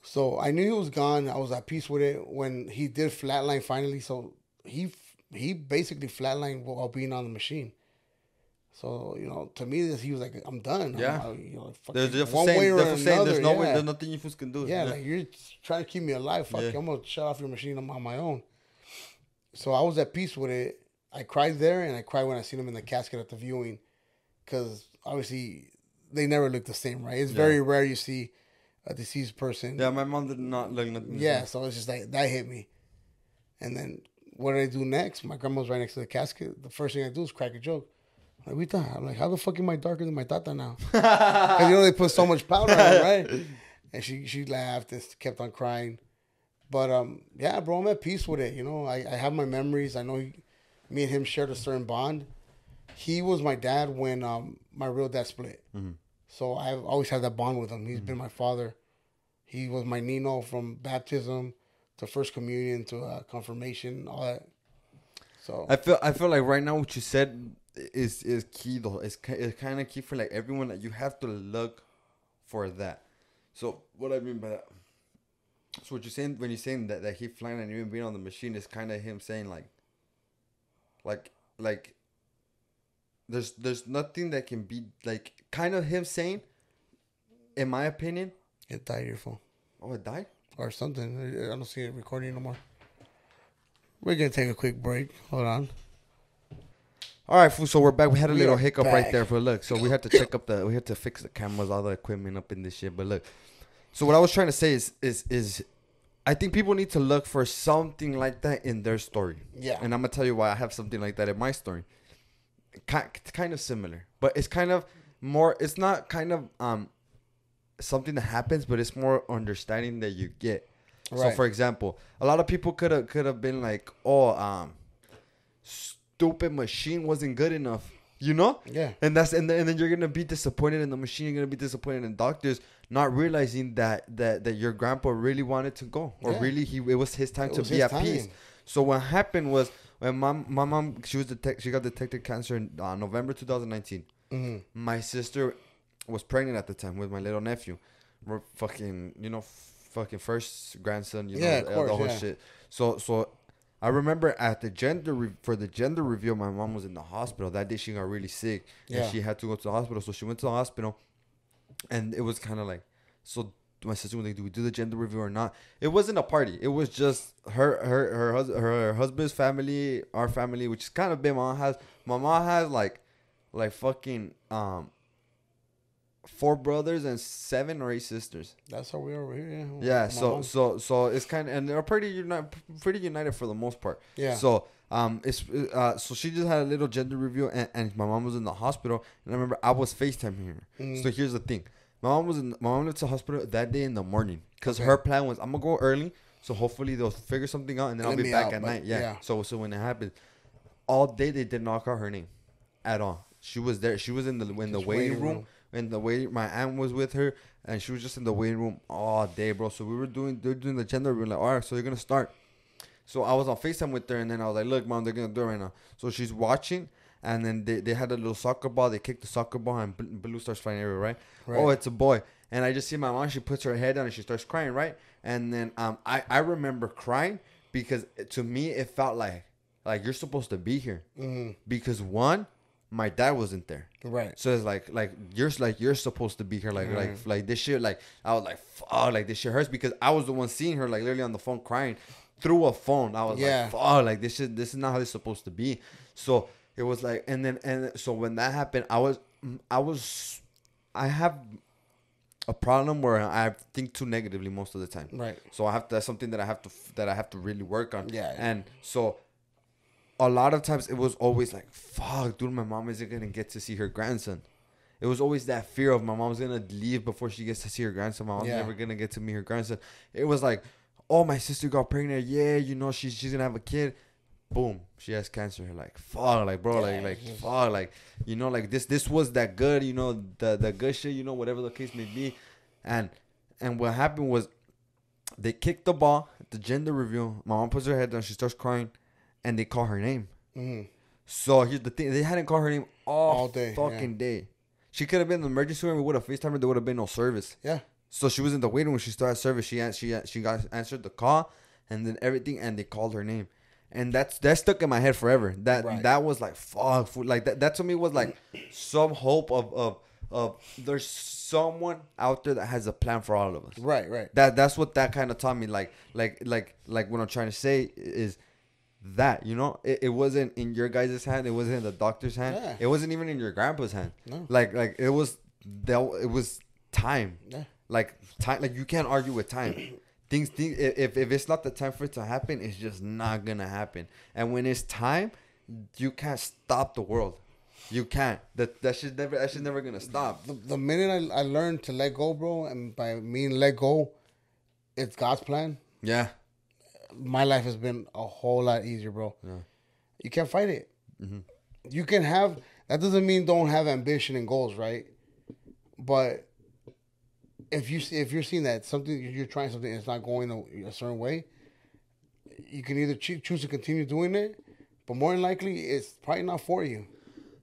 So I knew he was gone. I was at peace with it when he did flatline finally. So he basically flatlined while being on the machine. So, to me, he was like, I'm done.
Yeah.
There's one way or another.
There's nothing you can do.
Yeah, like, you're trying to keep me alive. Fuck you. I'm going to shut off your machine. I'm on my own. So I was at peace with it. I cried there, and I cried when I seen him in the casket at the viewing. Because, obviously, they never look the same, right? It's very rare you see a deceased person.
Yeah, my mom did not look nothing.
Yeah, so it's just like, that hit me. And then, what did I do next? My grandma was right next to the casket. The first thing I do is crack a joke. I'm like, how the fuck am I darker than my tata now? Because they put so much powder on it, right? And she laughed and kept on crying. But bro, I'm at peace with it. I have my memories. I know me and him shared a certain bond. He was my dad when my real dad split. Mm-hmm. So I've always had that bond with him. He's been my father. He was my Nino from baptism to first communion to confirmation, all that. So
I feel like right now what you said is key though. It's kind of key for like everyone that you have to look for that. So what I mean by that, so what you're saying when you're saying that he flying and even being on the machine is kind of him saying like there's nothing that can be like kind of him saying, in my opinion,
it died your phone.
Oh, it died
or something. I don't see it recording no more. We're gonna take a quick break. Hold on.
All right, fool. So we're back. We had a little hiccup right there, but look. So we had to we had to fix the cameras, all the equipment up in this shit. But look. So what I was trying to say is, I think people need to look for something like that in their story. Yeah. And I'm gonna tell you why I have something like that in my story. Kind of similar, but it's kind of more. It's not kind of something that happens, but it's more understanding that you get. Right. So for example, a lot of people could have been like, oh, stupid machine wasn't good enough. You know?
Yeah.
And then you're gonna be disappointed in the machine. You're gonna be disappointed in doctors, not realizing that your grandpa really wanted to go, or really it was his time to be at peace. So what happened was when my mom she got detected cancer in November 2019.
Mm-hmm.
My sister was pregnant at the time with my little nephew. We're fucking fucking first grandson.
Of course,
the whole shit. So. I remember at the gender reveal, my mom was in the hospital. That day she got really sick. Yeah. And she had to go to the hospital. So she went to the hospital. And it was kind of like, so my sister was like, do we do the gender reveal or not? It wasn't a party. It was just her husband's family, our family, which is kind of big. My mom has like fucking 4 brothers and 7 or 8 sisters.
That's how we are over here.
Yeah. So it's kind of, and they're pretty united for the most part.
Yeah.
So so she just had a little gender reveal, and my mom was in the hospital, and I remember I was FaceTiming her. Mm-hmm. So here's the thing, my mom went to the hospital that day in the morning because her plan was, I'm gonna go early, so hopefully they'll figure something out, and then I'll be back at night. Yeah. So when it happened, all day they did not call her name, at all. She was there. She was in the waiting room. My aunt was with her, and she was just in the waiting room all day, bro. So they're doing the gender. We were like, all right, so they're gonna start. So I was on FaceTime with her, and then I was like, look, mom, they're gonna do it right now. So she's watching, and then they had a little soccer ball. They kicked the soccer ball, and blue starts flying everywhere, right? Oh, it's a boy. And I just see my mom. She puts her head down, and she starts crying, right? And then I remember crying because to me it felt like you're supposed to be here, because one, my dad wasn't there.
Right.
So it's like you're supposed to be here. Like this shit. Like I was like, fuck, like this shit hurts, because I was the one seeing her like literally on the phone crying through a phone. I was like, fuck, like this is not how it's supposed to be. So it was like, so when that happened, I have a problem where I think too negatively most of the time.
Right.
So that's something that I have to really work on.
Yeah.
And so a lot of times it was always like, fuck, dude, my mom isn't going to get to see her grandson. It was always that fear of my mom's going to leave before she gets to see her grandson. My mom's never going to get to meet her grandson. It was like, oh, my sister got pregnant. Yeah, she's going to have a kid. Boom, she has cancer. Like, fuck, like, bro, fuck, like, like this was that good, the good shit, whatever the case may be. And what happened was they kicked the ball at the gender reveal. My mom puts her head down. She starts crying. And they call her name. Mm-hmm. So here's the thing. They hadn't called her name all day. Day. She could have been in the emergency room. We would have FaceTimed her. There would have been no service. Yeah. So she was in the waiting room. She started service. She got answered the call, and then everything, and they called her name. And that stuck in my head forever. That was like, fuck. Like that to me was like some hope of there's someone out there that has a plan for all of us.
Right.
That's what that kind of taught me. Like what I'm trying to say is that, it wasn't in your guys' hand. It wasn't in the doctor's hand. Yeah. It wasn't even in your grandpa's hand. No. Like it was time. Yeah. Like time. Like you can't argue with time. Things. If it's not the time for it to happen, it's just not gonna happen. And when it's time, you can't stop the world. You can't. That shit's never gonna stop.
The minute I learned to let go, bro, and by mean let go, it's God's plan.
Yeah.
My life has been a whole lot easier, bro. Yeah. You can't fight it. Mm-hmm. You can have, that doesn't mean don't have ambition and goals, right? But if you're seeing that you're trying something and it's not going a certain way, you can either choose to continue doing it, but more than likely it's probably not for you.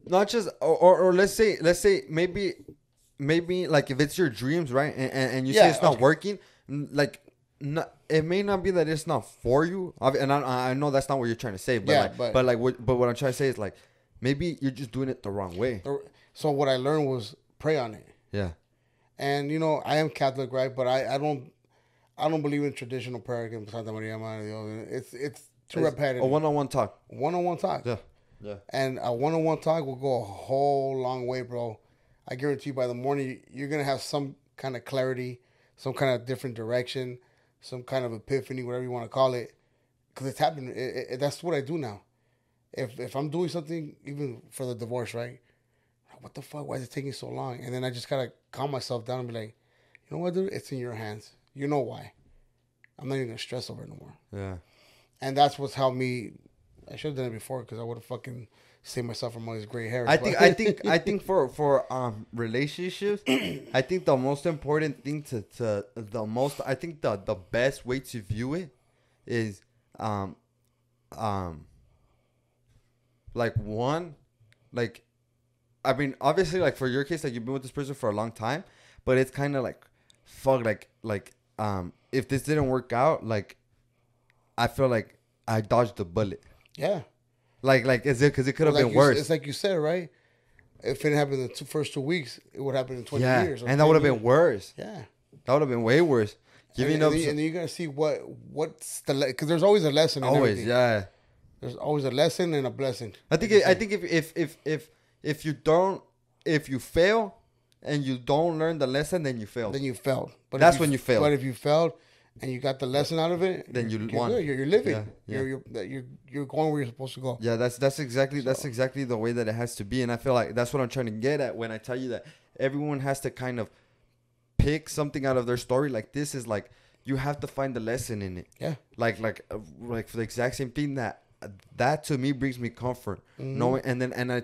Not just, or let's say maybe like if it's your dreams, right? And you say it's not working, like. It may not be that it's not for you, and I know that's not what you're trying to say, but what I'm trying to say is like maybe you're just doing it the wrong way.
So what I learned was pray on it.
Yeah.
And I am Catholic, right? But I don't believe in traditional prayer. Santa Maria Madre Dios. It's too repetitive.
A one-on-one talk.
One-on-one talk.
Yeah.
And a one-on-one talk will go a whole long way, bro. I guarantee you by the morning you're gonna have some kind of clarity, some kind of different direction. Some kind of epiphany, whatever you want to call it, because it's happening. That's what I do now. If I'm doing something, even for the divorce, right? What the fuck? Why is it taking so long? And then I just gotta calm myself down and be like, you know what, dude? It's in your hands. You know why? I'm not even gonna stress over it no more.
Yeah.
And that's what's helped me. I should have done it before because I would have fucking save myself from all these gray hairs.
I think for relationships, I think the most important thing I think the best way to view it is like one, like, I mean, obviously, like, for your case, like, you've been with this person for a long time, but it's kind of like, fuck, like, if this didn't work out, like, I feel like I dodged the bullet.
Yeah.
Like, is it, because it could have been worse.
It's like you said, right? If it happened in the first 2 weeks, it would happen in 20 years.
And that would have been worse.
Yeah.
That would have been way worse.
And then you got to see what's the, because there's always a lesson in everything.
Yeah.
There's always a lesson and a blessing.
I think if you fail and you don't learn the lesson, then you failed.
Then you failed. But
that's when you failed.
But if you failed and you got the lesson out of it,
then you're
won. Good. You're living. Yeah. You're going where you're supposed to go.
Yeah, that's exactly the way that it has to be. And I feel like that's what I'm trying to get at when I tell you that everyone has to kind of pick something out of their story. Like, this is like, you have to find the lesson in it.
Yeah.
Like for the exact same thing that to me brings me comfort.
Mm-hmm.
Knowing, and then I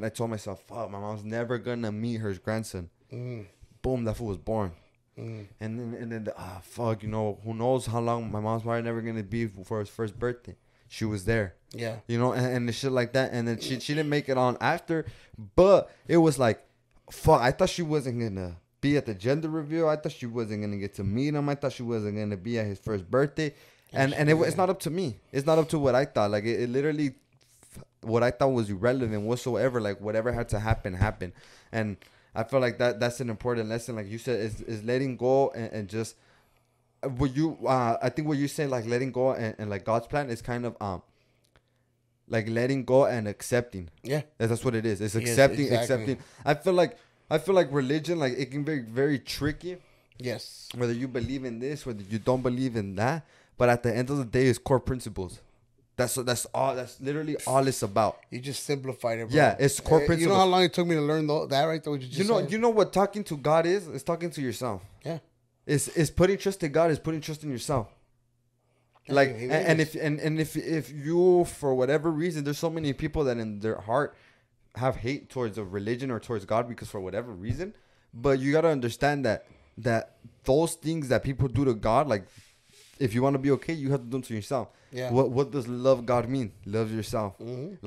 told myself, fuck, my mom's never gonna meet her grandson.
Mm.
Boom, that fool was born.
Mm.
And then fuck, who knows how long my mom's probably never gonna be for his first birthday. She was there.
Yeah.
And the shit like that. And then she didn't make it on after, but it was like, fuck, I thought she wasn't gonna be at the gender reveal. I thought she wasn't gonna get to meet him. I thought she wasn't gonna be at his first birthday. It's not up to me. It's not up to what I thought. Like, it literally, what I thought was irrelevant whatsoever. Like, whatever had to happen, happened. And I feel like that's an important lesson. Like you said, is letting go and just I think what you say, like, letting go and like God's plan is kind of like letting go and accepting.
Yeah,
that's what it is. It's accepting. I feel like religion, like, it can be very tricky.
Yes.
Whether you believe in this, whether you don't believe in that. But at the end of the day, it's core principles. That's all. That's literally all it's about.
You just simplified it, bro.
Yeah, it's core principles.
You know how long it took me to learn that right there? What you just said?
You know what talking to God is? It's talking to yourself.
Yeah.
It's putting trust in God. Is putting trust in yourself. Like, if you, for whatever reason, there's so many people that in their heart have hate towards a religion or towards God because for whatever reason, but you gotta understand that those things that people do to God, like, if you want to be okay, you have to do them to yourself.
Yeah.
What does love God mean? Love yourself.
Mm-hmm.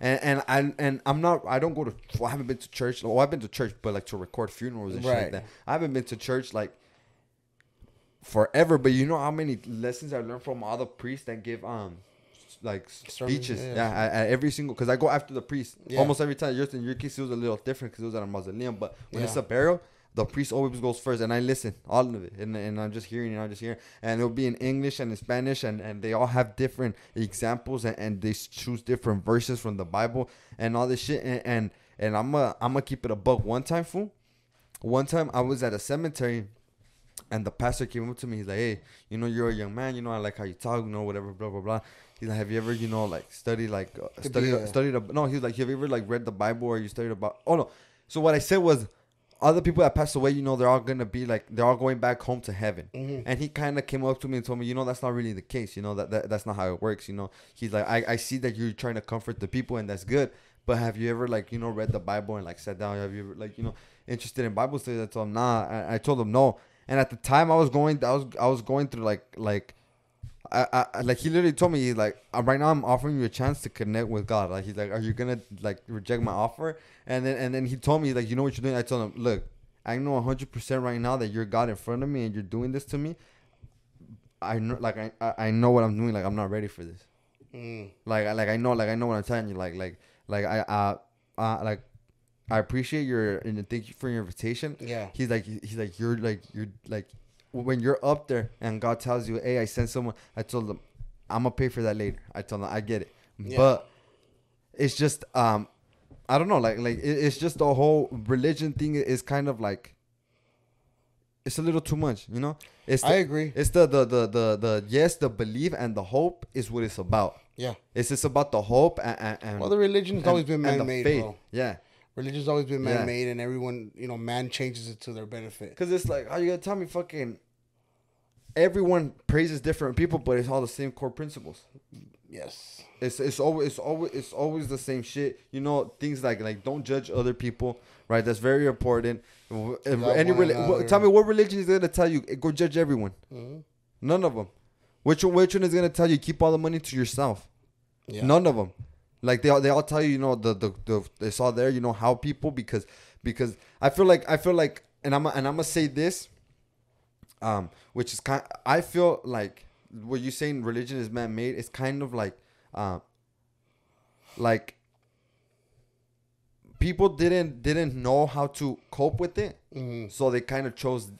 I don't go to. I haven't been to church. Well, I've been to church, but like to record funerals and shit like that. I haven't been to church like forever. But you know how many lessons I learned from all the priests that give like speeches. At every single, because I go after the priest almost every time. In your case, it was a little different because it was at a mausoleum. But when it's a burial, the priest always goes first, and I listen all of it, and I'm just hearing, and it'll be in English and in Spanish, and they all have different examples, and they choose different verses from the Bible and all this shit, and I'm gonna keep it a buck. One time I was at a cemetery, and the pastor came up to me. He's like, hey, you're a young man, I like how you talk, whatever, blah blah blah. He's like, have you ever like studied like no? He was like, have you ever like read the Bible or you studied about? Oh no. So what I said was, other people that passed away, they're all gonna be like, they're all going back home to heaven. Mm-hmm. And he kind of came up to me and told me, that's not really the case. That's not how it works. He's like, I see that you're trying to comfort the people, and that's good. But have you ever like, read the Bible and like sat down? Have you ever like, interested in Bible studies? I told him, nah. I told him no. And at the time I was going through like. I like, he literally told me, he's like, right now I'm offering you a chance to connect with God. Like, he's like, are you gonna like reject my offer? And then he told me, like, you know what you're doing? I told him, look, I know 100% right now that you're God in front of me and you're doing this to me. I know, like, I know what I'm doing. Like, I'm not ready for this. Like I know what I'm telling you. I appreciate and thank you for your invitation. Yeah. He's like you're like when you're up there and God tells you, hey, I sent someone, I told them, I'm gonna pay for that later. I told them, I get it. Yeah. But it's just I don't know, like it's just the whole religion thing is kind of like, it's a little too much, I
agree.
It's the belief and the hope is what it's about. Yeah. It's just about the hope and
well, the religion's always been man-made, bro.
Yeah.
Religion's always been man-made, and everyone, man changes it to their benefit.
Because it's like, how you gonna tell me fucking everyone praises different people, but it's all the same core principles.
Yes.
It's always the same shit. You know, things like don't judge other people, right? That's very important. Tell me what religion is gonna tell you go judge everyone? Mm-hmm. None of them. Which one is gonna tell you keep all the money to yourself? Yeah. None of them. Like they all tell you, you know, the it's all there. You know how people because I feel like and I'm gonna say this, which is I feel like what you're saying religion is man made. It's kind of like people didn't know how to cope with it, so they kind of chose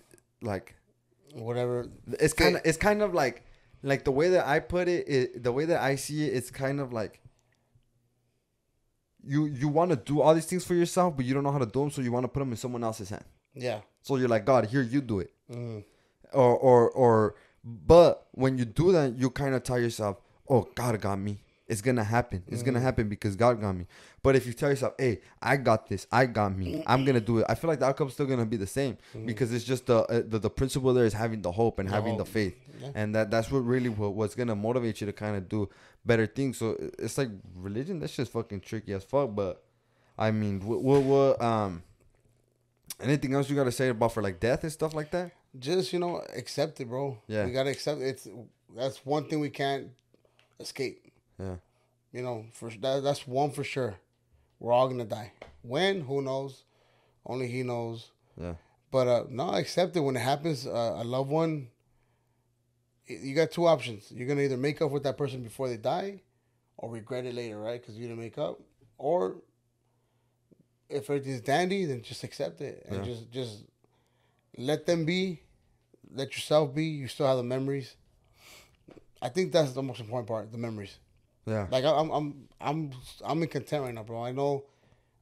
like
whatever.
It's kind of like the way that I put it, the way that I see it, it's kind of like you want to do all these things for yourself, but you don't know how to do them, so you want to put them in someone else's hand. Yeah. So you're like, God, here, you do it. But when you do that, you kind of tell yourself, oh, God got me. It's going to happen. It's going to happen because God got me. But if you tell yourself, hey, I got this. I got me. I'm going to do it. I feel like the outcome's still going to be the same because it's just the principle there is having the hope and having the faith. Yeah. And that's what really what's going to motivate you to kind of do better things. So it's like religion, that's just fucking tricky as fuck. But I mean, anything else you got to say about for like death and stuff like that?
Just, you know, accept it, bro. Yeah. We got to accept it. That's one thing we can't escape. Yeah. You know, that's one for sure. We're all going to die. When? Who knows? Only he knows. Yeah. But no, accept it. When it happens, a loved one, you got two options. You're going to either make up with that person before they die or regret it later, right? Because you didn't make up. Or if everything's dandy, then just accept it. And just let them be. Let yourself be. You still have the memories. I think that's the most important part, the memories. Yeah. Like I'm in content right now, bro. I know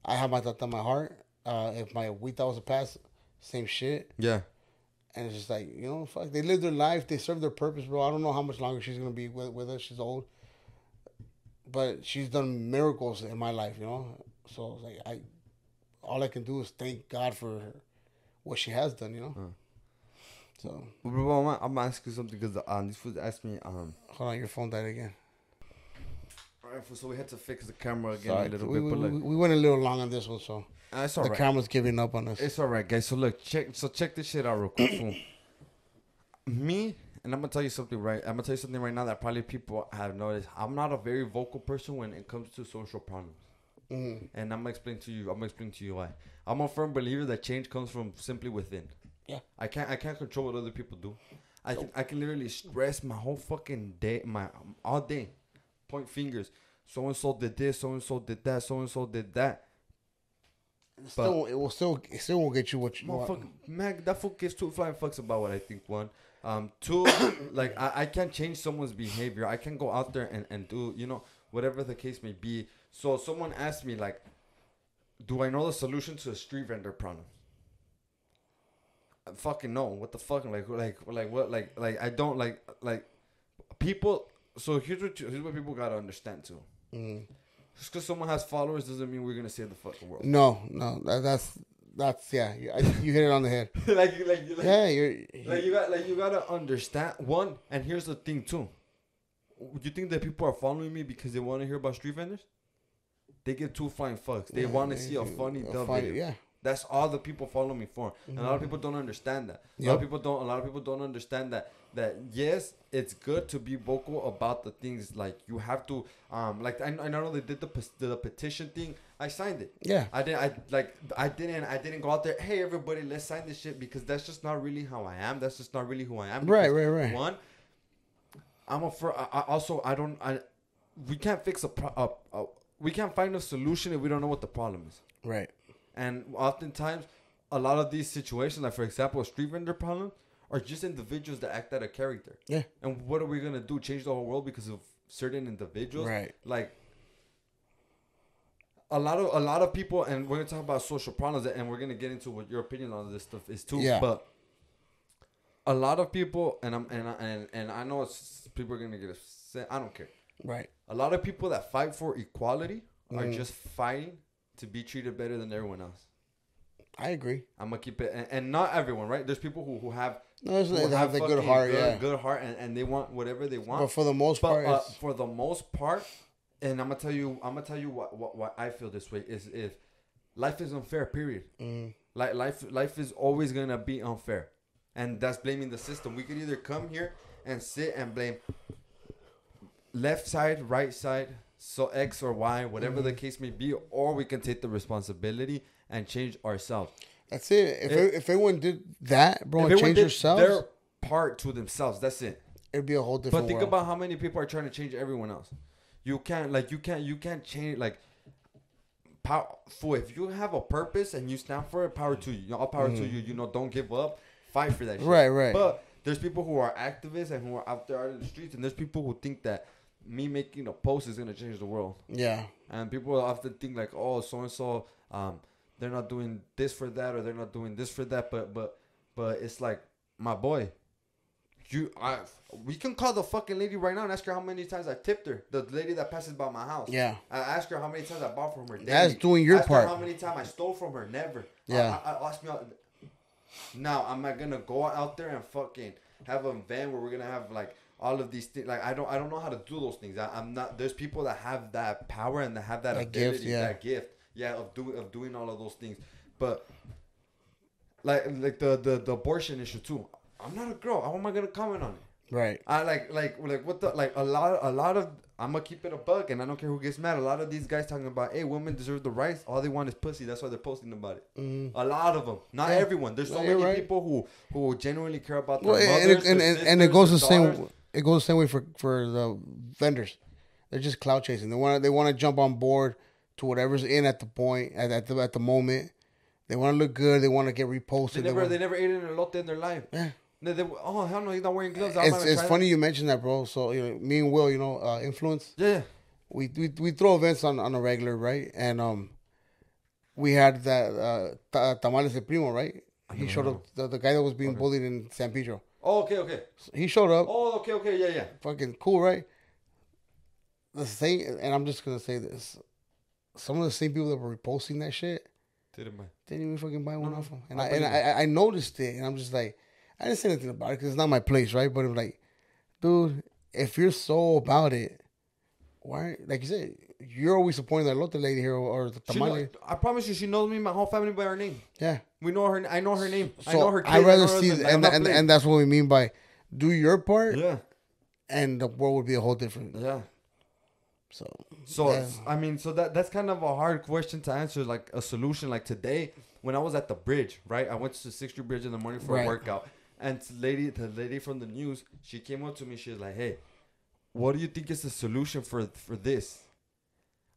I have my thought on my heart. If my week was to pass, same shit. Yeah. And it's just like, you know, fuck. They live their life. They serve their purpose, bro. I don't know how much longer she's gonna be with us. She's old, but she's done miracles in my life, you know. So it's like all I can do is thank God for what she has done, you know. So.
Bro, I'm gonna ask you something because these fools asked me.
Hold on, your phone died again.
Alright, so we had to fix the camera again a little bit. But look,
we went a little long on this one, so
it's all right.
The camera's giving up on us.
It's alright, guys. So look, check this shit out real quick. Me, and I'm gonna tell you something right now that probably people have noticed. I'm not a very vocal person when it comes to social problems. And I'm gonna explain to you why. I'm a firm believer that change comes from simply within. Yeah. I can't control what other people do. I can literally stress my whole fucking day, all day. Point fingers. So and so did this. So and so did that. So and so did that.
It still won't get you what you want.
Man, that fool gives two flying fucks about what I think. One, two, like I can't change someone's behavior. I can go out there and do, you know, whatever the case may be. So someone asked me like, do I know the solution to a street vendor problem? Fucking no. What the fuck? Like what? Like I don't like people. So here's what people gotta understand too. Just because someone has followers doesn't mean we're gonna save the fucking world.
No, that's yeah. You hit it on the head.
You gotta understand one. And here's the thing too. You think that people are following me because they want to hear about street vendors? They get two flying fucks. They want to see a funny dumb video. Yeah. That's all the people follow me for. And a lot of people don't understand that. A lot of people don't understand that yes, it's good to be vocal about the things. Like you have to like I know they did the petition thing. I signed it. Yeah. I didn't go out there, hey everybody, let's sign this shit, because that's just not really how I am. That's just not really who I am.
Right.
One, we can't fix we can't find a solution if we don't know what the problem is. Right. And oftentimes, a lot of these situations, like for example, a street vendor problem, are just individuals that act out of character. Yeah. And what are we gonna do? Change the whole world because of certain individuals? Right. Like a lot of people, and we're gonna talk about social problems, and we're gonna get into what your opinion on this stuff is too. Yeah. But a lot of people, and I know people are gonna get upset. I don't care. Right. A lot of people that fight for equality are just fighting to be treated better than everyone else.
I agree.
I'm gonna keep it, and not everyone, right? There's people who have
they have the good heart,
good heart, and they want whatever they want.
But for the most part,
and I'm gonna tell you what I feel this way is if life is unfair, period. Like life is always gonna be unfair, and that's blaming the system. We could either come here and sit and blame left side, right side, so X or Y, whatever the case may be, or we can take the responsibility and change ourselves.
That's it. If everyone did that, bro, and change themselves,
their part to themselves, that's it.
It'd be a whole different
But think
world.
about how many people are trying to change everyone else. You can't change like power. If you have a purpose and you stand for it, power to you. All power to you. You know, don't give up. Fight for that shit.
Right.
But there's people who are activists and who are out there in the streets, and there's people who think that me making a post is gonna change the world.
Yeah.
And people often think like, oh, so and so, they're not doing this for that, or they're not doing this for that. But it's like, my boy, we can call the fucking lady right now and ask her how many times I tipped her. The lady that passes by my house.
Yeah.
I ask her how many times I bought from her. Daily.
That's doing your
ask
part.
Her how many times I stole from her? Never.
Yeah.
I ask me. Now, am I gonna go out there and fucking have a van where we're gonna have like all of these things? Like I don't know how to do those things. I'm not. There's people that have that power and that have that ability, that gift, of doing all of those things. But like the abortion issue too. I'm not a girl. How am I gonna comment on it?
Right.
I like what the a lot of I'm gonna keep it a bug, and I don't care who gets mad. A lot of these guys talking about, hey, women deserve the rights. All they want is pussy. That's why they're posting about it. A lot of them, not everyone. There's so many people who genuinely care about their mothers,
and it goes the same. It goes the same way for the vendors. They're just clout chasing. They want to jump on board to whatever's in at the point at the moment. They want to look good. They want to get reposted.
They never ate an elote in their life.
Yeah.
Oh hell no, he's not wearing gloves.
It's funny you mentioned that, bro. So me and Will, influence.
Yeah.
We throw events on a regular, right? And we had that Tamales de Primo, right? He showed up. The guy that was being bullied in San Pedro.
Oh, okay.
So he showed up.
Oh, okay, yeah.
Fucking cool, right? The thing, and I'm just gonna say this: some of the same people that were reposting that shit didn't even fucking buy one off them. And I noticed it, and I'm just like, I didn't say anything about it because it's not my place, right? But I'm like, dude, if you're so about it, why? Like you said, you're always supporting that Lotte lady here or the tamale.
I promise you, she knows me, my whole family by her name.
Yeah,
we know her. I know her name.
So
I know her.
I'd rather see, and that's what we mean by do your part.
Yeah,
and the world would be a whole different.
Yeah. So
yeah.
I mean, so that's kind of a hard question to answer. Like a solution, like today when I was at the bridge, right? I went to the 6th Street Bridge in the morning for a workout, and the lady from the news, she came up to me. She was like, "Hey, what do you think is the solution for this?"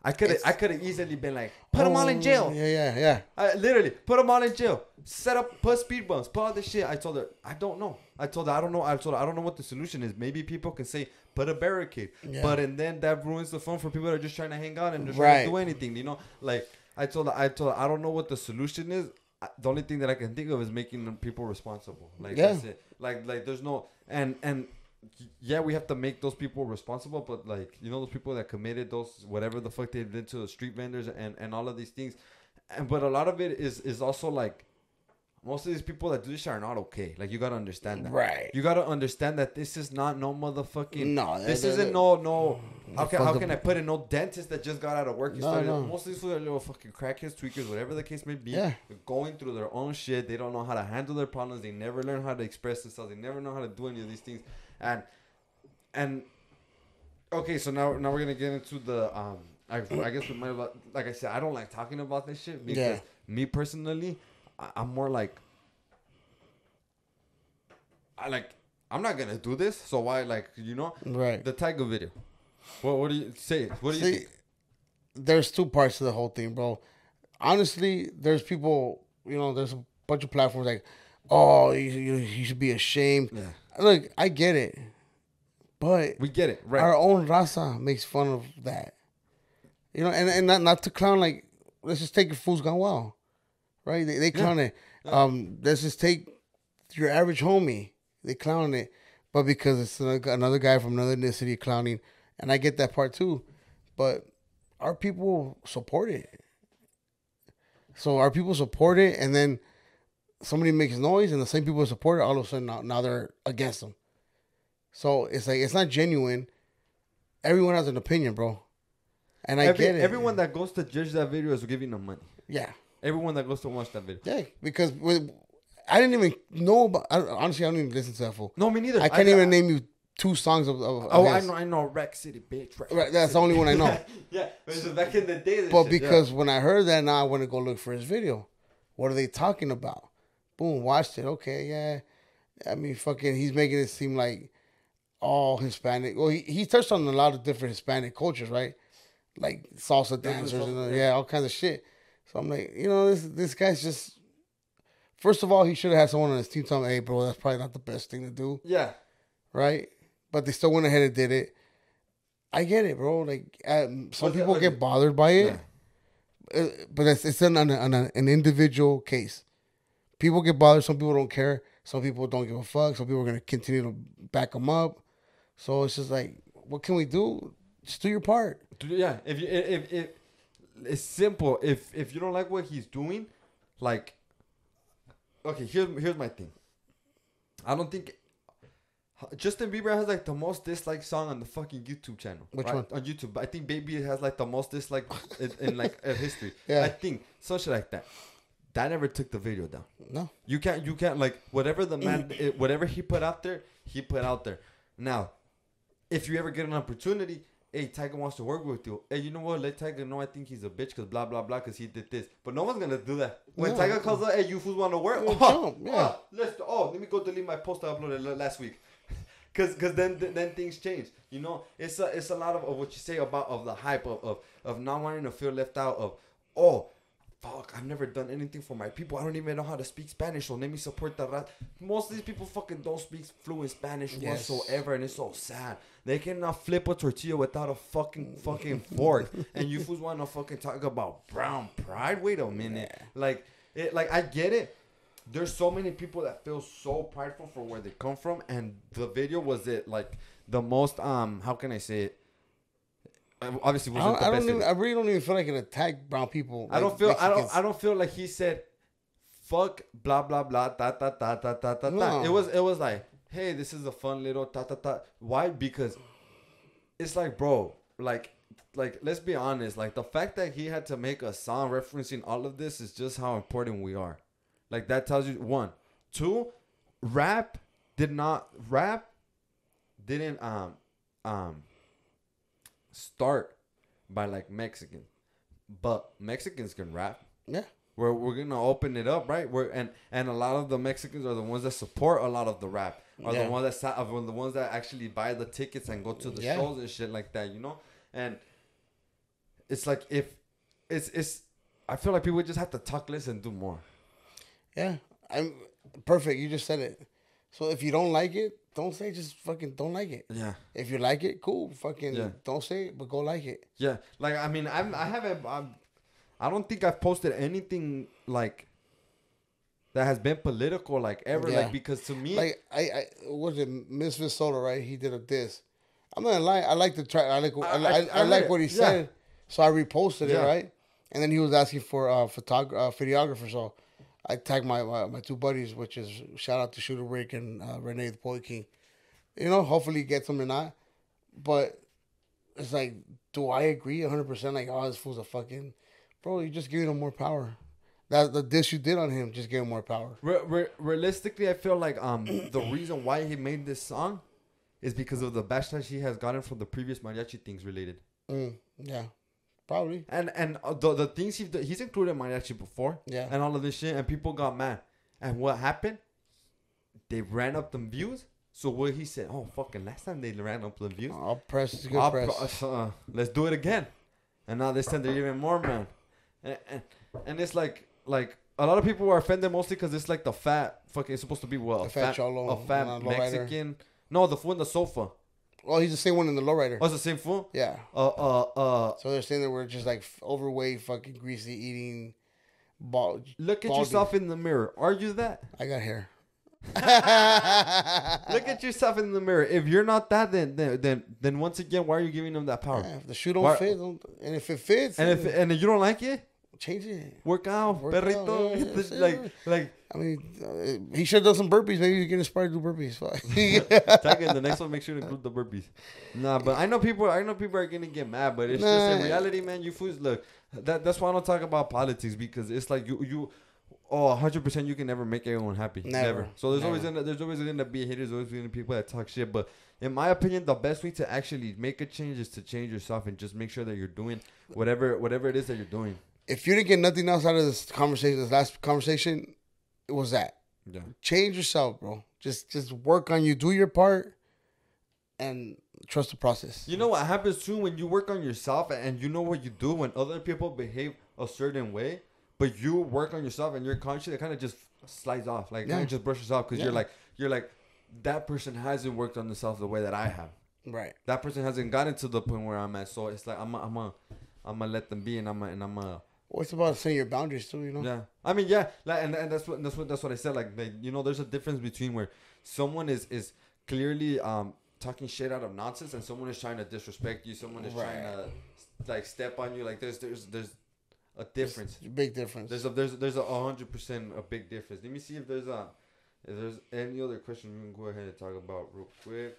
I could have easily been like, put them all in jail.
Yeah.
Literally, put them all in jail. Put speed bumps, put all this shit. I told her, I don't know. I told her, I don't know. I told her, I don't know what the solution is. Maybe people can say, put a barricade. Yeah. And then that ruins the fun for people that are just trying to hang out and just trying to do anything. Like, I told her, I don't know what the solution is. The only thing that I can think of is making people responsible. Like, that's it. Like, there's no, and yeah, we have to make those people responsible, but like, those people that committed those, whatever the fuck they did to the street vendors and all of these things. But a lot of it is also like, most of these people that do this shit are not okay. Like, you gotta understand that.
Right.
You gotta understand that this is not no motherfucking.
No.
This isn't no. How can I put it? No dentist that just got out of work. No. Most of these people are little fucking crackheads, tweakers, whatever the case may be.
Yeah.
They're going through their own shit. They don't know how to handle their problems. They never learn how to express themselves. They never know how to do any of these things. And okay, so now we're gonna get into the I guess we might, like I said, I don't like talking about this shit because me personally, I'm more like, I'm not gonna do this, so why,
right?
The Tiger video. What do you say? What do you think?
There's two parts to the whole thing, bro. Honestly, there's people, there's a bunch of platforms like, oh, you should be ashamed. Yeah. Look, I get it, but
we get it, right?
Our own raza makes fun of that, and not to clown. Like, let's just take your Fool's Gone Wild, right? They clown it. Let's just take your average homie. They clown it, but because it's another guy from another ethnicity clowning, and I get that part too, but our people support it. So our people support it, and then somebody makes noise, and the same people who support it, all of a sudden now they're against them. So it's like it's not genuine. Everyone has an opinion, bro, and I get it.
Everyone that goes to judge that video is giving them money.
Yeah.
Everyone that goes to watch that video.
Yeah, because I didn't even know about. Honestly, I don't even listen to that fool.
No, me neither.
I can't even name you 2 songs of his.
I know, Rack City, bitch.
Right, that's the only one I know.
Yeah, this is back in the day.
But because when I heard that, now I want to go look for his video. What are they talking about? Boom, watched it. Okay, yeah. I mean, fucking, he's making it seem like all Hispanic. Well, he touched on a lot of different Hispanic cultures, right? Like salsa dancers and all kinds of shit. So I'm like, this guy's just. First of all, he should have had someone on his team tell him, "Hey, bro, that's probably not the best thing to do."
Yeah.
Right? But they still went ahead and did it. I get it, bro. Like some people get bothered by it, but it's an individual case. People get bothered. Some people don't care. Some people don't give a fuck. Some people are gonna continue to back them up. So it's just like, what can we do? Just do your part.
Yeah. If it's simple. If you don't like what he's doing, like, okay, here's my thing. I don't think Justin Bieber has like the most disliked song on the fucking YouTube channel.
Which one?
On YouTube. I think Baby has like the most disliked in like history.
Yeah.
I think some shit like that. That never took the video down.
No.
You can't like whatever the man whatever he put out there, he put out there. Now, if you ever get an opportunity, hey, Tiger wants to work with you. Hey, you know what? Let Tiger know I think he's a bitch because blah blah blah because he did this. But no one's gonna do that. When Tiger calls out, hey, you fools want to work? Let me go delete my post I uploaded last week. Cause then things change, It's a lot of what you say of the hype of not wanting to feel left out of fuck, I've never done anything for my people. I don't even know how to speak Spanish, so let me support the rap. Most of these people fucking don't speak fluent Spanish whatsoever, and it's so sad. They cannot flip a tortilla without a fucking fork, and you fools want to fucking talk about brown pride. Wait a minute, like I get it. There's so many people that feel so prideful for where they come from, and the video was like the most how can I say it? Obviously, wasn't the best.
I really don't even feel like it attacked brown people.
I don't feel like he said, "Fuck blah blah blah ta ta ta ta ta ta ta." It was like, hey, this is a fun little ta ta ta. Why? Because it's like, bro, like let's be honest. Like the fact that he had to make a song referencing all of this is just how important we are. Like that tells you 1, 2, rap didn't start by like Mexicans, but Mexicans can rap.
Yeah,
we're gonna open it up, right? And a lot of the Mexicans are the ones that support a lot of the rap, are the ones that actually buy the tickets and go to the shows and shit like that, And it's like I feel like people just have to talk less and do more.
Yeah, I'm perfect. You just said it. So if you don't like it, don't say just fucking don't like it.
Yeah.
If you like it, cool. Fucking don't say it, but go like it.
Yeah. Like I mean, I don't think I've posted anything like that has been political like ever. Like because to me,
like I was it Misfit Soda, right? He did a diss. I'm not gonna lie. I like the track. I like what he said. So I reposted it, right? And then he was asking for videographer. So I tagged my 2 buddies, which is shout out to Shoutout Rick and Renee the Poet King. Hopefully he gets them or not. But it's like, do I agree 100%? Like, this fool's a fucking... Bro, you just giving him more power. That the diss you did on him just gave him more power.
Realistically, I feel like the reason why he made this song is because of the backlash he has gotten from the previous mariachi things related.
Yeah. Probably.
And the things he's included mariachi before.
Yeah.
And all of this shit. And people got mad. And what happened? They ran up the views. So what he said, fucking last time they ran up the views.
Press.
Let's do it again. And now this time they're even more, man. And it's like a lot of people are offended mostly because it's like the fat fucking, it's supposed to be what?
A fat
Mexican. No, the fool in the sofa.
Oh, he's the same one in the lowrider.
Oh, it's the same fool?
Yeah.
So
they're saying that we're just like overweight, fucking greasy eating.
Look at yourself in the mirror. Are you that?
I got hair.
Look at yourself in the mirror. If you're not that, then once again, why are you giving them that power?
Yeah, if the shoe don't fit, and if it fits,
and if you don't like it,
change it.
Work out, perrito.
Yeah.
Like.
I mean, he should have done some burpees. Maybe you get inspired to do burpees.
Second, the next one, make sure to include the burpees. Nah, but I know people are gonna get mad, but it's just in reality, man. You fools, look. That's why I don't talk about politics, because it's like you 100% you can never make everyone happy. Never. So there's always gonna be haters. There's always gonna be people that talk shit. But in my opinion, the best way to actually make a change is to change yourself and just make sure that you're doing whatever it is that you're doing.
If you didn't get nothing else out of this last conversation, it was that.
Yeah.
Change yourself, bro. Just work on you. Do your part, and trust the process.
You know what happens too when you work on yourself and you know what you do when other people behave a certain way, but you work on yourself and you're conscious, it kind of just slides off. Like, kind of just brushes off because you're like, that person hasn't worked on themselves the way that I have.
Right.
That person hasn't gotten to the point where I'm at. So it's like I'm gonna let them be, and I'm gonna.
Well, it's about setting your boundaries too, you know.
Yeah, I mean, yeah, like, and that's what I said. Like, you know, there's a difference between where someone is clearly talking shit out of nonsense, and someone is trying to disrespect you. Someone is trying to like step on you. Like, there's a difference.
There's a big difference.
There's 100% a big difference. Let me see if there's any other question we can go ahead and talk about real quick.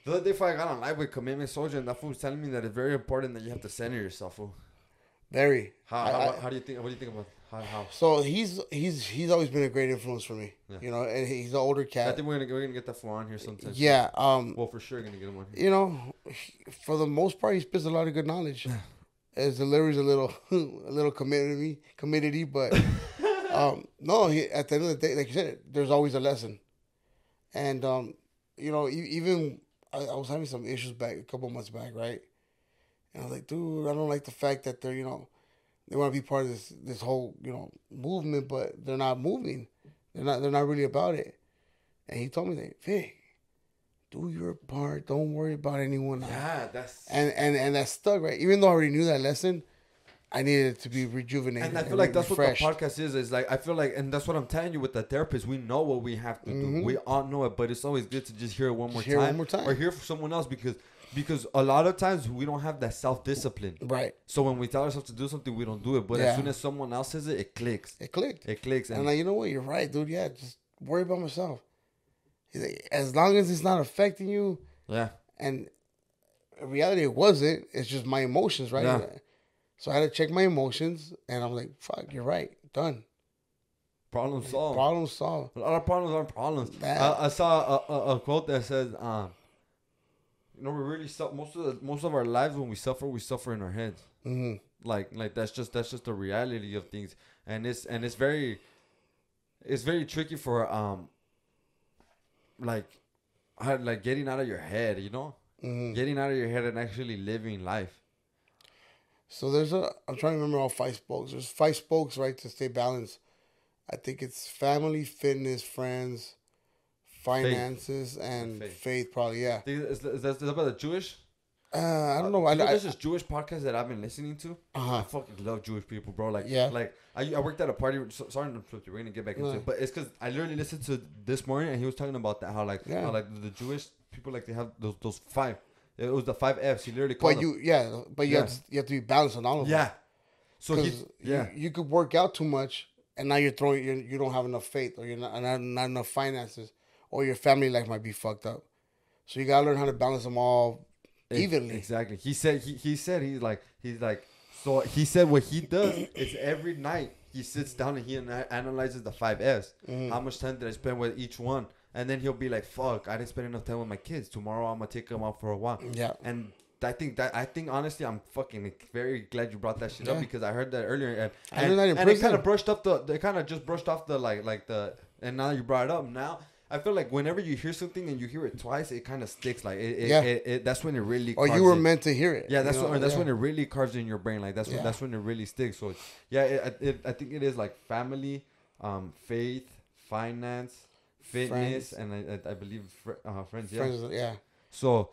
The other day, I got on live with Commitment Soldier, and that fool was telling me that it's very important that you have to center yourself, fool.
Very.
How do you think? What do you think about how?
So he's always been a great influence for me. Yeah. You know, and he's an older cat.
I think we're gonna get that fool on here sometime.
Yeah.
Well, for sure, gonna get him on here.
You know, for the most part, he spits a lot of good knowledge. His delivery's a little committee, but no. At the end of the day, like you said, there's always a lesson. And you know, even I was having some issues a couple months back, right? And I was like, dude, I don't like the fact that they're, you know, they want to be part of this whole, you know, movement, but they're not moving. They're not really about it. And he told me that, Vic, do your part. Don't worry about anyone else.
Yeah, that's
and that stuck, right? Even though I already knew that lesson, I needed it to be rejuvenated.
And I feel like that's refreshed. What the podcast is like, I feel like, and that's what I'm telling you with the therapist. We know what we have to do. We all know it, but it's always good to just hear it one more time. Or hear from someone else because a lot of times we don't have that self-discipline. Right. So when we tell ourselves to do something, we don't do it. But as soon as someone else says it, it clicks.
It clicked.
It clicks.
And like, you know what? You're right, dude. Yeah, just worry about myself. He's like, as long as it's not affecting you. Yeah. And in reality, it wasn't. It's just my emotions, right? Yeah. So I had to check my emotions, and I'm like, fuck, you're right. Done.
Problem solved.
Problem solved.
A lot of problems aren't problems. I saw a quote that says, you know, we really most of our lives when we suffer in our heads. Mm-hmm. Like that's just the reality of things, and it's very tricky for like getting out of your head, you know, getting out of your head and actually living life.
So I'm trying to remember all 5 spokes. There's 5 spokes, right, to stay balanced. I think it's family, fitness, friends, finances, and faith probably, yeah.
Is that about the Jewish?
I don't know.
There's this Jewish podcast that I've been listening to. I fucking love Jewish people, bro. Like, I worked at a party. Sorry, we're gonna get back into it, but it's because I literally listened to this morning, and he was talking about that how the Jewish people, like, they have those 5. It was the 5 Fs. He literally called them.
You have to be balanced on all of them. Yeah. So you could work out too much, and now you don't have enough faith, or you're not enough finances, or your family life might be fucked up. So you gotta learn how to balance them all evenly.
Exactly. He said so he said what he does is every night he sits down and he analyzes the 5 Fs. How much time did I spend with each one? And then he'll be like, fuck, I didn't spend enough time with my kids. Tomorrow I'm gonna take them out for a while. Yeah. And I think honestly, I'm fucking very glad you brought that shit up, because I heard that earlier, and it kind of brushed up and now you brought it up. Now I feel like whenever you hear something and you hear it twice, it kind of sticks. Like that's when it really.
Or you were meant to hear it.
Yeah, that's when it really carves in your brain. Like that's when it really sticks. So I think it is like family, faith, finance, fitness, and I believe friends. Yeah. Friends, yeah. So,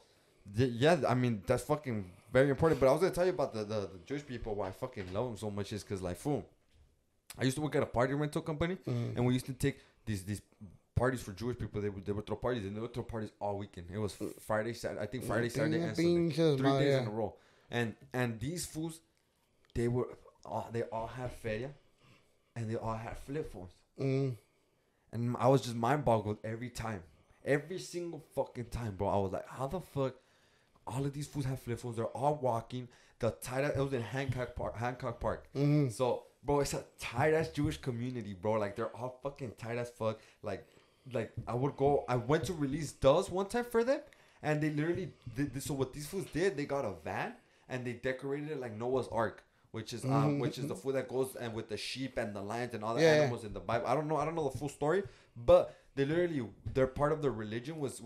I mean, that's fucking very important. But I was gonna tell you about the Jewish people, why I fucking love them so much is because, like, I used to work at a party rental company, and we used to take these parties for Jewish people. They would throw parties, and they would throw parties all weekend. It was Friday, Saturday, Saturday, and Sunday, 3 days in a row. And these fools, they were they all had feria, and they all had flip phones.
Mm.
And I was just mind boggled every time. Every single fucking time, bro. I was like, how the fuck all of these fools have flip phones? They're all walking. The tight ass, it was in Hancock Park.
Mm-hmm.
So, bro, it's a tight ass Jewish community, bro. Like, they're all fucking tight as fuck. Like I went to release Duz one time for them, and they literally did this. So what these fools did, they got a van and they decorated it like Noah's Ark, which is the food that goes and with the sheep and the lions and all the animals in the Bible. I don't know the full story, but they literally, their part of their religion was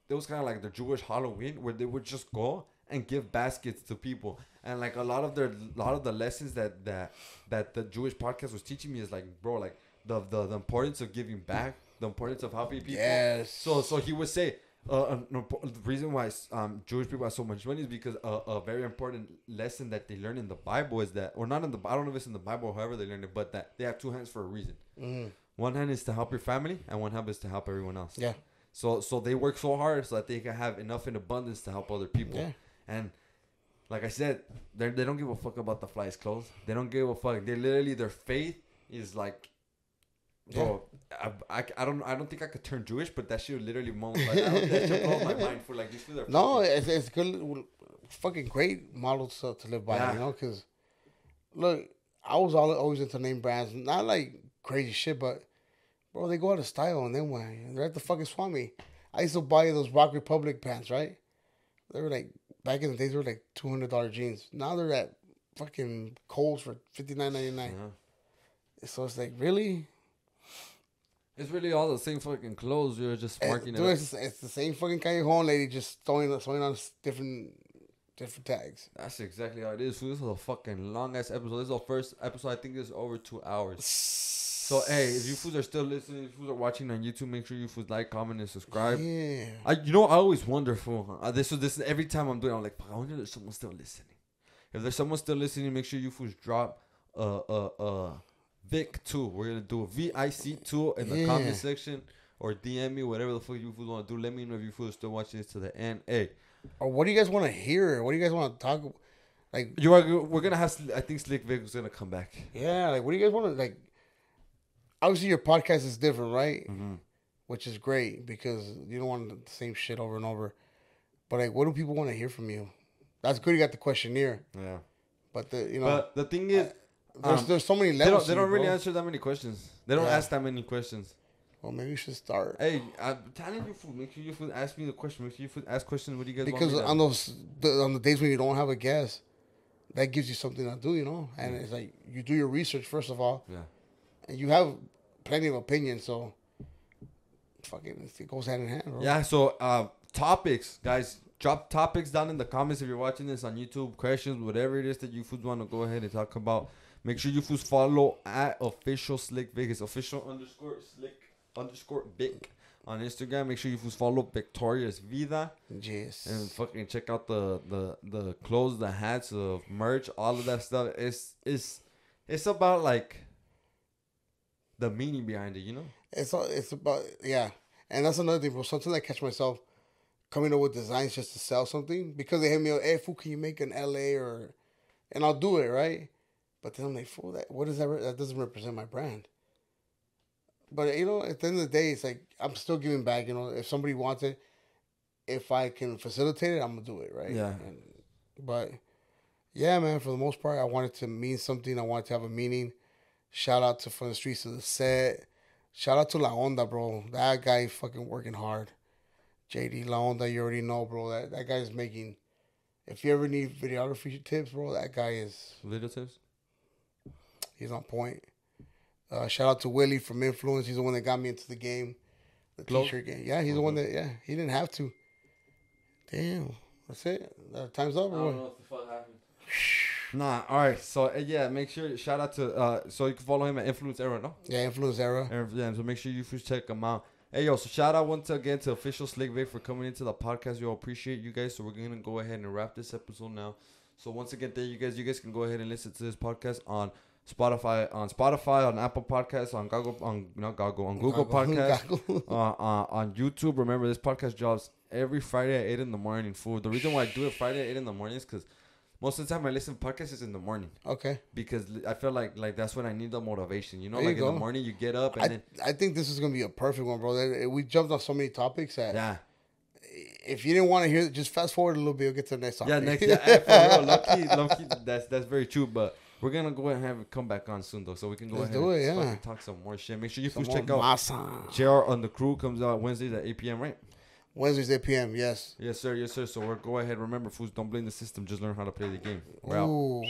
it was kind of like the Jewish Halloween, where they would just go and give baskets to people. And like a lot of the lessons that the Jewish podcast was teaching me is like, bro, like the importance of giving back, the importance of helping people.
Yes.
So he would say, the reason why Jewish people have so much money is because a very important lesson that they learn in the Bible is that, or not in the, I don't know if it's in the Bible or however they learn it, but that they have two hands for a reason. Mm. One hand is to help your family, and one hand is to help everyone else.
Yeah.
So they work so hard so that they can have enough in abundance to help other people. Yeah. And like I said, they don't give a fuck about the fly's clothes. They don't give a fuck. They literally, their faith is like, bro, I don't think I could turn Jewish, but that shit literally that shit blows my mind for like these fools.
No, it's good, fucking great models to live by, you know, because look, I was always into name brands, not like crazy shit, but bro, they go out of style and then when they're at the fucking Swami. I used to buy those Rock Republic pants, right? They were like, back in the days, they were like $200 jeans. Now they're at fucking Kohl's for $59.99. Yeah. So it's like, really?
It's really all the same fucking clothes. You're just marking it up.
It's the same fucking Callejon lady, just throwing on different tags.
That's exactly how it is. This is a fucking long ass episode. This is our first episode. I think it's over 2 hours. So hey, if you fools are still listening, if you fools are watching on YouTube, make sure you fools like, comment, and subscribe. Yeah. I always wonder, fool. This is every time I'm doing. I'm like, I wonder if there's someone still listening. If there's someone still listening, make sure you fools drop Vic 2. We're gonna do a VIC 2 in the comment section, or DM me, whatever the fuck you fools want to do. Let me know if you fools are still watching this to the end. Hey.
Or what do you guys want to hear? What do you guys want to talk about? Like,
we're gonna have. I think Slic Vic is gonna come back.
Yeah. Like, what do you guys want to like? Obviously, your podcast is different, right? Mm-hmm. Which is great because you don't want the same shit over and over. But like, what do people want to hear from you? That's good. You got the questionnaire. Yeah. But the thing is, there's so many levels.
They don't really answer that many questions. They don't ask that many questions.
Well, maybe you should start.
Hey, I'm telling you, food. Make sure you food ask me the question. Make sure you food ask questions. What do you guys
want? Because on the days when you don't have a guest, that gives you something to do, you know. And it's like you do your research first of all. Yeah. And you have plenty of opinions, so fucking it goes hand in hand, bro.
Yeah. So topics, guys. Drop topics down in the comments if you're watching this on YouTube. Questions, whatever it is that you foods want to go ahead and talk about. Make sure you foods follow at official Slic Vic. It's official _Slic _Vic on Instagram. Make sure you foods follow Victorious Vida.
Yes.
And fucking check out the clothes, the hats, the merch, all of that stuff. It's about like the meaning behind it, you know?
It's about, yeah. And that's another thing, bro. Sometimes I catch myself coming up with designs just to sell something because they hit me up, hey, fool, can you make an LA or... And I'll do it, right? But then I'm like, fool, what is that? That doesn't represent my brand. But, you know, at the end of the day, it's like, I'm still giving back, you know? If somebody wants it, if I can facilitate it, I'm going to do it, right?
Yeah.
But, yeah, man, for the most part, I want it to mean something. I want it to have a meaning. Shout out to From the Streets to the Set. Shout out to La Onda, bro. That guy fucking working hard. JD La Onda, you already know, bro. That guy's making... If you ever need videography tips, bro, that guy is...
Video tips?
He's on point. Shout out to Willie from Influence. He's the one that got me into the game. The t-shirt game. Yeah, he's the one that... Yeah, he didn't have to. Damn. That's it. Time's up, bro.
I don't know what the fuck happened. Nah, all right. So, yeah, make sure... Shout out to... so, you can follow him at Influence Era, no?
Yeah, Influence Era.
Yeah, so make sure you first check him out. Hey, yo, so shout out once again to official Slic Vic for coming into the podcast. Yo, appreciate you guys. So we're going to go ahead and wrap this episode now. So once again, thank you guys. You guys can go ahead and listen to this podcast on Spotify, on Apple Podcasts, on Google Podcasts, on YouTube. Remember, this podcast drops every Friday at 8 in the morning. Food. The reason why I do it Friday at 8 in the morning is because most of the time I listen to podcasts is in the morning.
Okay.
Because I feel like that's when I need the motivation. You know,
There
like
you
in
go.
the morning you get up and then
I think this is gonna be a perfect one, bro. We jumped off so many topics that
yeah.
if you didn't want to hear it, just fast forward a little bit. You'll get to the next topic.
Yeah, next. Yeah, for real. Low-key, that's very true. But we're gonna go ahead and have it come back on soon, though, so we can go
Let's
ahead
do
and
it, yeah.
fucking talk some more shit. Make sure you
Some
fools check
more
out
masa.
JR on the Crew. Comes out Wednesdays at 8 p.m. Right?
Wednesdays 8 p.m. Yes.
Yes, sir. Yes, sir. So we're go ahead. Remember, fools, don't blame the system. Just learn how to play the game. We're out.
Ooh.